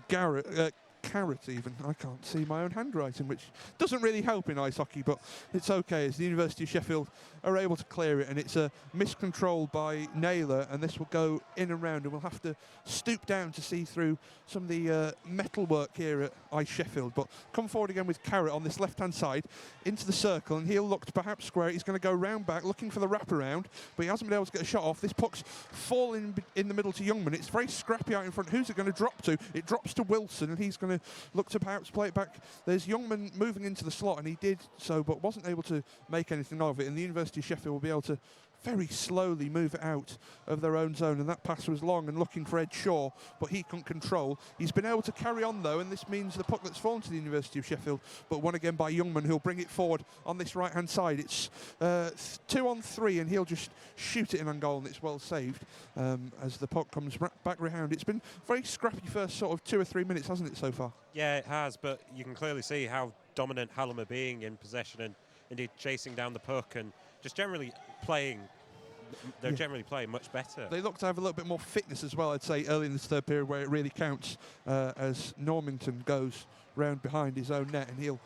Carrot even. I can't see my own handwriting, which doesn't really help in ice hockey, but it's okay as the University of Sheffield are able to clear it, and it's a miscontrol by Naylor, and this will go in and round, and we'll have to stoop down to see through some of the metalwork here at ice Sheffield. But come forward again with Carrot on this left-hand side into the circle, and he'll look to perhaps square it. He's going to go round back looking for the wraparound, but he hasn't been able to get a shot off. This puck's falling in the middle to Youngman. It's very scrappy out in front. Who's it going to drop to? It drops to Wilson, and he's going to look to perhaps play it back. There's Youngman moving into the slot, and he did so, but wasn't able to make anything of it, and the University of Sheffield will be able to very slowly move it out of their own zone, and that pass was long and looking for Ed Shaw, but he couldn't control. He's been able to carry on though, and this means the puck that's fallen to the University of Sheffield, but won again by Youngman, who'll bring it forward on this right hand side. It's 2-on-3, and he'll just shoot it in on goal, and it's well saved as the puck comes back round. It's been very scrappy first sort of 2 or 3 minutes, hasn't it, so far? Yeah, it has, but you can clearly see how dominant Hallam are being in possession and indeed chasing down the puck and just generally playing. They're generally playing much better. They look to have a little bit more fitness as well, I'd say, early in this third period, where it really counts as Normington goes round behind his own net, and he'll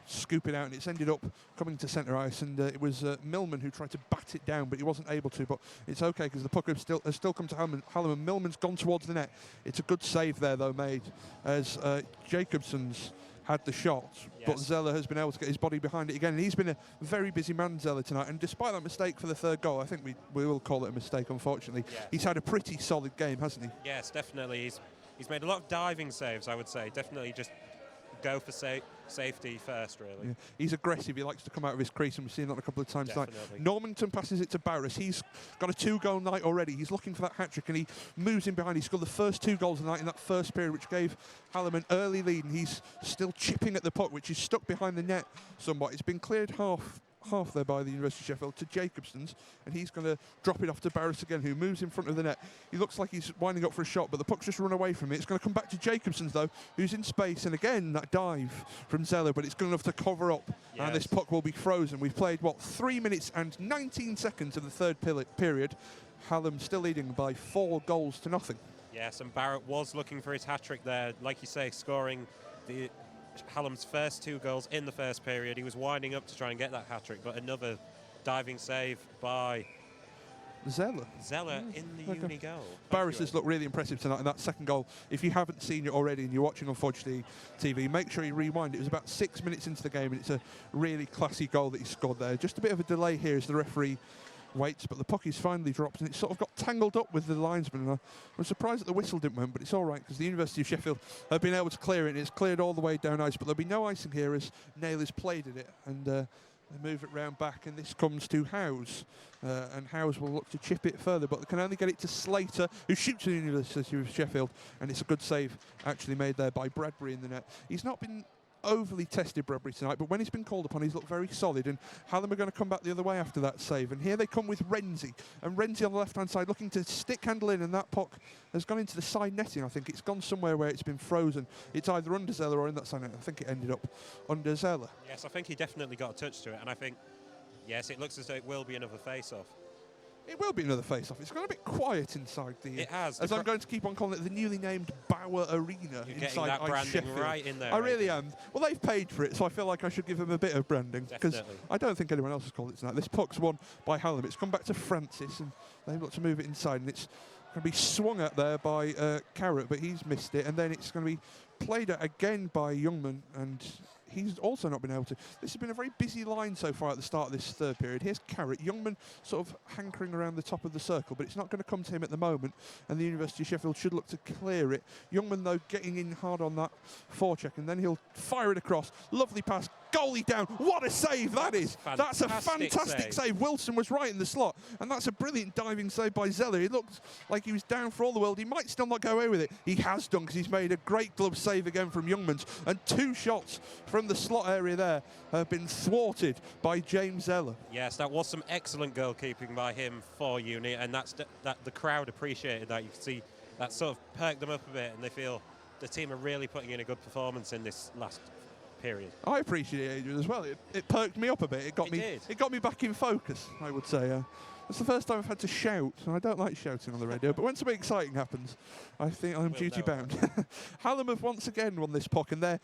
scoop it out, and it's ended up coming to centre ice, and it was Millman who tried to bat it down, but he wasn't able to. But it's okay because the puck has still come to Hallam, and Millman's gone towards the net. It's a good save there, though, made as Jacobson's had the shot, but Zeller has been able to get his body behind it again, and he's been a very busy man, Zeller, tonight, and despite that mistake for the third goal, I think we will call it a mistake, unfortunately. He's had a pretty solid game, hasn't he? Yes, definitely. He's made a lot of diving saves, I would say. Definitely just go for safety first, really. Yeah. He's aggressive. He likes to come out of his crease, and we've seen that a couple of times tonight. Normington passes it to Barris. He's got a 2-goal night already. He's looking for that hat-trick, and he moves in behind. He scored the first 2 goals of the night in that first period, which gave Hallam an early lead, and he's still chipping at the puck, which is stuck behind the net somewhat. It's been cleared half there by the University of Sheffield to Jacobson's, and he's going to drop it off to Barris again, who moves in front of the net. He looks like he's winding up for a shot, but the puck's just run away from it. It's going to come back to Jacobson's, though, who's in space, and again, that dive from Zeller, but it's good enough to cover up, and this puck will be frozen. We've played, 3 minutes and 19 seconds of the third period. Hallam still leading by 4 goals to nothing. Yes, and Barrett was looking for his hat-trick there, like you say, scoring Hallam's first 2 goals in the first period. He was winding up to try and get that hat-trick, but another diving save by Zeller in the uni goal. Barris has looked really impressive tonight in that second goal. If you haven't seen it already and you're watching on Fudge TV, make sure you rewind. It was about 6 minutes into the game, and it's a really classy goal that he scored there. Just a bit of a delay here as the referee waits, but the puck is finally dropped, and it's sort of got tangled up with the linesman. And I'm surprised that the whistle didn't win, but it's all right because the University of Sheffield have been able to clear it, and it's cleared all the way down ice. But there'll be no icing here as Naylor's played at it, and they move it round back, and this comes to Howes, and Howes will look to chip it further, but they can only get it to Slater, who shoots at the University of Sheffield, and it's a good save actually made there by Bradbury in the net. He's not been overly tested, Bradbury, tonight, but when he's been called upon, he's looked very solid, and Hallam are going to come back the other way after that save, and here they come with Renzi, and Renzi on the left-hand side looking to stick handle in, and that puck has gone into the side netting. I think it's gone somewhere where it's been frozen. It's either under Zeller or in that side net. I think it ended up under Zeller. Yes, I think he definitely got a touch to it, and I think, yes, it looks as though it will be another face-off. It will be another face-off. It's gone a bit quiet inside the... It has. As I'm going to keep on calling it the newly named Bauer Arena. You're getting that branding right in there. I really am. Well, they've paid for it, so I feel like I should give them a bit of branding. Because I don't think anyone else has called it tonight. This puck's won by Hallam. It's come back to Francis, and they've got to move it inside, and it's going to be swung at there by Carrot, but he's missed it, and then it's going to be played at again by Youngman, and he's also not been able to. This has been a very busy line so far at the start of this third period. Here's Carrot. Youngman sort of hankering around the top of the circle, but it's not going to come to him at the moment, and the University of Sheffield should look to clear it. Youngman, though, getting in hard on that forecheck, and then he'll fire it across. Lovely pass. Goalie down. What a save that is. That's a fantastic save. Wilson was right in the slot, and that's a brilliant diving save by Zeller. He looked like he was down for all the world. He might still not go away with it. He has done, because he's made a great glove save again from Youngman's, and 2 shots from the slot area there have been thwarted by James Zeller. Yes, that was some excellent goalkeeping by him for Uni, and that the crowd appreciated that. You can see that sort of perked them up a bit, and they feel the team are really putting in a good performance in this last period. I appreciate it as well. It perked me up a bit. It got me back in focus, I would say. It's the first time I've had to shout, and I don't like shouting on the radio, but when something exciting happens, I think I'm duty-bound. Hallam have once again won this puck, and their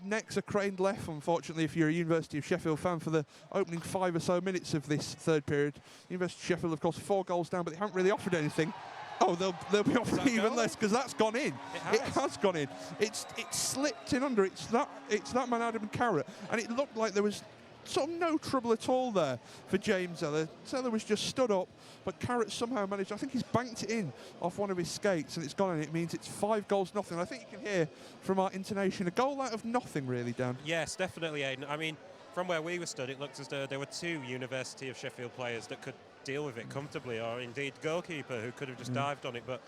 necks are craned left, unfortunately, if you're a University of Sheffield fan, for the opening 5 or so minutes of this third period. University of Sheffield, of course, 4 goals down, but they haven't really offered anything. Oh, they'll be offering even less, because that's gone in. It has gone in. It's slipped in under. It's that man Adam Carrot, and it looked like there was sort of no trouble at all there for James Zeller. Zeller was just stood up, but Carrot somehow managed. I think he's banked it in off one of his skates, and it's gone in. It means it's 5 goals, nothing. I think you can hear from our intonation a goal out of nothing, really, Dan. Yes, definitely, Aidan. I mean, from where we were stood, it looked as though there were 2 University of Sheffield players that could deal with it comfortably, or indeed goalkeeper who could have just dived on it, but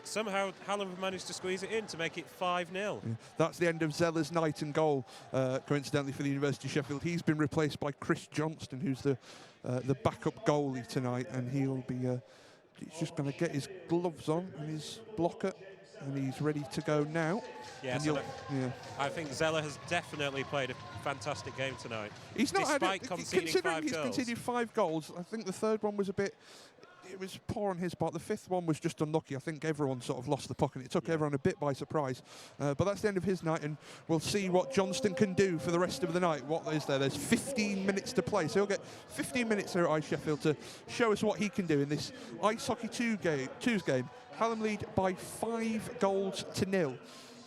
somehow Hallam managed to squeeze it in to make it 5-0. Yeah. That's the end of Zeller's night and goal, coincidentally, for the University of Sheffield. He's been replaced by Chris Johnston, who's the backup goalie tonight, and he'll be he's just going to get his gloves on and his blocker, and he's ready to go now. Yes, I think Zeller has definitely played a fantastic game tonight. He's not despite conceding 5 goals. He's conceded 5 goals. I think the third one was a bit... it was poor on his part. The fifth one was just unlucky. I think everyone sort of lost the puck, and it took everyone a bit by surprise. But that's the end of his night, and we'll see what Johnston can do for the rest of the night. What is there? There's 15 minutes to play, so he'll get 15 minutes here at iceSheffield to show us what he can do in this Ice Hockey 2's game. Hallam lead by 5-0.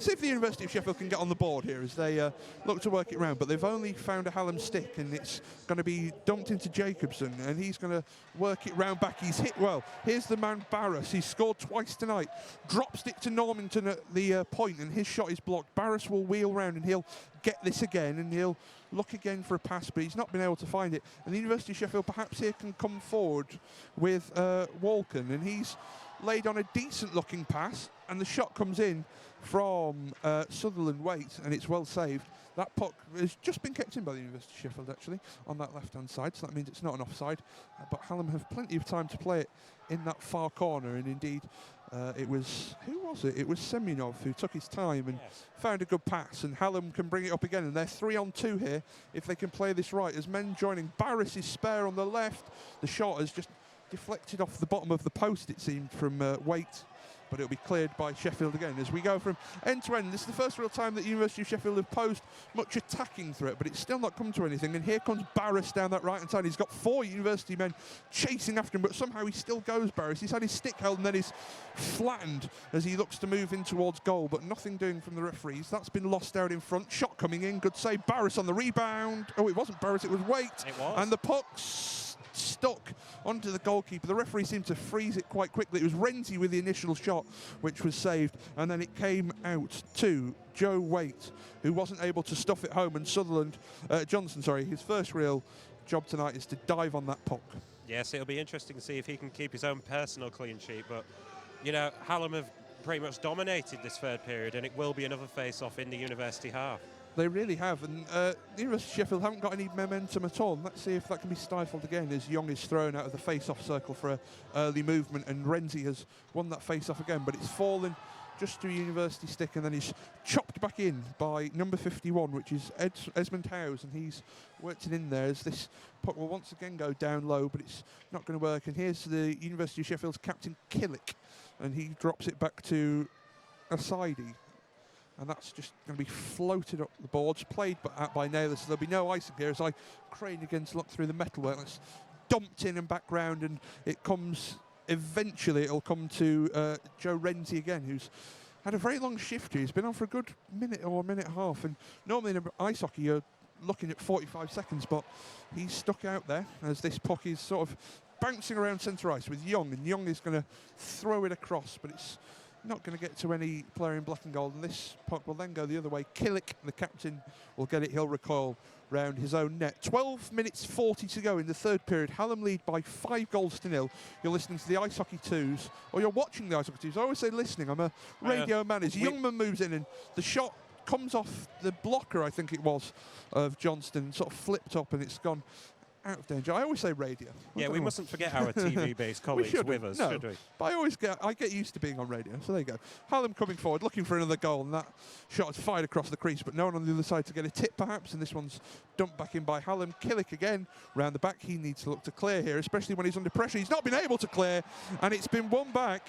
See if the University of Sheffield can get on the board here as they look to work it round. But they've only found a Hallam stick, and it's going to be dumped into Jacobson, and he's going to work it round back. He's hit well. Here's the man Barras. He's scored twice tonight. Drops it to Normington at the point, and his shot is blocked. Barras will wheel round, and he'll get this again, and he'll look again for a pass, but he's not been able to find it. And the University of Sheffield perhaps here can come forward with Walken, and he's laid on a decent-looking pass, and the shot comes in from Sutherland Waite, and it's well saved. That puck has just been kept in by the University of Sheffield, actually, on that left-hand side, so that means it's not an offside. But Hallam have plenty of time to play it in that far corner, and indeed it was, who was it? It was Semyonov who took his time and found a good pass, and Hallam can bring it up again, and they're 3-on-2 here if they can play this right. As men joining, Barras is spare on the left. The shot has just deflected off the bottom of the post, it seemed, from Waite, but it'll be cleared by Sheffield again. As we go from end to end, this is the first real time that the University of Sheffield have posed much attacking threat, but it's still not come to anything. And here comes Barras down that right-hand side. He's got 4 University men chasing after him, but somehow he still goes, Barras. He's had his stick held and then he's flattened as he looks to move in towards goal, but nothing doing from the referees. That's been lost out in front. Shot coming in, good save. Barras on the rebound. Oh, it wasn't Barras, it was Waite. It was. And the puck's stuck onto the goalkeeper. The referee seemed to freeze it quite quickly. It was Renzi with the initial shot, which was saved, and then it came out to Joe Waite, who wasn't able to stuff it home, and Johnson, his first real job tonight is to dive on that puck. Yes, it'll be interesting to see if he can keep his own personal clean sheet, but, you know, Hallam have pretty much dominated this third period, and it will be another face-off in the University half. They really have, and the University of Sheffield haven't got any momentum at all. Let's see if that can be stifled again as Young is thrown out of the face-off circle for an early movement, and Renzi has won that face-off again, but it's fallen just to University stick, and then he's chopped back in by number 51, which is Esmond Howes, and he's worked it in there as this puck will once again go down low, but it's not going to work. And here's the University of Sheffield's captain Killick, and he drops it back to Asidi. And that's just going to be floated up the boards, played by Naylor, so there'll be no icing here as I crane again to look through the metalwork. It's dumped in and back round, and it comes, eventually it'll come to Joe Renzi again, who's had a very long shift here. He's been on for a good minute or a minute and a half, and normally in ice hockey you're looking at 45 seconds, but he's stuck out there as this puck is sort of bouncing around centre ice with Young, and Young is going to throw it across, but it's not going to get to any player in black and gold, and this puck will then go the other way. Killick, the captain, will get it. He'll recoil round his own net. 12 minutes 40 to go in the third period. Hallam lead by 5-0. You're listening to the Ice Hockey 2s, or you're watching the Ice Hockey 2s. I always say listening. I'm a radio man. As Youngman moves in, and the shot comes off the blocker, I think it was, of Johnston, sort of flipped up, and it's gone out of danger. I always say radio. Yeah, we mustn't forget our TV-based colleagues with us, should we? But I get used to being on radio, so there you go. Hallam coming forward, looking for another goal, and that shot is fired across the crease, but no one on the other side to get a tip, perhaps, and this one's dumped back in by Hallam. Killick again, round the back. He needs to look to clear here, especially when he's under pressure. He's not been able to clear, and it's been won back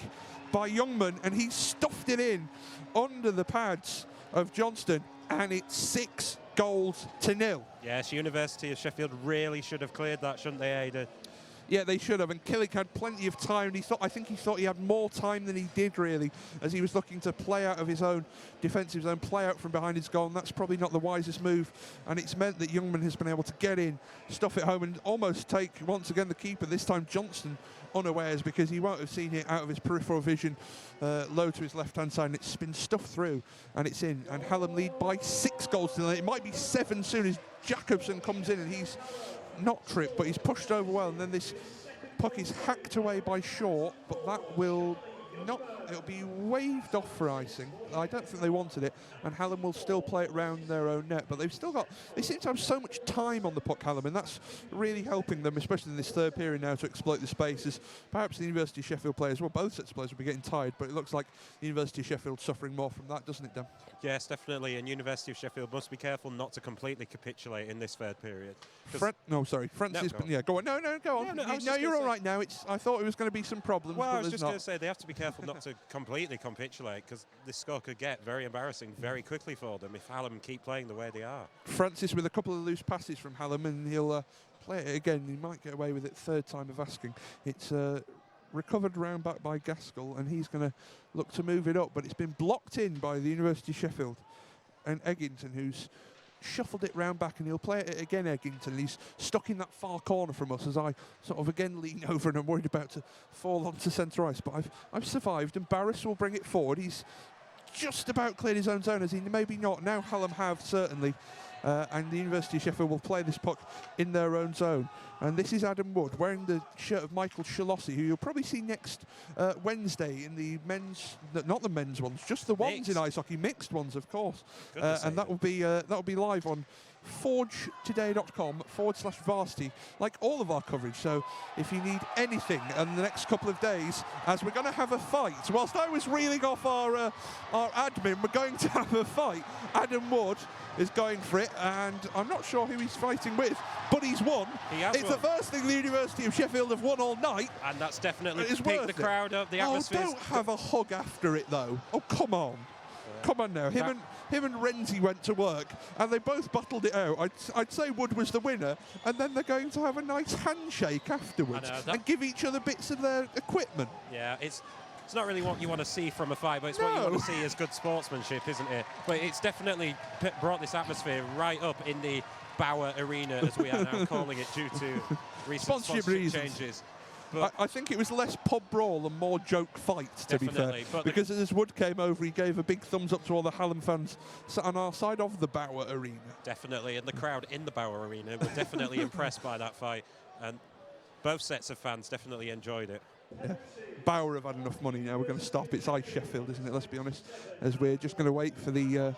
by Youngman, and he's stuffed it in under the pads of Johnston, and it's 6-0. Yes, University of Sheffield really should have cleared that, shouldn't they, Ada? Yeah, they should have, and Killick had plenty of time. I think he thought he had more time than he did, really, as he was looking to play out of his own defensive zone, play out from behind his goal, and that's probably not the wisest move, and it's meant that Youngman has been able to get in, stuff it home, and almost take, once again, the keeper, this time Johnston, unawares, because he won't have seen it out of his peripheral vision, low to his left-hand side, and it's been stuffed through, and it's in, and Hallam lead by 6-0. It might be 7 soon as Jacobson comes in, and he's not tripped, but he's pushed over well, and then this puck is hacked away by Short, but that will it'll be waved off for icing. I don't think they wanted it, and Hallam will still play it round their own net. But they've still got, they seem to have so much time on the puck, Hallam, and that's really helping them, especially in this third period now, to exploit the spaces. Perhaps the University of Sheffield players, well, both sets of players will be getting tired, but it looks like the University of Sheffield suffering more from that, doesn't it, Dan? Yes, definitely, and University of Sheffield must be careful not to completely capitulate in this third period. Francis. No, go on. Yeah, go on. No, go on. No, you're all right now. I thought it was going to be some problems. Well, but I was just not. going to say they have to be careful not to completely capitulate, because this score could get very embarrassing very quickly for them if Hallam keep playing the way they are. Francis with a couple of loose passes from Hallam, and he'll play it again. He might get away with it third time of asking. It's recovered round back by Gaskell, and he's going to look to move it up, but it's been blocked in by the University of Sheffield and Eggington, who's shuffled it round back, and he'll play it again, Eggington. He's stuck in that far corner from us as I sort of again lean over and I'm worried about to fall onto centre ice, but I've survived, and Barris will bring it forward. He's just about cleared his own zone, as he maybe not. Now Hallam have, certainly. And the University of Sheffield will play this puck in their own zone. And this is Adam Wood wearing the shirt of Michael Shalossi, who you'll probably see next Wednesday in the men's, not the men's ones, just the ones in ice hockey, mixed ones, of course. And that will be live on forgetoday.com/varsity, like all of our coverage. So if you need anything in the next couple of days, as we're going to have a fight, whilst I was reeling off our admin, we're going to have a fight. Adam Wood is going for it, and I'm not sure who he's fighting with, but he's won. It's the first thing the University of Sheffield have won all night. And that's definitely picked the crowd up, the atmosphere. Oh, don't have a hug after it, though. Oh, come on. Come on now. Him and Renzi went to work, and they both battled it out. I'd say Wood was the winner, and then they're going to have a nice handshake afterwards and give each other bits of their equipment. Yeah, it's not really what you want to see from a fight, but it's what you want to see as good sportsmanship, isn't it? But it's definitely brought this atmosphere right up in the Bauer Arena, as we are now calling it, due to recent sponsorship changes. But I think it was less pub brawl and more joke fight, to be fair. Because as Wood came over, he gave a big thumbs up to all the Hallam fans sat on our side of the Bauer Arena. Definitely, and the crowd in the Bauer Arena were definitely impressed by that fight. And both sets of fans definitely enjoyed it. Yeah. Bauer have had enough money now. We're going to stop. It's iceSheffield, isn't it? Let's be honest. As we're just going to wait for the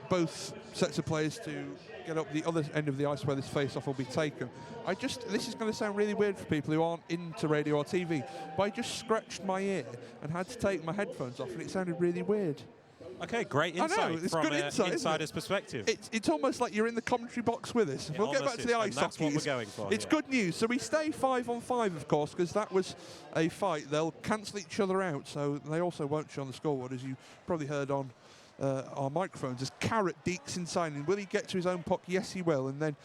both sets of players to get up the other end of the ice where this face-off will be taken. This is going to sound really weird for people who aren't into radio or TV, but I just scratched my ear and had to take my headphones off, and it sounded really weird. Okay, great insight from an insider's perspective. It's almost like you're in the commentary box with us. Yeah, we'll get back to the ice hockey. That's what we're going for. It's good news. So we stay 5-on-5, of course, because that was a fight. They'll cancel each other out, so they also won't show on the scoreboard, as you probably heard on our microphones, as Carrot deeks inside. And will he get to his own puck? Yes, he will. And then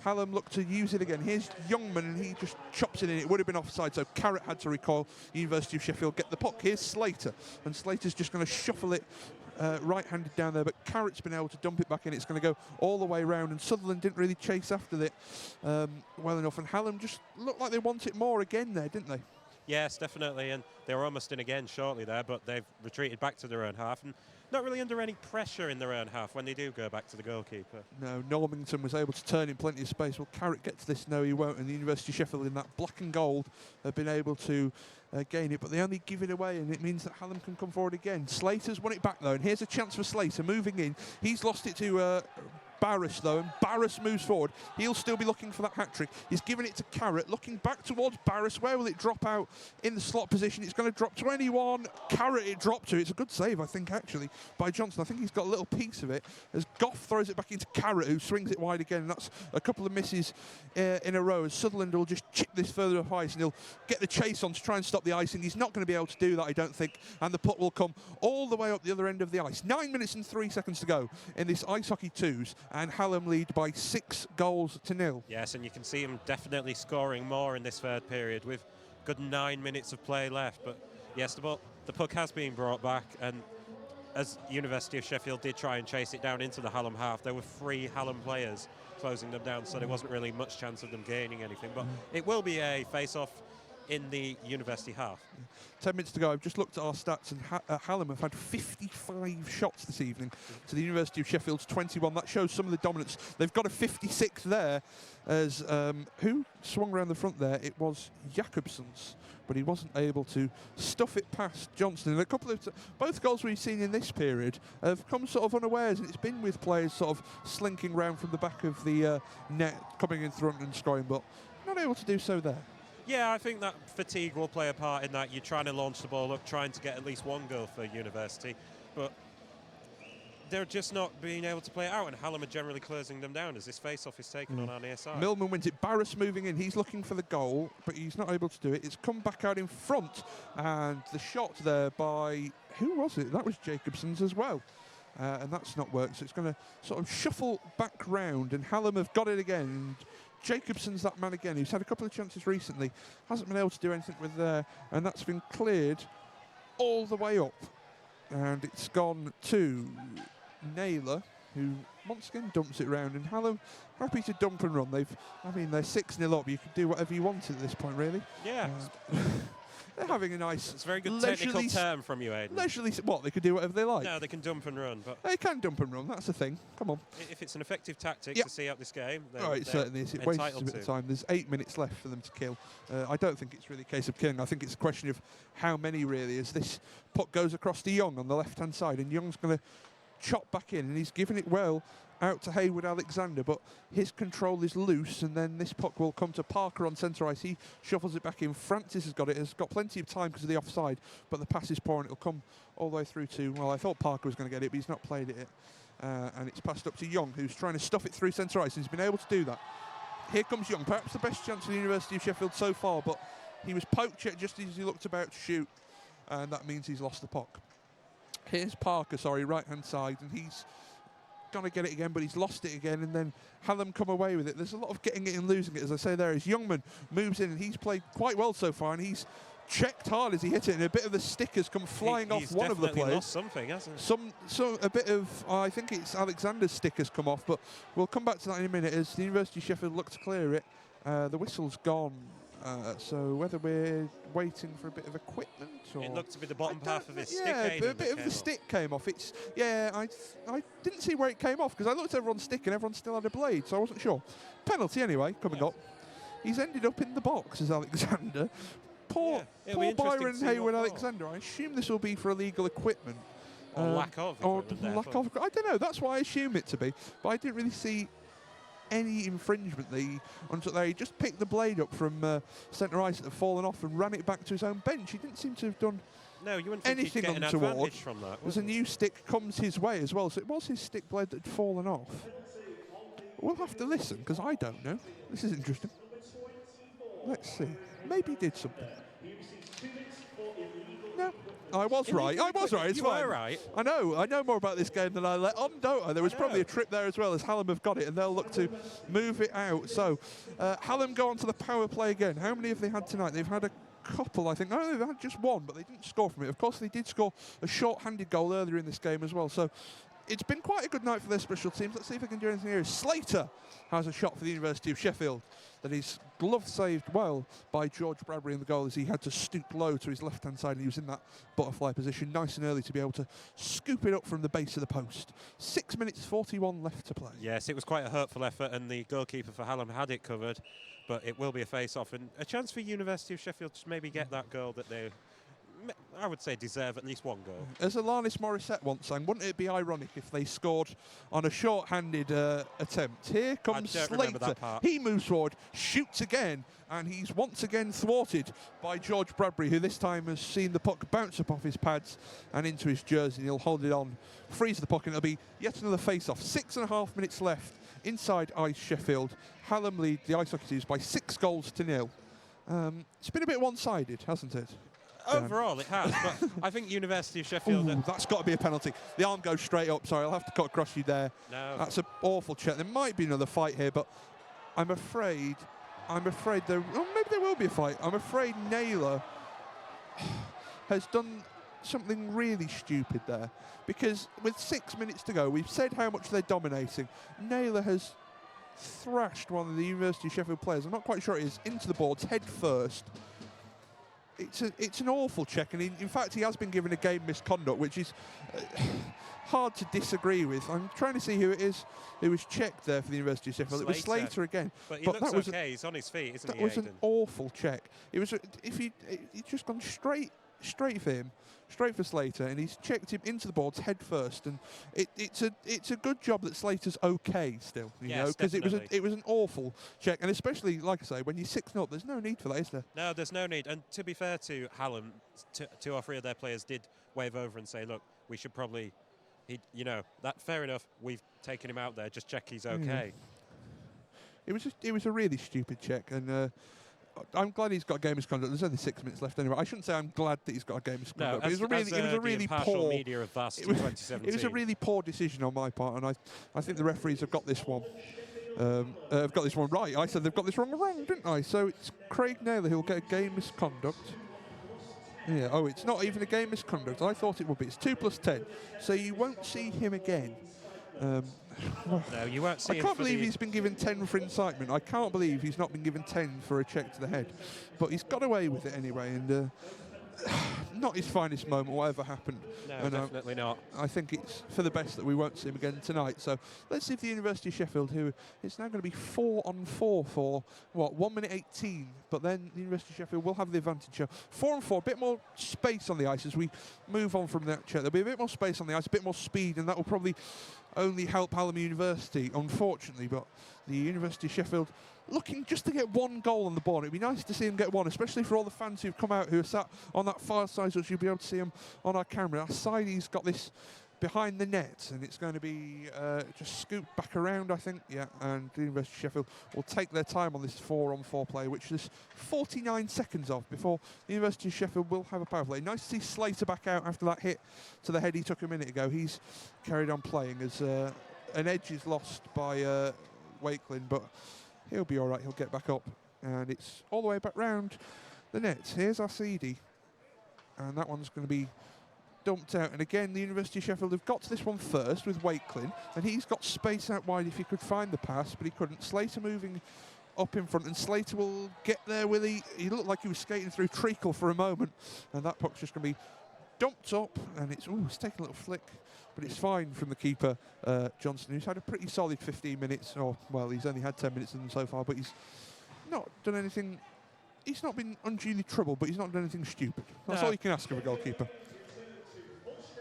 Hallam looked to use it again. Here's Youngman, and he just chops it in. It would have been offside, so Carrot had to recoil. University of Sheffield get the puck. Here's Slater, and Slater's just going to shuffle it right-handed down there, but Carrot's been able to dump it back in. It's going to go all the way around, and Sutherland didn't really chase after it well enough, and Hallam just looked like they want it more again there, didn't they? Yes, definitely, and they were almost in again shortly there, but they've retreated back to their own half, and not really under any pressure in their own half when they do go back to the goalkeeper. No, Normington was able to turn in plenty of space. Will Carrot get to this? No, he won't, and the University of Sheffield in that black and gold have been able to gain it, but they only give it away, and it means that Hallam can come forward again. Slater's won it back, though, and here's a chance for Slater moving in. He's lost it to Barris, though, and Barris moves forward. He'll still be looking for that hat-trick. He's given it to Carrot, looking back towards Barris. Where will it drop out in the slot position? It's going to drop to anyone. Carrot it dropped to. It's a good save, I think, actually, by Johnson. I think he's got a little piece of it as Goff throws it back into Carrot, who swings it wide again, and that's a couple of misses in a row, as Sutherland will just chip this further up ice, and he'll get the chase on to try and stop the icing. He's not going to be able to do that, I don't think, and the puck will come all the way up the other end of the ice. 9 minutes and 3 seconds to go in this ice hockey twos, and Hallam lead by 6-0. Yes, and you can see him definitely scoring more in this third period with good 9 minutes of play left. But yes, the puck has been brought back, and as University of Sheffield did try and chase it down into the Hallam half, there were 3 Hallam players closing them down, so there wasn't really much chance of them gaining anything. But it will be a face-off in the University half. 10 minutes to go. I've just looked at our stats, and Hallam have had 55 shots this evening to the University of Sheffield's 21. That shows some of the dominance. They've got a 56 there as who swung around the front there? It was Jakobsen's, but he wasn't able to stuff it past Johnson. And a couple of both goals we've seen in this period have come sort of unawares, and it's been with players sort of slinking round from the back of the net, coming in front and scoring, but not able to do so there. Yeah, I think that fatigue will play a part in that. You're trying to launch the ball up, trying to get at least one goal for University, but they're just not being able to play it out, and Hallam are generally closing them down as this face-off is taken on our near side. Millman wins it. Barras moving in. He's looking for the goal, but he's not able to do it. It's come back out in front, and the shot there by, who was it? That was Jacobson's as well. And that's not worked, so it's going to sort of shuffle back round, and Hallam have got it again. And Jacobson's that man again, who's had a couple of chances recently, hasn't been able to do anything with there, and that's been cleared all the way up. And it's gone to Naylor, who once again dumps it round, and Hallam happy to dump and run. They're 6-0 up. You can do whatever you want at this point, really. Yeah. They're having a nice... It's a very good technical term from you, Aidan. Leisurely... What, they could do whatever they like? No, they can dump and run, but... They can dump and run, that's the thing. Come on. If it's an effective tactic to see out this game, then it certainly is. It wastes a bit of time. There's 8 minutes left for them to kill. I don't think it's really a case of killing. I think it's a question of how many, really, as this puck goes across to Young on the left-hand side, and Young's going to chop back in, and he's given it well out to Haywood Alexander, but his control is loose, and then this puck will come to Parker on centre ice. He shuffles it back in. Francis has got plenty of time because of the offside, but the pass is poor, and it'll come all the way through to, well, I thought Parker was going to get it, but he's not played it. And it's passed up to Young, who's trying to stuff it through centre ice, and he's been able to do that. Here comes Young, perhaps the best chance for the University of Sheffield so far, but he was poked just as he looked about to shoot, and that means he's lost the puck. Here's Parker, right-hand side, and he's going to get it again, but he's lost it again, and then Hallam come away with it. There's a lot of getting it and losing it, as I say there, as Youngman moves in, and he's played quite well so far, and he's checked hard as he hit it, and a bit of the stick has come flying off one of the players. He's lost something, hasn't he? A bit of, I think it's Alexander's stick has come off, but we'll come back to that in a minute as the University of Sheffield look to clear it. The whistle's gone. So whether we're waiting for a bit of equipment, or it looked to be the bottom half of his stick. Yeah, a bit of the stick came off. I didn't see where it came off because I looked at everyone's stick and everyone still had a blade, so I wasn't sure. Penalty anyway coming up. He's ended up in the box as Alexander. Poor Byron Haywood Alexander. I assume this will be for illegal equipment. Or lack of. I don't know. That's why I assume it to be, but I didn't really see any infringement until he just picked the blade up from centre ice that had fallen off and ran it back to his own bench. He didn't seem to have done anything untoward. From that. There's a new stick comes his way as well, so it was his stick blade that had fallen off. We'll have to listen because I don't know. This is interesting. Let's see. Maybe he did something. No. I was right. It's you fine. were right. I know more about this game than I let on, don't I? There was probably a trip there as well, as Hallam have got it, and they'll look to move it out. So, Hallam go on to the power play again. How many have they had tonight? They've had a couple, I think. No, they've had just one, but they didn't score from it. Of course, they did score a short-handed goal earlier in this game as well. So, it's been quite a good night for their special teams. Let's see if they can do anything here. Slater has a shot for the University of Sheffield that is glove saved well by George Bradbury in the goal as he had to stoop low to his left-hand side and he was in that butterfly position nice and early to be able to scoop it up from the base of the post. 6 minutes 41 left to play. Yes, it was quite a hurtful effort and the goalkeeper for Hallam had it covered, but it will be a face-off and a chance for University of Sheffield to maybe get that goal that they, I would say, deserve at least one goal. As Alanis Morissette once sang, wouldn't it be ironic if they scored on a short-handed attempt? Here comes Slater. He moves forward, shoots again, and he's once again thwarted by George Bradbury, who this time has seen the puck bounce up off his pads and into his jersey. He'll hold it on, freeze the puck, and it'll be yet another face-off. 6.5 minutes left inside iceSheffield. Hallam lead the ice hockey teams by 6-0. It's been a bit one-sided, hasn't it? Overall, it has, but I think University of Sheffield... Ooh, that's got to be a penalty. The arm goes straight up. Sorry, I'll have to cut across you there. No. That's an awful check. There might be another fight here, but I'm afraid there... Oh, maybe there will be a fight. I'm afraid Naylor has done something really stupid there. Because with 6 minutes to go, we've said how much they're dominating. Naylor has thrashed one of the University of Sheffield players. I'm not quite sure it is. Into the boards, head first. it's an awful check, and in fact he has been given a game misconduct, which is hard to disagree with. I'm trying to see who it is who was checked there for the University of Sheffield. It was Slater again. But he looks okay. He's on his feet, isn't he? That was an awful check. It was if he'd just gone straight for him, straight for Slater, and he's checked him into the boards head first. And it's a good job that Slater's okay still, you know, because it was an awful check, and especially like I say, when you're 6-0, there's no need for that, is there? No, there's no need. And to be fair to Hallam, 2 or 3 of their players did wave over and say, look, we should probably, that fair enough. We've taken him out there. Just check he's okay. It was a really stupid check, and I'm glad he's got a game misconduct. There's only 6 minutes left anyway. I shouldn't say I'm glad that he's got a game misconduct. No, it was a really poor media of Varsity 2017. It was a really poor decision on my part, and I think the referees have got this one. Have got this one right. I said they've got this wrong, didn't I? So it's Craig Naylor who'll get a game misconduct. Yeah. Oh, it's not even a game misconduct. I thought it would be. It's 2 + 10. So you won't see him again. No, you won't see him. I can't believe he's been given 10 for incitement. I can't believe he's not been given 10 for a check to the head. But he's got away with it anyway, and not his finest moment, whatever happened. No, and, definitely not. I think it's for the best that we won't see him again tonight. So let's see if the University of Sheffield, who it's now going to be 4-on-4 for, 1 minute 18. But then the University of Sheffield will have the advantage. 4-on-4, a bit more space on the ice as we move on from that check. There'll be a bit more space on the ice, a bit more speed, and that will probably only help Hallam University, unfortunately. But the University of Sheffield looking just to get 1 goal on the board. It'd be nice to see them get 1, especially for all the fans who've come out who are sat on that far side, so you'll be able to see them on our camera. Our side, he's got this behind the net, and it's going to be just scooped back around, I think. Yeah, and the University of Sheffield will take their time on this 4-on-4 play, which is 49 seconds of before the University of Sheffield will have a power play. Nice to see Slater back out after that hit to the head he took a minute ago. He's carried on playing as an edge is lost by Wakelin, but he'll be all right. He'll get back up, and it's all the way back round the net. Here's Varsity, and that one's going to be dumped out. And again, the University of Sheffield have got to this one first with Wakelin, and he's got space out wide if he could find the pass, but he couldn't. Slater moving up in front, and Slater will get there with he looked like he was skating through treacle for a moment, and that puck's just going to be dumped up, and it's taking a little flick, but it's fine from the keeper, Johnson, who's had a pretty solid 15 minutes, or, well, he's only had 10 minutes in them so far, but he's not done anything, he's not been unduly troubled, but he's not done anything stupid. That's all you can ask of a goalkeeper.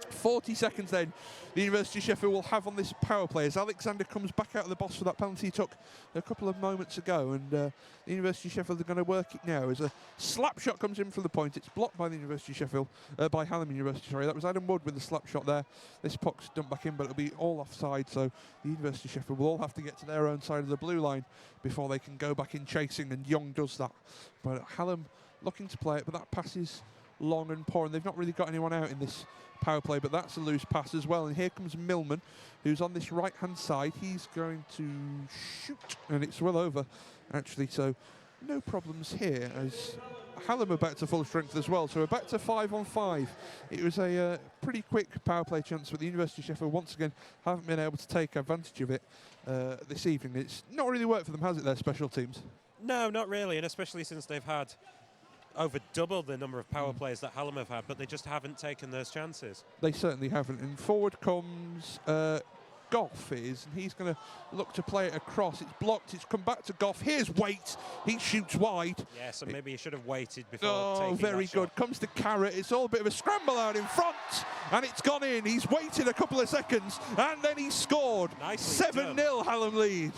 40 seconds then, the University of Sheffield will have on this power play as Alexander comes back out of the box for that penalty he took a couple of moments ago, and the University of Sheffield are going to work it now as a slap shot comes in from the point. It's blocked by the University of Sheffield, by Hallam University, sorry. That was Adam Wood with the slap shot there. This puck's dumped back in, but it'll be all offside, so the University of Sheffield will all have to get to their own side of the blue line before they can go back in chasing, and Young does that. But Hallam looking to play it, but that pass is long and poor, and they've not really got anyone out in this power play, but that's a loose pass as well. And here comes Millman, who's on this right hand side. He's going to shoot, and it's well over actually, so no problems here as Hallam are back to full strength as well, so we're back to 5-on-5. It was a pretty quick power play chance, but the University of Sheffield once again haven't been able to take advantage of it this evening. It's not really worked for them, has it, their special teams? No, not really, and especially since they've had over double the number of power plays that Hallam have had, but they just haven't taken those chances. They certainly haven't. And forward comes Goff, and he's going to look to play it across. It's blocked. It's come back to Goff. Here's Waite. He shoots wide. Yeah, so maybe he should have waited before taking very that good. shot. Comes to Carrot. It's all a bit of a scramble out in front, and it's gone in. He's waited a couple of seconds, and then he scored. 7-0 Hallam lead.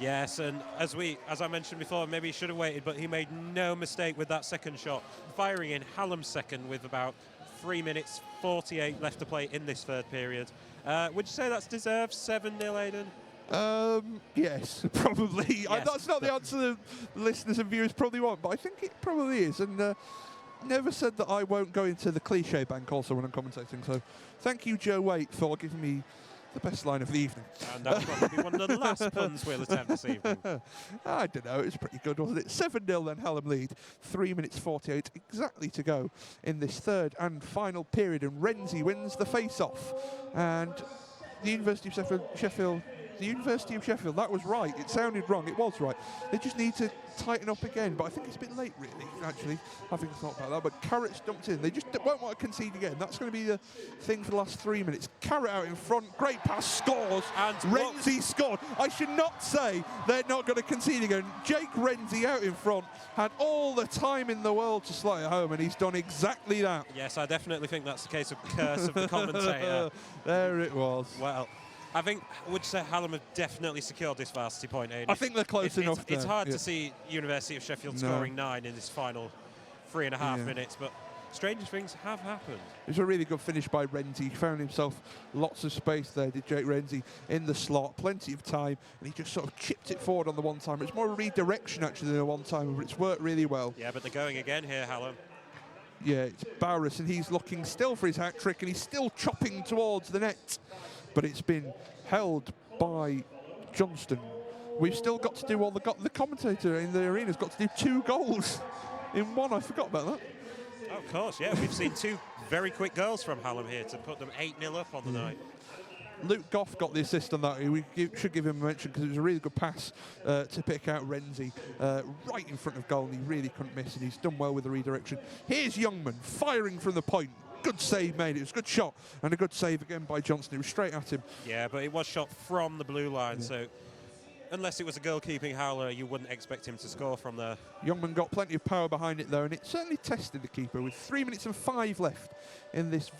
Yes, and as I mentioned before, maybe he should have waited, but he made no mistake with that second shot, firing in Hallam's second with about 3 minutes 48 left to play in this third period. Would you say that's deserved, 7-0, Aidan? Yes, probably. Yes, that's not the answer the listeners and viewers probably want, but I think it probably is. And never said that I won't go into the cliche bank also when I'm commentating. So thank you, Joe Waite, for giving me the best line of the evening. And that will probably be one of the last puns we'll attempt this evening. I don't know, it was pretty good, wasn't it? 7-0 then, Hallam lead. 3 minutes 48 exactly to go in this third and final period, and Renzi wins the face-off. And the University of Sheffield, the University of Sheffield, that was right. It sounded wrong. It was right. They just need to tighten up again. But I think it's a bit late, really, actually, having thought about that. But Carrot's dumped in. They just won't want to concede again. That's going to be the thing for the last 3 minutes. Carrot out in front. Great pass. Scores. And Renzi scored. I should not say they're not going to concede again. Jake Renzi out in front had all the time in the world to slot it home, and he's done exactly that. Yes, I definitely think that's the case of curse of the commentator. There it was. Well, I would say Hallam have definitely secured this varsity point. Aiden. I think they're close enough. It's hard to see University of Sheffield scoring 9 in this final 3.5 minutes, but stranger things have happened. It was a really good finish by Renzi. He found himself lots of space there, did Jake Renzi, in the slot, plenty of time, and he just sort of chipped it forward on the one-timer. It's more a redirection, actually, than a one-timer, but it's worked really well. Yeah, but they're going again here, Hallam. Yeah, it's Barris, and he's looking still for his hat-trick, and he's still chopping towards the net. But it's been held by Johnston. We've still got to do all the commentator in the arena's got to do 2 goals in one. I forgot about that. Oh, of course, yeah. We've seen 2 very quick goals from Hallam here to put them 8-0 up on the night. Luke Goff got the assist on that. We should give him a mention because it was a really good pass to pick out Renzi right in front of goal, and he really couldn't miss, and he's done well with the redirection. Here's Youngman firing from the point. Good save made. It was a good shot and a good save again by Johnston. It was straight at him. Yeah, but it was shot from the blue line, so unless it was a goalkeeping howler, you wouldn't expect him to score from there. Youngman got plenty of power behind it, though, and it certainly tested the keeper with 3 minutes and 5 left in this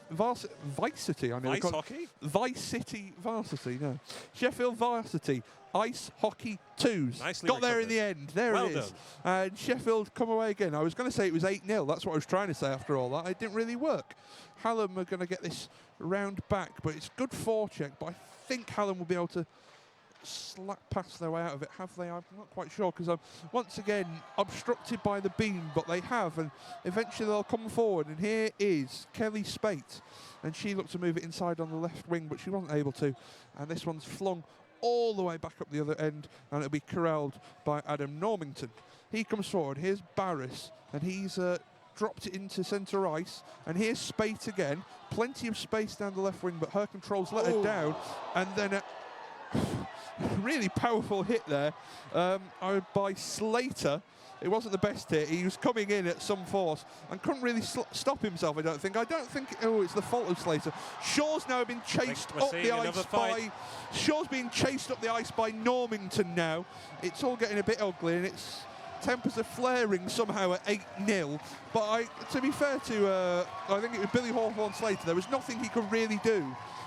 Varsity. I know Ice hockey? Vice City Varsity, no. Sheffield Varsity. Ice Hockey 2s. Nicely got there recovered. in the end. There Well it is. done. And Sheffield come away again. I was going to say it was 8-0. That's what I was trying to say after all that. It didn't really work. Hallam are going to get this round back, but it's good forecheck. But I think Hallam will be able to slap past their way out of it. Have they? I'm not quite sure, because I'm once again obstructed by the beam, but they have, and eventually they'll come forward. And here is Kelly Spate, and she looked to move it inside on the left wing, but she wasn't able to. And this one's flung all the way back up the other end, and it'll be corralled by Adam Normington. He comes forward. Here's Barris, and he's dropped it into centre ice. And here's Spate again. Plenty of space down the left wing, but her controls let her down. And then a really powerful hit there by Slater. It wasn't the best hit. He was coming in at some force and couldn't really stop himself, I don't think. Oh, it's the fault of Slater. Shaw's now been chased up the ice by... Shaw's being chased up the ice by Normington now. It's all getting a bit ugly, and it's... Tempers are flaring somehow at 8-0. But to be fair to, I think it was Billy Hawthorne Slater, there was nothing he could really do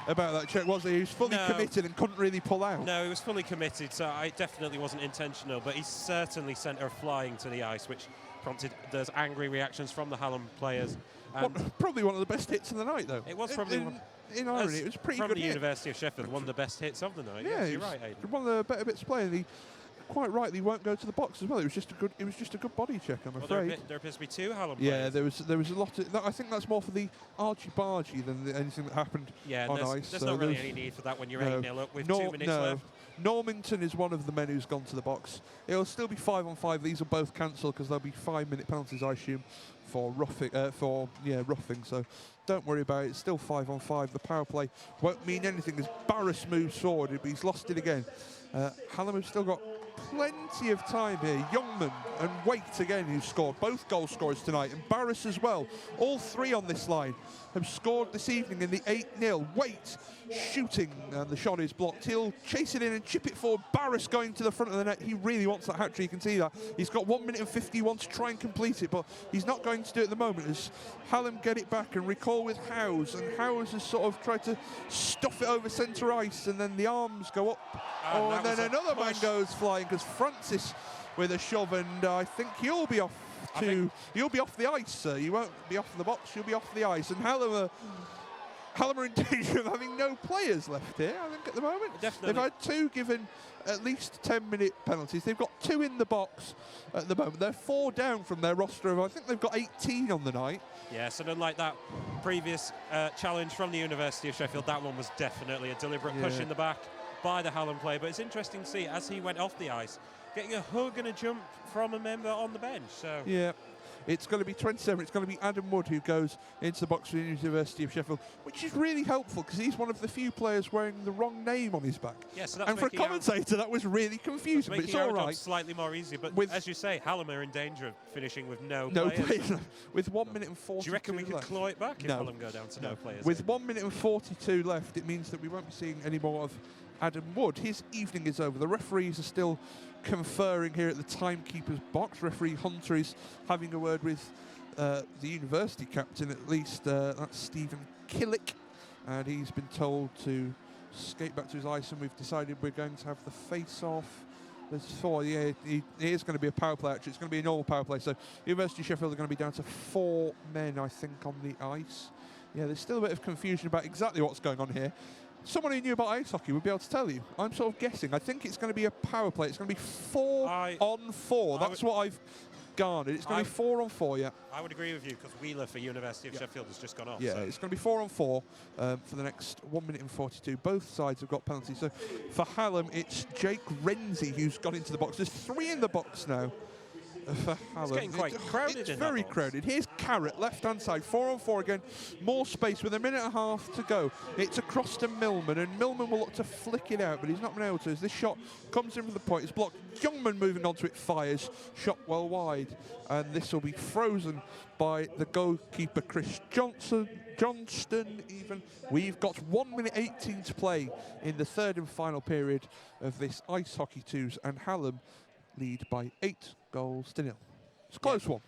about that check, was he? He was fully committed and couldn't really pull out. No, he was fully committed, so it definitely wasn't intentional, but he certainly sent her flying to the ice, which prompted those angry reactions from the Hallam players. Probably one of the best hits of the night, though. It was probably one. In irony, it was a pretty good From the hit. University of Sheffield, one of the best hits of the night. Yeah, yes, you're right, Aidan. One of the better bits playing. He quite rightly won't go to the box as well. It was just a good body check, I'm afraid. There appears to be 2 Hallam Yeah, players. there was a lot of... I think that's more for the argy-bargy than anything that happened on ice. There's not really any need for that when you're 8-0 up with 2 minutes left. Normington is one of the men who's gone to the box. It'll still be 5-on-5. These will both cancel because there'll be 5-minute penalties, I assume, for roughing. Roughing. So don't worry about it. It's still 5-on-5. The power play won't mean anything as Barris moves forward, but he's lost it again. Hallam have still got plenty of time here. Youngman and Waite again, who scored, both goal scorers tonight, and Barris as well. All 3 on this line have scored this evening in the 8-0. Waite shooting, and the shot is blocked. He'll chase it in and chip it forward. Barris going to the front of the net. He really wants that hat-trick, you can see that. He's got 1 minute and 50, he wants to try and complete it, but he's not going to do it at the moment as Hallam get it back and recall with Howes, and Howes has sort of tried to stuff it over centre ice, and then the arms go up. And then another man goes flying because Francis with a shove, and I think you'll be off the ice, sir. You won't be off the box, you'll be off the ice. And Hallam are in danger of having no players left here, I think, at the moment. Definitely. They've had 2 given at least 10-minute penalties. They've got 2 in the box at the moment. They're 4 down from their roster of, I think they've got 18 on the night. Yes, and unlike that previous challenge from the University of Sheffield, that one was definitely a deliberate push in the back by the Hallam player. But it's interesting to see, as he went off the ice, getting a hug and a jump from a member on the bench. So yeah. It's going to be 27. It's going to be Adam Wood who goes into the box for the University of Sheffield, which is really helpful because he's one of the few players wearing the wrong name on his back. Yeah, so that's and for a commentator, that was really confusing, but it's all right. Slightly more easy, but as you say, Hallam are in danger of finishing with no players. With 1 minute and 42 Do you reckon we could left. claw it back if Hallam go down to no players? With 1 minute and 42 left, it means that we won't be seeing any more of Adam Wood. His evening is over. The referees are still conferring here at the timekeeper's box. Referee Hunter is having a word with the university captain, at least. That's Stephen Killick, and he's been told to skate back to his ice, and we've decided we're going to have the face-off. There's 4. Yeah, it is going to be a power play, actually. It's going to be a normal power play. So University of Sheffield are going to be down to 4 men, I think, on the ice. Yeah, there's still a bit of confusion about exactly what's going on here. Someone who knew about ice hockey would be able to tell you. I'm sort of guessing. I think it's going to be a power play. It's going to be 4 on 4. That's what I've garnered. It's going to be 4 on 4, yeah. I would agree with you because Wheeler for University of Sheffield has just gone off. Yeah, so it's going to be 4 on 4 for the next 1 minute and 42. Both sides have got penalties. So for Hallam, it's Jake Renzi who's got into the box. There's 3 in the box now. For Hallam. It's getting quite crowded. It's very crowded. Here's Carrot, left-hand side, 4 on 4 again. More space with 1.5 minutes to go. It's across to Millman, and Millman will look to flick it out, but he's not been able to. As this shot comes in from the point, it's blocked. Youngman moving onto it, fires, shot well wide, and this will be frozen by the goalkeeper Chris Johnston even. We've got 1 minute 18 to play in the third and final period of this ice hockey twos, and Hallam lead by 8 goals to 0. It's a close one.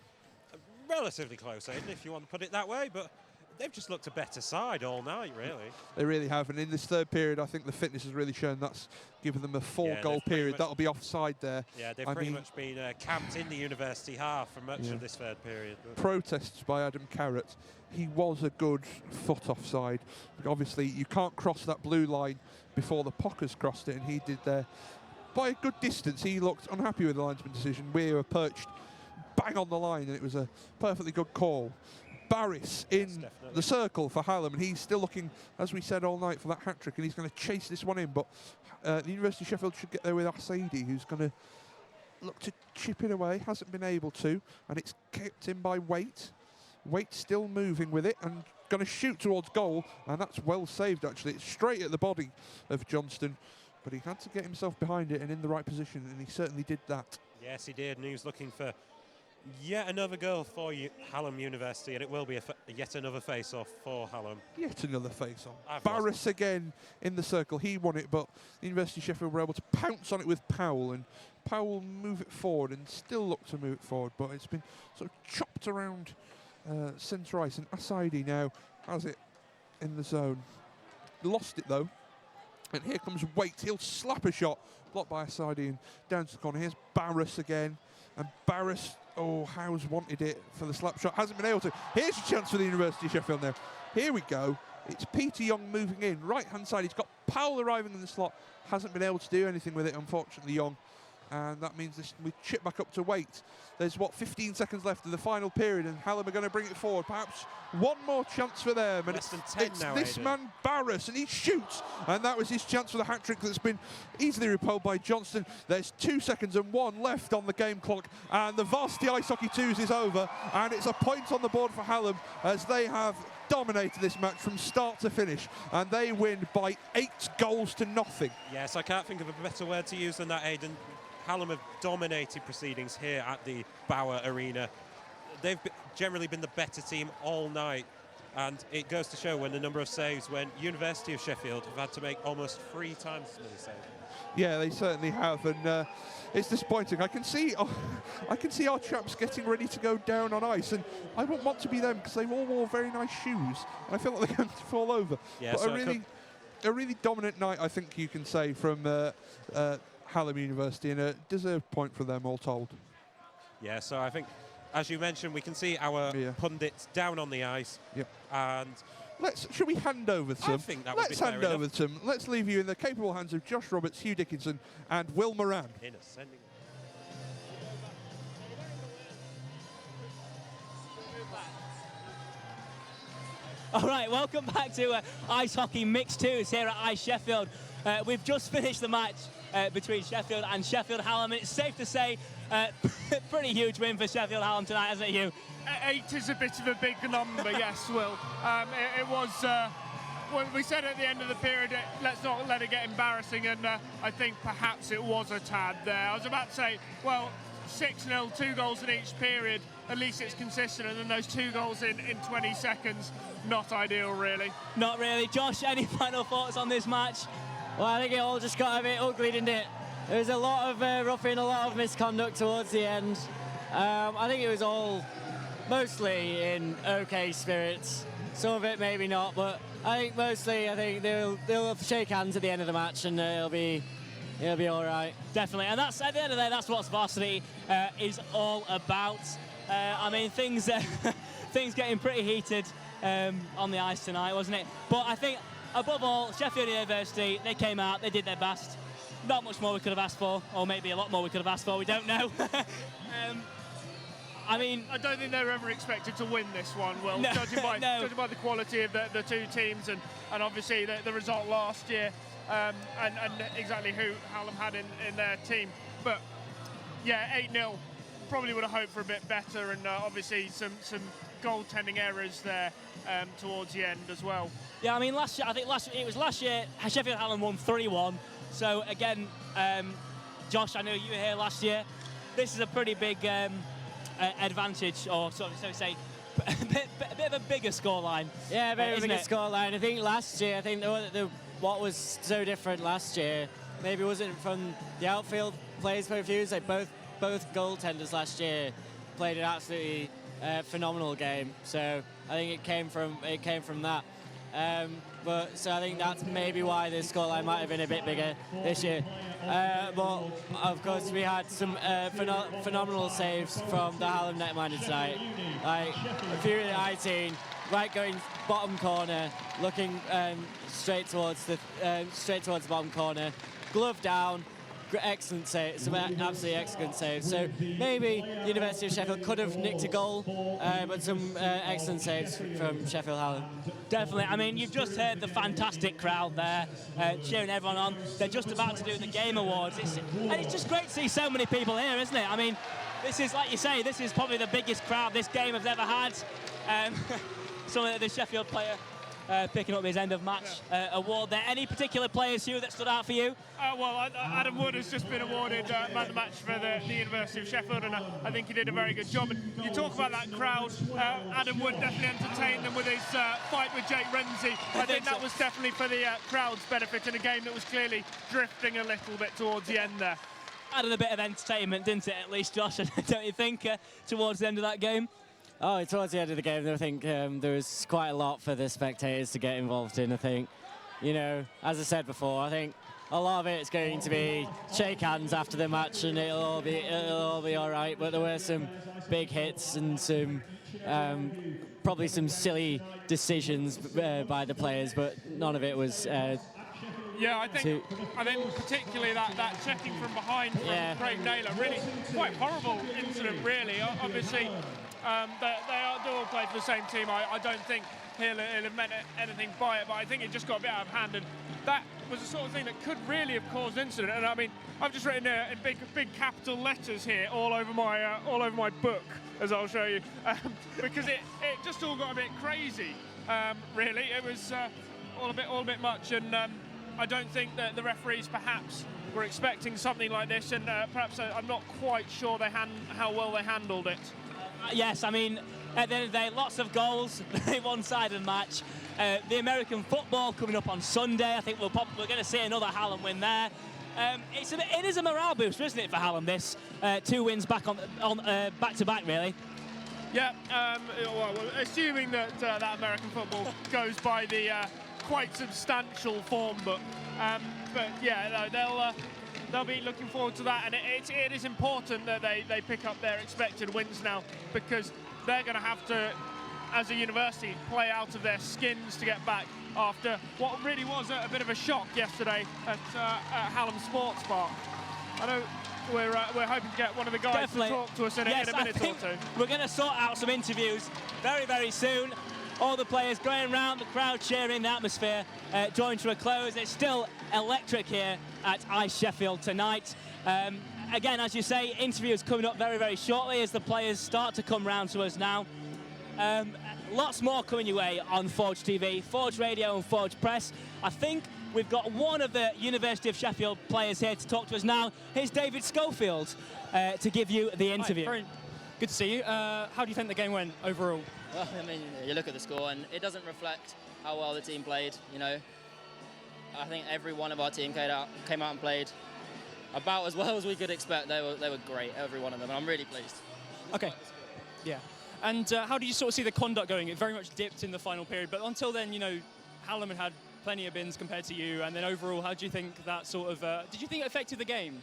Relatively close, Aidan, if you want to put it that way, but they've just looked a better side all night, really. They really have, and in this third period, I think the fitness has really shown. That's given them a 4-goal period. That'll be offside there. Yeah, they've pretty much been camped in the university half for much of this third period. Protests by Adam Carrot. He was a good foot offside. But obviously, you can't cross that blue line before the Pockers crossed it, and he did there. By a good distance, he looked unhappy with the linesman decision. We were perched bang on the line, and it was a perfectly good call. Barris in the circle for Hallam, and he's still looking, as we said all night, for that hat-trick, and he's going to chase this one in, but the University of Sheffield should get there with Asaidi, who's going to look to chip it away, hasn't been able to, and it's kept in by Waite. Waite still moving with it, and going to shoot towards goal, and that's well saved, actually. It's straight at the body of Johnston, but he had to get himself behind it and in the right position, and he certainly did that. Yes, he did, and he was looking for yet another goal for Hallam University, and it will be yet another face-off for Hallam. Yet another face-off. Barris again in the circle. He won it, but the University of Sheffield were able to pounce on it with Powell, and Powell move it forward and still look to move it forward, but it's been sort of chopped around centre ice, and Asaidi now has it in the zone. Lost it, though. And here comes Waite. He'll slap a shot. Blocked by Asaidi and down to the corner. Here's Barris again. And Barris, Howe's wanted it for the slap shot. Hasn't been able to. Here's a chance for the University of Sheffield now. Here we go. It's Peter Young moving in. Right-hand side. He's got Powell arriving in the slot. Hasn't been able to do anything with it, unfortunately, Young. And that means we chip back up to Waite. There's, 15 seconds left of the final period, and Hallam are going to bring it forward. Perhaps one more chance for them. And Less than 10 it's now, this Aidan. man, Barris, and he shoots. And that was his chance for the hat-trick that's been easily repelled by Johnston. There's 2 seconds and 1 left on the game clock. And the Varsity Ice Hockey 2s is over. And it's a point on the board for Hallam as they have dominated this match from start to finish, and they win by 8 goals to nothing. Yes, I can't think of a better word to use than that, Aidan. Hallam have dominated proceedings here at the Bauer Arena. They've generally been the better team all night, and it goes to show when the number of saves when University of Sheffield have had to make almost 3 times as many saves. Yeah, they certainly have, and it's disappointing. I can see our chaps getting ready to go down on ice, and I wouldn't want to be them because they all wore very nice shoes, and I feel like they're going to fall over. Yeah, but so a really dominant night, I think you can say, from Hallam University, and a deserved point for them, all told. Yeah, so I think, as you mentioned, we can see our pundits down on the ice. Yep. And should we hand over to them? I think that would be fair enough. Let's hand over to them. Let's leave you in the capable hands of Josh Roberts, Hugh Dickinson, and Will Moran. In ascending. All right, welcome back to Ice Hockey Mixed 2s here at iceSheffield. We've just finished the match between Sheffield and Sheffield Hallam. It's safe to say Pretty huge win for Sheffield Hallam tonight, hasn't it, Hugh? 8 is a bit of a big number, yes, Will. It was. Well, we said at the end of the period, let's not let it get embarrassing, and I think perhaps it was a tad there. I was about to say, well, 6-0, 2 goals in each period, at least it's consistent, and then those 2 goals in 20 seconds, not ideal, really. Not really. Josh, any final thoughts on this match? Well, I think it all just got a bit ugly, didn't it? There was a lot of roughing, a lot of misconduct towards the end. I think it was all mostly in okay spirits. Some of it maybe not, but I think mostly they'll shake hands at the end of the match, and it'll be all right. Definitely, and that's at the end of the day, that's what Varsity is all about. I mean, things getting pretty heated on the ice tonight, wasn't it? But I think above all, Sheffield University, they came out, they did their best. Not much more we could have asked for, or maybe a lot more we could have asked for. We don't know. I mean, I don't think they were ever expected to win this one, Will, no, judging by the quality of the 2 teams and obviously the result last year and exactly who Hallam had in their team. But yeah, 8-0, probably would have hoped for a bit better, and obviously some goaltending errors there towards the end as well. Yeah, I mean, last year Sheffield Hallam won 3-1. So again, Josh, I know you were here last year. This is a pretty big advantage, or so to say, a bit of a bigger scoreline. Yeah, very big it? scoreline. I think last year, what was so different last year maybe wasn't from the outfield players' point of views. Like both goaltenders last year played an absolutely phenomenal game. So I think it came from that. But so I think that's maybe why the scoreline might have been a bit bigger this year. But of course we had some phenomenal saves from the Hallam netminder tonight. Like a few in the 19, right going bottom corner, looking straight towards the bottom corner, glove down. Excellent save, some absolutely excellent saves. So maybe the University of Sheffield could have nicked a goal, but some excellent saves from Sheffield Hallam. Definitely. I mean, you've just heard the fantastic crowd there cheering everyone on. They're just about to do the game awards. It's just great to see so many people here, isn't it? I mean, this is, like you say, this is probably the biggest crowd this game has ever had. So the Sheffield player picking up his end of match award there. Any particular players, Hugh, that stood out for you? Well, Adam Wood has just been awarded man of the match for the University of Sheffield, and I think he did a very good job. And you talk about that crowd, Adam Wood definitely entertained them with his fight with Jake Renzi. I think that was definitely for the crowd's benefit in a game that was clearly drifting a little bit towards the end there. Added a bit of entertainment, didn't it, at least, Josh, don't you think, towards the end of that game? Oh, towards the end of the game, I think there was quite a lot for the spectators to get involved in. I think, as I said before, I think a lot of it is going to be shake hands after the match, and it'll all be all right. But there were some big hits and some probably some silly decisions by the players, but none of it was. Yeah, I think particularly that checking from behind from Craig Naylor, really quite horrible incident, really. Obviously. They do all play for the same team. I don't think he'll have meant anything by it, but I think it just got a bit out of hand, and that was the sort of thing that could really have caused incident. And I mean, I've just written in big capital letters here all over my book, as I'll show you, because it just all got a bit crazy. Really, it was all a bit much, and I don't think that the referees perhaps were expecting something like this, and perhaps I'm not quite sure how well they handled it. Yes, I mean, at the end of the day, lots of goals, one-sided match. The American football coming up on Sunday. I think we're going to see another Hallam win there. It is a morale booster, isn't it, for Hallam? This 2 wins back to back, really. Yeah. Well, assuming that that American football goes by the quite substantial form book, but yeah, they'll be looking forward to that, and it is important that they pick up their expected wins now, because they're going to have to, as a university, play out of their skins to get back after what really was a bit of a shock yesterday at Hallam Sports Park. I know we're hoping to get one of the guys to talk to us in a minute or two. We're going to sort out some interviews very, very soon. All the players going around, the crowd cheering, the atmosphere drawing to a close. It's still electric here at iceSheffield tonight. again, as you say, interviews coming up very, very shortly as the players start to come round to us now. Lots more coming your way on Forge TV, Forge Radio and Forge Press. I think we've got one of the University of Sheffield players here to talk to us now. Here's David Schofield to give you the interview. Hi, good to see you. How do you think the game went overall? Well, I mean, you look at the score and it doesn't reflect how well the team played, you know. I think every one of our team came out and played about as well as we could expect. They were great, every one of them, and I'm really pleased. Okay. Yeah. And how do you sort of see the conduct going? It very much dipped in the final period, but until then, you know, Hallam had plenty of bins compared to you, and then overall, how do you think that sort of... did you think it affected the game?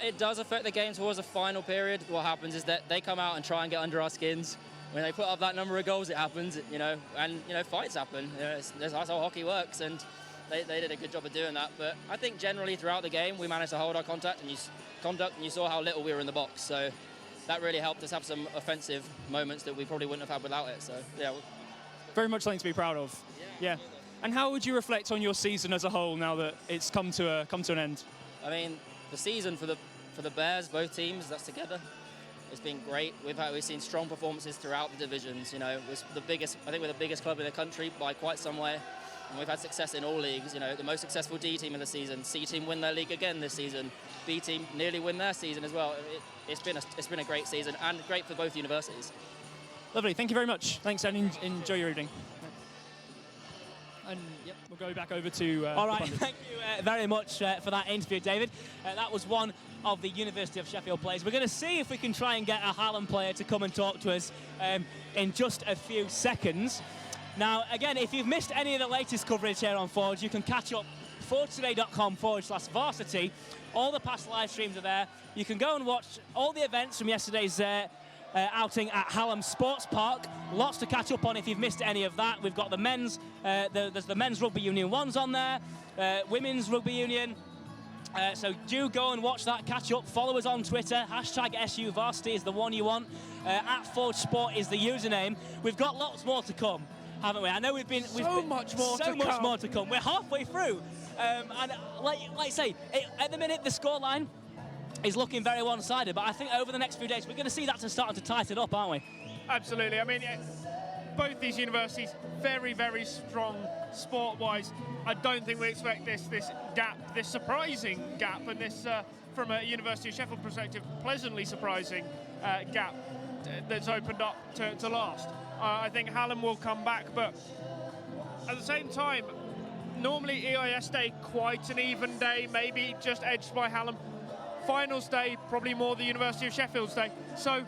It does affect the game towards the final period. What happens is that they come out and try and get under our skins. When they put up that number of goals, it happens, you know, and, you know, fights happen. You know, that's how hockey works, and they did a good job of doing that. But I think generally throughout the game, we managed to hold our conduct, and you saw how little we were in the box. So that really helped us have some offensive moments that we probably wouldn't have had without it. So, yeah. Very much something to be proud of. Yeah. And how would you reflect on your season as a whole now that it's come to an end? I mean, the season for the Bears, both teams, that's together. It's been great. We've seen strong performances throughout the divisions. You know, I think we're the biggest club in the country by quite some way, and we've had success in all leagues. You know, the most successful D team in the season, C team win their league again this season, B team nearly win their season as well. It's been a great season and great for both universities. Lovely. Thank you very much. Thanks, and enjoy your evening. And yep, we'll go back over to... All right, thank you very much for that interview, David. That was one of the University of Sheffield players. We're going to see if we can try and get a Hallam player to come and talk to us in just a few seconds. Now, again, if you've missed any of the latest coverage here on Forge, you can catch up forgetoday.com/varsity. All the past live streams are there. You can go and watch all the events from yesterday's outing at Hallam Sports Park. Lots to catch up on if you've missed any of that. We've got the men's, there's the men's rugby union ones on there, women's rugby union. So do go and watch that, catch up, follow us on Twitter, #SUVarsity is the one you want, @Forge Sport is the username. We've got lots more to come, haven't we? I know we've been much more to come. We're halfway through, and like I say, at the minute the scoreline is looking very one-sided, but I think over the next few days we're going to see that starting to tighten up, aren't we? Absolutely. I mean, both these universities very, very strong sport-wise. I don't think we expect this gap, this surprising gap, and this, from a University of Sheffield perspective, pleasantly surprising gap that's opened up to last. I think Hallam will come back, but at the same time, normally EIS Day, quite an even day, maybe just edged by Hallam. Finals Day, probably more the University of Sheffield's day. So,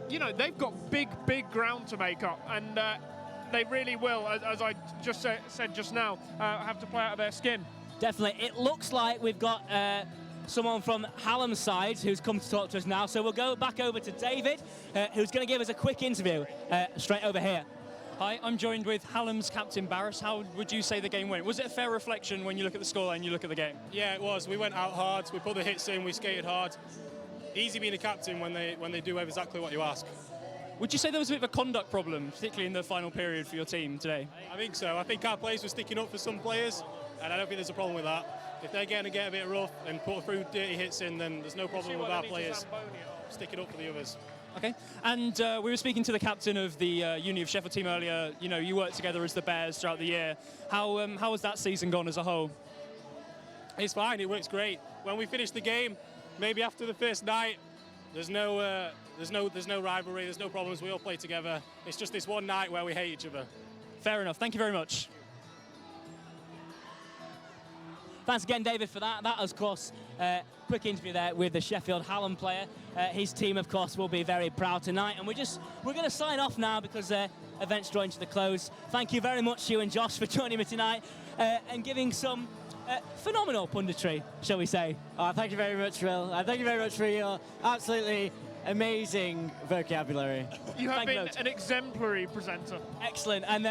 you know, they've got big ground to make up, and they really will, as I just said just now, have to play out of their skin. Definitely. It looks like we've got someone from Hallam's side who's come to talk to us now. So we'll go back over to David, who's going to give us a quick interview straight over here. Hi, I'm joined with Hallam's captain Barris. How would you say the game went? Was it a fair reflection when you look at the scoreline and you look at the game? Yeah, it was. We went out hard. We put the hits in. We skated hard. Easy being a captain when they do exactly what you ask. Would you say there was a bit of a conduct problem, particularly in the final period for your team today? I think so. I think our players were sticking up for some players, and I don't think there's a problem with that. If they're going to get a bit rough and put through dirty hits in, then there's no problem with our players sticking up for the others. Okay, and we were speaking to the captain of the Uni of Sheffield team earlier. You know, you worked together as the Bears throughout the year. How has that season gone as a whole? It's fine. It works great. When we finish the game, maybe after the first night, there's no rivalry. There's no problems. We all play together. It's just this one night where we hate each other. Fair enough. Thank you very much. Thanks again, David, for that. That was, of course, quick interview there with the Sheffield Hallam player. His team, of course, will be very proud tonight. And we're going to sign off now because event's drawing to the close. Thank you very much, you and Josh, for joining me tonight and giving some phenomenal punditry, shall we say. Oh, thank you very much, Will. Thank you very much for your absolutely amazing vocabulary. You have been an exemplary presenter. Excellent, and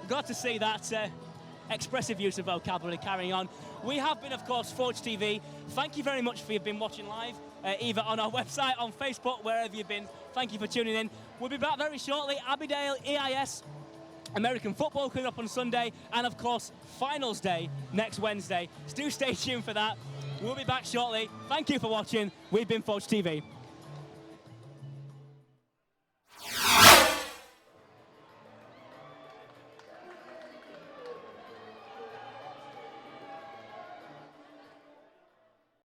glad to see that expressive use of vocabulary carrying on. We have been, of course, Forge TV. Thank you very much for you've been watching live, either on our website, on Facebook, wherever you've been. Thank you for tuning in. We'll be back very shortly. Abbeydale, EIS, American football coming up on Sunday, and of course, finals day next Wednesday. So do stay tuned for that. We'll be back shortly. Thank you for watching. We've been Forge TV.